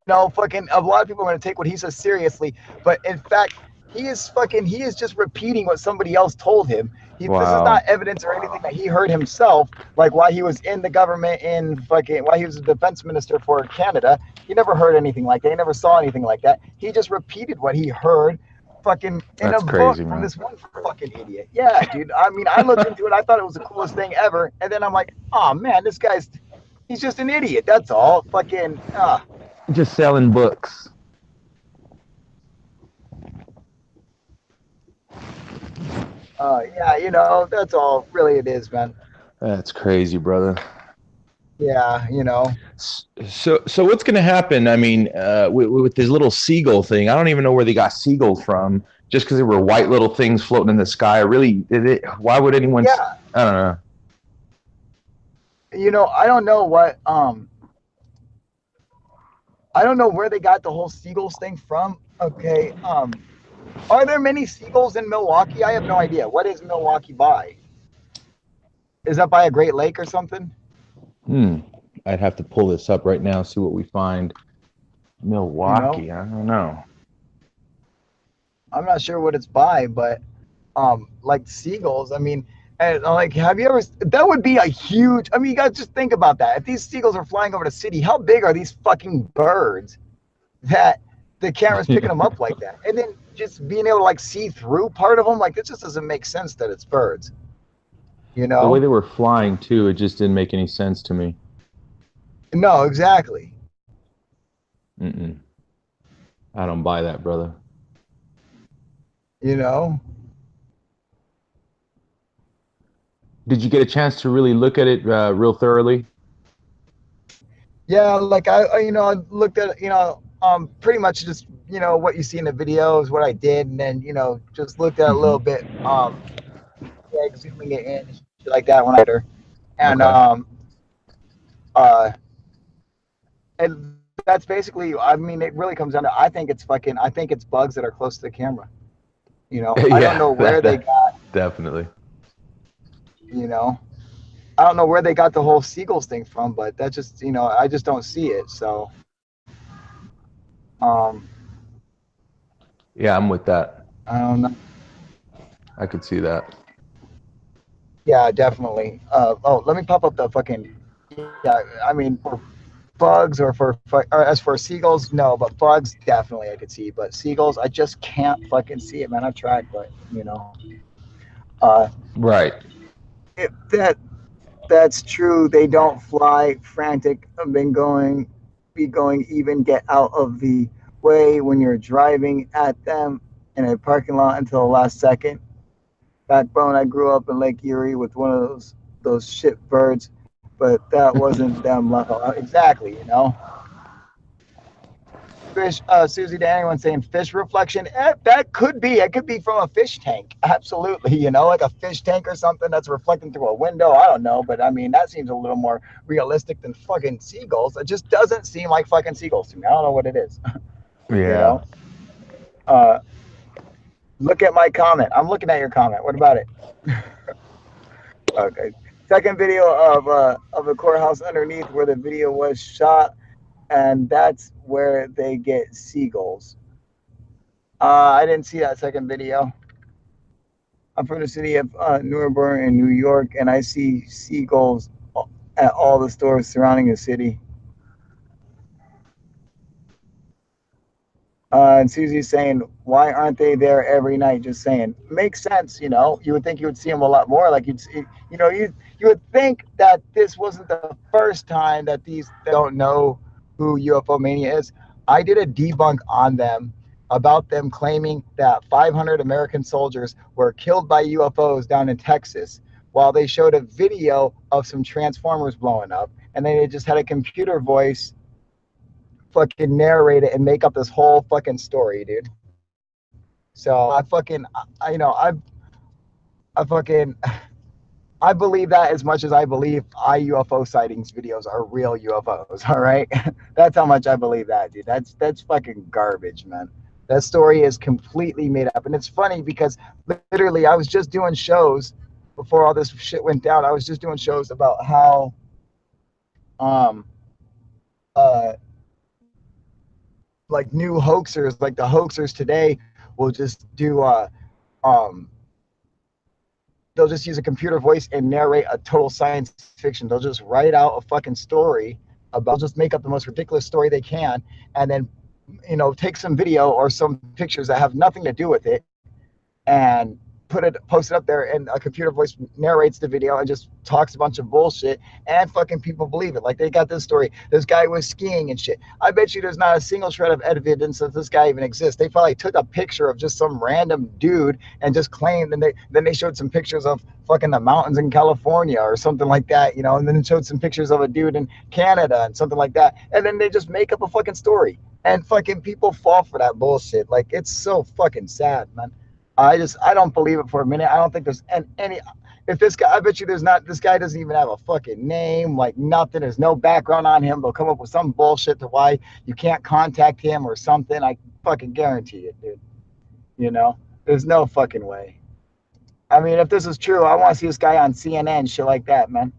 fucking a lot of people are going to take what he says seriously, but in fact he is just repeating what somebody else told him. This is not evidence or anything that he heard himself, like while he was in the government while he was a defense minister for Canada. He never heard anything like that. He never saw anything like that. He just repeated what he heard fucking in a book from this one fucking idiot. Yeah, dude. I mean, I looked into it. I thought it was the coolest thing ever. And then I'm like, oh man, he's just an idiot. That's all. Fucking just selling books. Yeah, that's all really it is, man. That's crazy, brother. Yeah, So what's going to happen? I mean, with this little seagull thing, I don't even know where they got seagulls from. Just because they were white little things floating in the sky. Really, why would anyone? Yeah. I don't know. I don't know what. I don't know where they got the whole seagulls thing from. Okay. Are there many seagulls in Milwaukee? I have no idea. What is Milwaukee by? Is that by a Great Lake or something? I'd have to pull this up right now, see what we find. Milwaukee, I don't know. I'm not sure what it's by, but like seagulls, I mean, and like, have you ever, that would be a huge, I mean, you guys just think about that. If these seagulls are flying over the city, how big are these fucking birds that the camera's picking them up like that? And then just being able to like see through part of them, like, it just doesn't make sense that it's birds. The way they were flying too, it just didn't make any sense to me. No, exactly. I don't buy that, brother. Did you get a chance to really look at it real thoroughly? Yeah, like I looked at pretty much just what you see in the videos, what I did, and then just looked at it a little bit, zooming it in, shit like that when I later, and and that's basically, I mean, it really comes down to, I think it's bugs that are close to the camera. I don't know where they got. Definitely. I don't know where they got the whole seagulls thing from, but that just, I just don't see it. So, yeah, I'm with that. I don't know. I could see that. Yeah, definitely. Let me pop up the fucking. Yeah, I mean, for bugs or as for seagulls, no, but bugs definitely I could see. But seagulls, I just can't fucking see it, man. I've tried, but right. If that's true, they don't fly frantic. I've been going, even get out of the way when you're driving at them in a parking lot until the last second. Backbone, I grew up in Lake Erie with one of those shit birds, but that wasn't them. Exactly, you know. Fish, Susie to anyone saying fish reflection. That could be. It could be from a fish tank. Absolutely, you know, like a fish tank or something that's reflecting through a window. I don't know, but I mean that seems a little more realistic than fucking seagulls. It just doesn't seem like fucking seagulls to me. I don't know what it is. Yeah. You know. Look at my comment. I'm looking at your comment. What about it? Okay. Second video of the courthouse underneath where the video was shot, and that's where they get seagulls. I didn't see that second video. I'm from the city of Nuremberg in New York, and I see seagulls at all the stores surrounding the city. And Susie's saying, why aren't they there every night? Just saying, makes sense. You know, you would think you would see them a lot more. Like you'd see, you know, you would think that this wasn't the first time that these don't know who UFO Mania is. I did a debunk on them about them claiming that 500 American soldiers were killed by UFOs down in Texas, while they showed a video of some transformers blowing up, and then they just had a computer voice fucking narrate it and make up this whole fucking story, dude. So I fucking, you know, I fucking, I believe that as much as I believe UFO sightings videos are real UFOs. All right, that's how much I believe that, dude. That's fucking garbage, man. That story is completely made up, and it's funny because literally I was just doing shows before all this shit went down. I was just doing shows about how, like new hoaxers, like the hoaxers today, will just do they'll just use a computer voice and narrate a total science fiction. They'll just write out a fucking story about, just make up the most ridiculous story they can, and then, you know, take some video or some pictures that have nothing to do with it and post it up there, and a computer voice narrates the video and just talks a bunch of bullshit, and fucking people believe it. Like they got this story, this guy was skiing and shit. I bet you there's not a single shred of evidence that this guy even exists. They probably took a picture of just some random dude and just claimed, and then they showed some pictures of fucking the mountains in California or something like that, you know, and then it showed some pictures of a dude in Canada and something like that, and then they just make up a fucking story, and fucking people fall for that bullshit. Like it's so fucking sad, man. I don't believe it for a minute. I don't think there's any. If this guy, I bet you there's not. This guy doesn't even have a fucking name, like nothing. There's no background on him. They'll come up with some bullshit to why you can't contact him or something. I fucking guarantee it, dude. You know, there's no fucking way. I mean, if this is true, I want to see this guy on CNN, shit like that, man.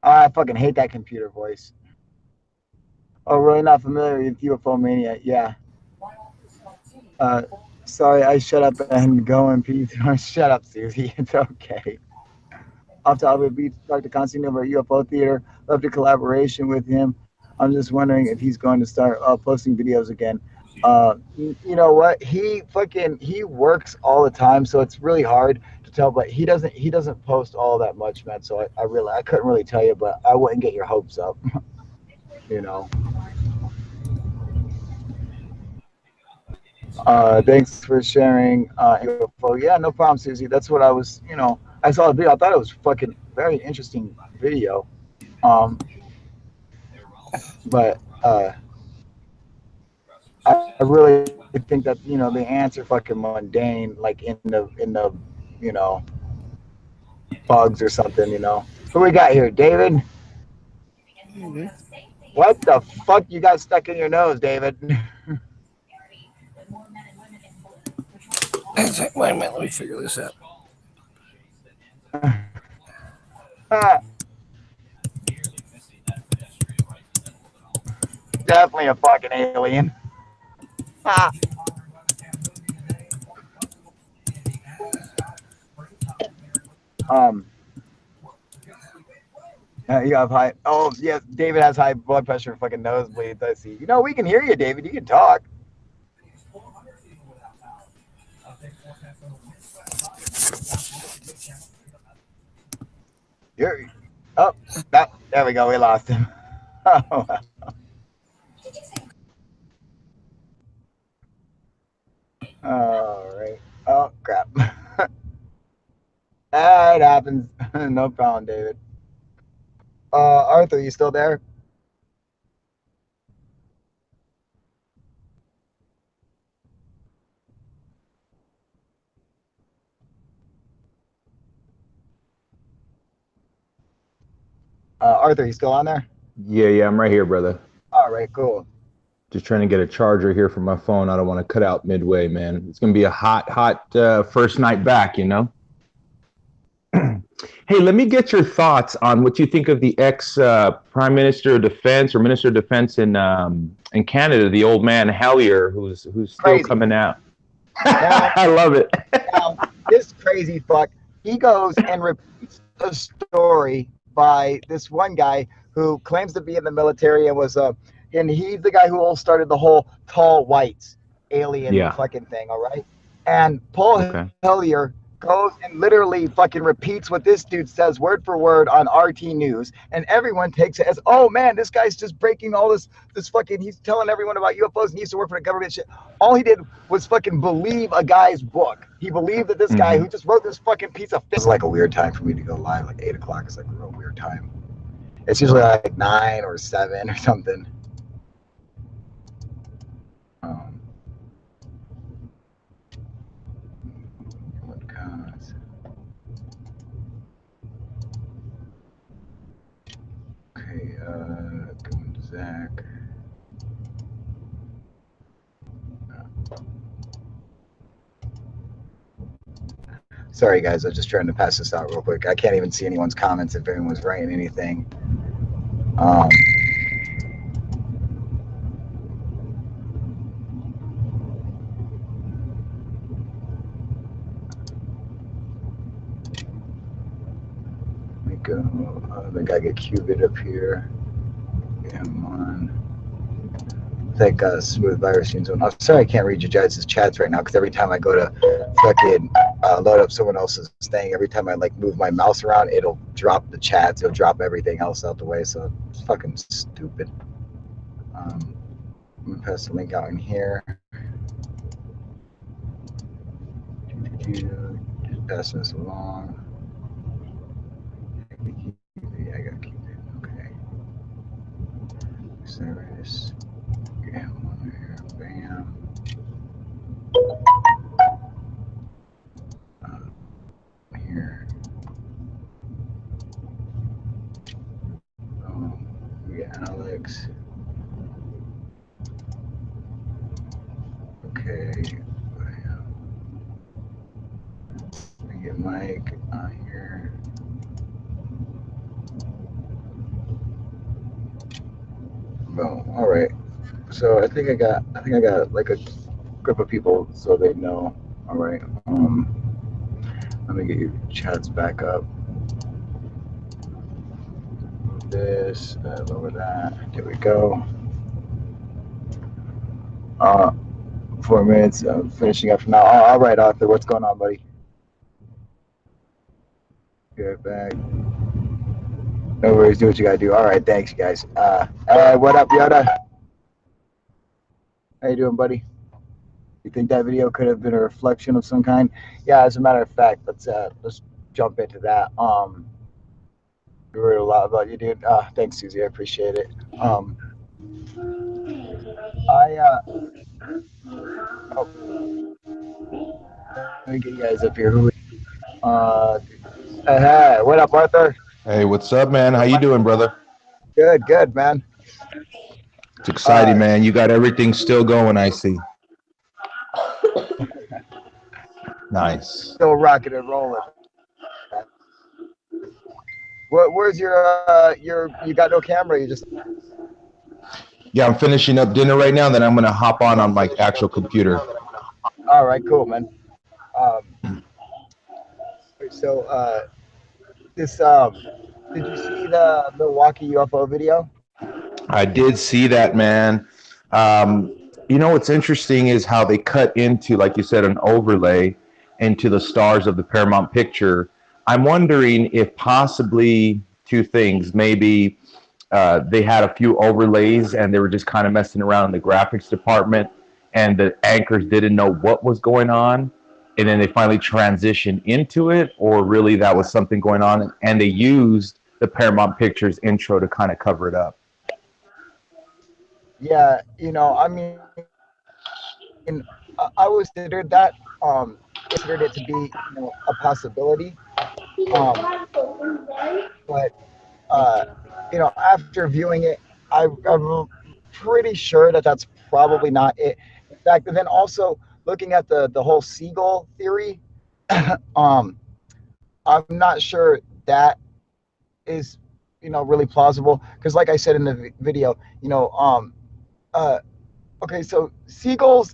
I fucking hate that computer voice. Oh, really not familiar with UFO Mania? Yeah. Sorry, I shut up and go in peace. Shut up, Susie. It's okay. Off top of it, beat Dr. Constantine over at UFO Theater. Love the collaboration with him. I'm just wondering if he's going to start posting videos again. You know what? He works all the time, so it's really hard to tell. But he doesn't post all that much, man. So I couldn't really tell you, but I wouldn't get your hopes up. You know. Thanks for sharing UFO. Yeah, no problem, Susie. That's what I was, you know, I saw the video. I thought it was fucking very interesting video. But I really think that, you know, the ants are fucking mundane, like in the you know, bugs or something, you know. Who we got here, David? Mm-hmm. What the fuck you got stuck in your nose, David? Wait a minute, let me figure this out. Definitely a fucking alien. You have high. Oh yes, David has high blood pressure and fucking nosebleeds. I see. You know, we can hear you, David. You can talk. You're. Oh, there we go. We lost him. Oh, all right. Oh crap. It happens. No problem, David. Arthur, you still there? Arthur, you still on there? Yeah, I'm right here, brother. All right, cool. Just trying to get a charger here for my phone. I don't want to cut out midway, man. It's gonna be a hot first night back, you know. Hey, let me get your thoughts on what you think of the ex Prime Minister of Defense or Minister of Defense in Canada, the old man Hellier, who's still Crazy. coming out. Now, I love it. now, this crazy fuck, he goes and repeats a story by this one guy who claims to be in the military and was and he's the guy who started the whole tall whites alien fucking thing, all right? And Paul Hellier goes and literally fucking repeats what this dude says word for word on RT News, and everyone takes it as, oh man, this guy's just breaking all this fucking, he's telling everyone about UFOs and he used to work for the government shit. All he did was fucking believe a guy's book. He believed that this guy who just wrote this fucking piece of It's like a weird time for me to go live, like 8 o'clock is like a real weird time. It's usually like 9 or 7 or something. Okay, going to Zach. Sorry guys, I was just trying to pass this out real quick. I can't even see anyone's comments if anyone's writing anything. Let me go. I think I get Qubit up here. Come on. Thank Smooth Virus Zone. I'm sorry I can't read you guys' chats right now because every time I go to fucking load up someone else's thing, every time I like move my mouse around, it'll drop the chats, it'll drop everything else out the way. So it's fucking stupid. I'm gonna pass the link out in here. Just passing this along. I gotta keep it. Okay. Service. Yeah, here. Bam. Here. We got Alex. Okay. We get Mike on here. Boom. All right. So I think I got like a group of people so they know. All right. Let me get your chats back up. Move this, lower that. There we go. 4 minutes. Finishing up from now. All right, Arthur. What's going on, buddy? Be right back. No worries. Do what you gotta do. All right. Thanks, you guys. What up, Yoda? How you doing, buddy? You think that video could have been a reflection of some kind? Yeah, as a matter of fact, let's jump into that. We heard a lot about you, dude. Thanks, Susie. I appreciate it. Oh, let me get you guys up here. Hey, what up, Arthur? Hey, what's up, man? How you doing, brother? Good, man. It's exciting, man. You got everything still going, I see. Nice. Still rocking and rolling. Where's your you got no camera? You just Yeah, I'm finishing up dinner right now, then I'm gonna hop on my actual computer. All right, cool, man. So this did you see the Milwaukee UFO video? I did see that, man. You know what's interesting is how they cut into, like you said, an overlay into the stars of the Paramount picture. I'm wondering if possibly two things. Maybe they had a few overlays and they were just kind of messing around in the graphics department and the anchors didn't know what was going on. and then they finally transitioned into it, or really that was something going on, and they used the Paramount Pictures intro to kind of cover it up. Yeah, I mean, I was considered that, considered it to be, a possibility. Um, but after viewing it, I'm pretty sure that that's probably not it. In fact, and then also looking at the whole seagull theory, um, I'm not sure that is, really plausible, because like I said in the video, uh, okay, so seagulls,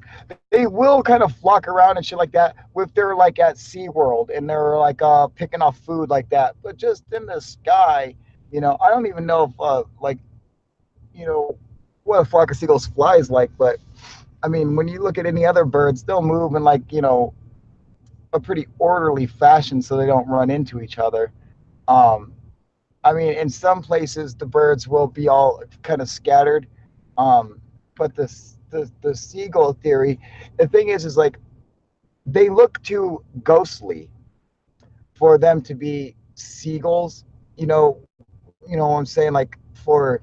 they will kind of flock around and shit like that if they're like at SeaWorld and they're like picking off food like that. But just in the sky, I don't even know if like, what a flock of seagulls flies like. But I mean, when you look at any other birds, they'll move in like, a pretty orderly fashion so they don't run into each other. Um, I mean, in some places the birds will be all kind of scattered, but the seagull theory, the thing is like they look too ghostly for them to be seagulls. What I'm saying? Like, for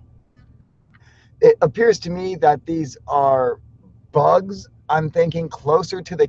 it appears to me that these are bugs. I'm thinking closer to the